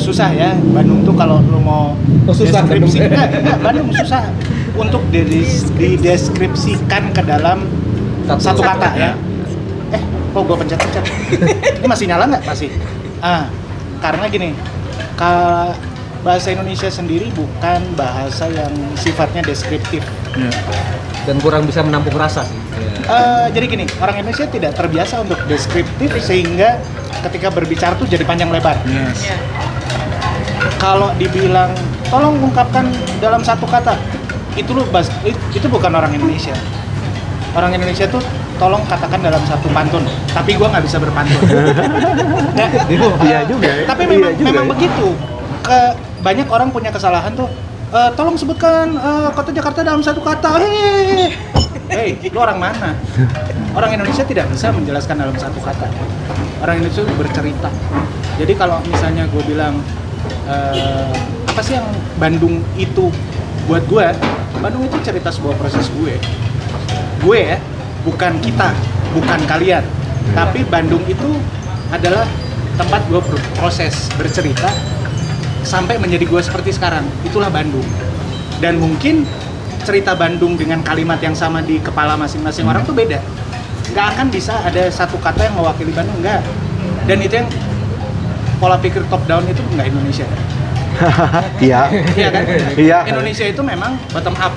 Susah ya Bandung tuh kalau lu mau susah, deskripsi. Bandung. Enggak, Bandung susah untuk dideskripsikan ke dalam satu kata ya. kok gue pencet-pencet? Ini masih nyala nggak? Masih. Karena gini, bahasa Indonesia sendiri bukan bahasa yang sifatnya deskriptif. Dan kurang bisa menampung rasa sih. Jadi gini, orang Indonesia tidak terbiasa untuk deskriptif sehingga ketika berbicara tuh jadi panjang lebar. Kalau dibilang tolong ungkapkan dalam satu kata, itu bukan orang Indonesia. Orang Indonesia tuh tolong katakan dalam satu pantun, tapi gua nggak bisa berpantun. Iya juga. Tapi memang begitu. Banyak orang punya kesalahan tuh. Tolong sebutkan kota Jakarta dalam satu kata. Hei, lu orang mana? Orang Indonesia tidak bisa menjelaskan dalam satu kata. Orang Indonesia bercerita. Jadi kalau misalnya gue bilang apa sih yang Bandung itu buat gue? Bandung itu cerita sebuah proses gue ya, bukan kita, bukan kalian. Tapi Bandung itu adalah tempat gue berproses, bercerita sampai menjadi gue seperti sekarang. Itulah Bandung. Dan mungkin cerita Bandung dengan kalimat yang sama di kepala masing-masing orang tuh beda. Nggak akan bisa ada satu kata yang mewakili Bandung, nggak. Dan itu yang pola pikir top down itu nggak Indonesia. Iya. Iya kan? Iya. Indonesia itu memang bottom up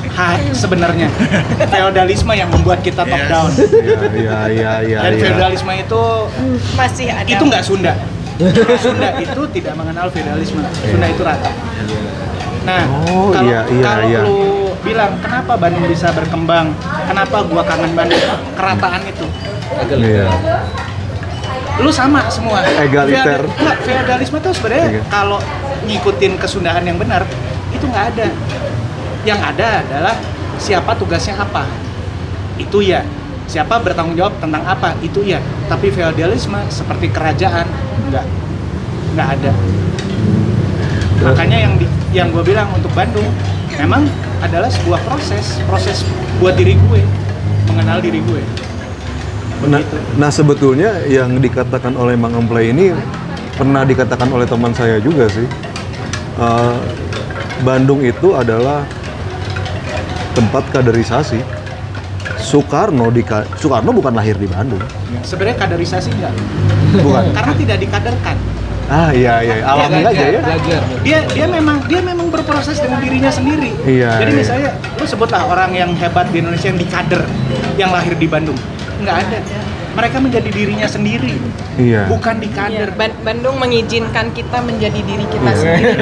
sebenarnya. Feodalisme yang membuat kita top down. Iya. Dan feodalisme itu Masih ada. itu nggak Sunda. Sunda itu tidak mengenal feodalisme. Sunda itu rata. Nah, kalau lu bilang kenapa Bandung bisa berkembang, kenapa gua kangen Bandung, kerataan itu. Iya. Lu sama semua. Egaliter. Feodalisme itu sebenarnya kalau ngikutin kesundahan yang benar itu nggak ada. Yang ada adalah siapa tugasnya apa. Itu ya. Siapa bertanggung jawab tentang apa, itu ya. Tapi feodalisme seperti kerajaan nggak ada. Makanya yang gue bilang untuk Bandung memang adalah sebuah proses buat diri gue, mengenal diri gue. Nah sebetulnya yang dikatakan oleh Mang Empley ini pernah dikatakan oleh teman saya juga sih. Bandung itu adalah tempat kaderisasi. Soekarno bukan lahir di Bandung. Sebenarnya kaderisasi enggak? Bukan. Karena tidak dikaderkan. Iya. Alami aja ya. Dia memang berproses dengan dirinya sendiri. Iya. Jadi misalnya lu sebutlah orang yang hebat di Indonesia yang dikader, yang lahir di Bandung. Nggak ada. Mereka menjadi dirinya sendiri. Iya. Bukan dikader. Bandung mengizinkan kita menjadi diri kita sendiri.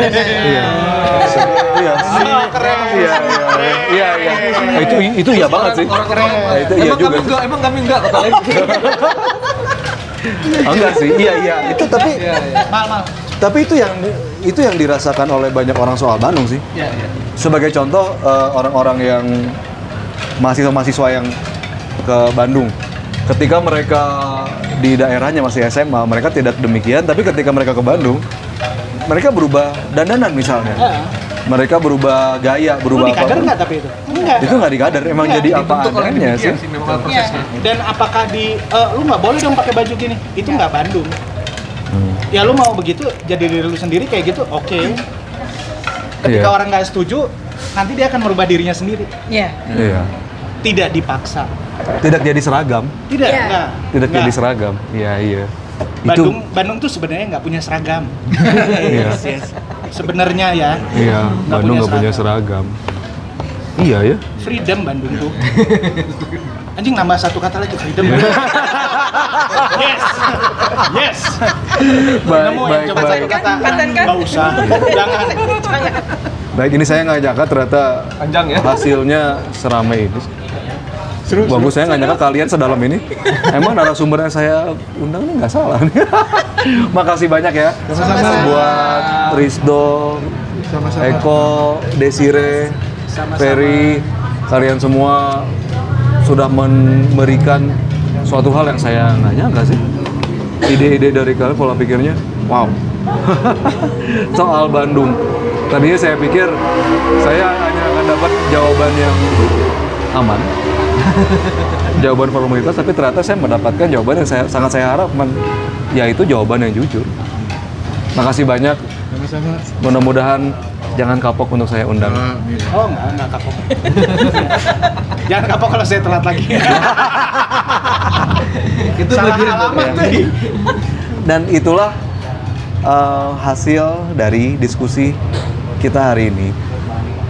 Iya. Keren. Iya. Itu iya banget sih. Orang keren. Itu iya juga. Emang kami enggak kata lain. Enggak sih. Iya. Itu tapi Mal. Tapi itu yang dirasakan oleh banyak orang soal Bandung sih. Iya. Sebagai contoh orang-orang yang mahasiswa yang ke Bandung, ketika mereka di daerahnya masih SMA, mereka tidak demikian. Tapi ketika mereka ke Bandung, mereka berubah dandanan misalnya. Mereka berubah gaya, berubah Lu dikader apa? nggak tapi itu? Enggak. Itu nggak dikader, emang jadi apa adanya sih. Memang prosesnya. Dan apakah lu nggak boleh dong pakai baju gini? Itu nggak Bandung. Ya lu mau begitu, jadi diri lu sendiri kayak gitu, oke. Ketika Iya. orang nggak setuju, nanti dia akan merubah dirinya sendiri. Iya. Iya. Tidak dipaksa. Tidak jadi seragam. Tidak, Iya. enggak. Tidak Enggak. jadi seragam. Iya. Bandung tuh sebenarnya nggak punya seragam. Iya. Yes. Sebenarnya ya. Iya, Nggak Bandung punya nggak punya seragam. Iya ya. Freedom Bandung tuh. Anjing nambah satu kata lagi freedom. Yes. Nemu yang coba satu kata. Paten kan? Nggak usah. Jangan. Baik, ini saya nggak nyangka ternyata Panjang ya. hasilnya seramai ini. Seru. Bagus, saya nggak nyangka kalian sedalam ini. Emang narasumber yang saya undang ini nggak salah nih. Makasih banyak ya. Sama-sama. Buat Rizdo, Sama-sama. Eko, Desire, Sama-sama. Ferry, kalian semua sudah memberikan suatu hal yang saya nggak nyangka sih. Ide-ide dari kalian, pola pikirnya, wow. Soal Bandung. Tadinya saya pikir saya hanya akan dapat jawaban yang aman. Jawaban formalitas, tapi ternyata saya mendapatkan jawaban yang sangat saya harapkan, yaitu jawaban yang jujur. Makasih banyak. Sama-sama. Mudah-mudahan jangan kapok untuk saya undang. Amin. Oh enggak kapok. Jangan kapok kalau saya telat lagi. Itu Salah bagian alamat ya. tadi. Dan itulah hasil dari diskusi kita hari ini.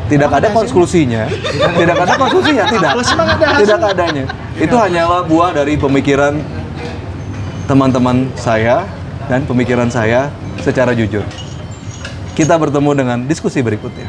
Tidak ada konklusinya, tidak ada konklusinya, tidak, tidak adanya. Itu hanyalah buah dari pemikiran teman-teman saya dan pemikiran saya secara jujur. Kita bertemu dengan diskusi berikutnya.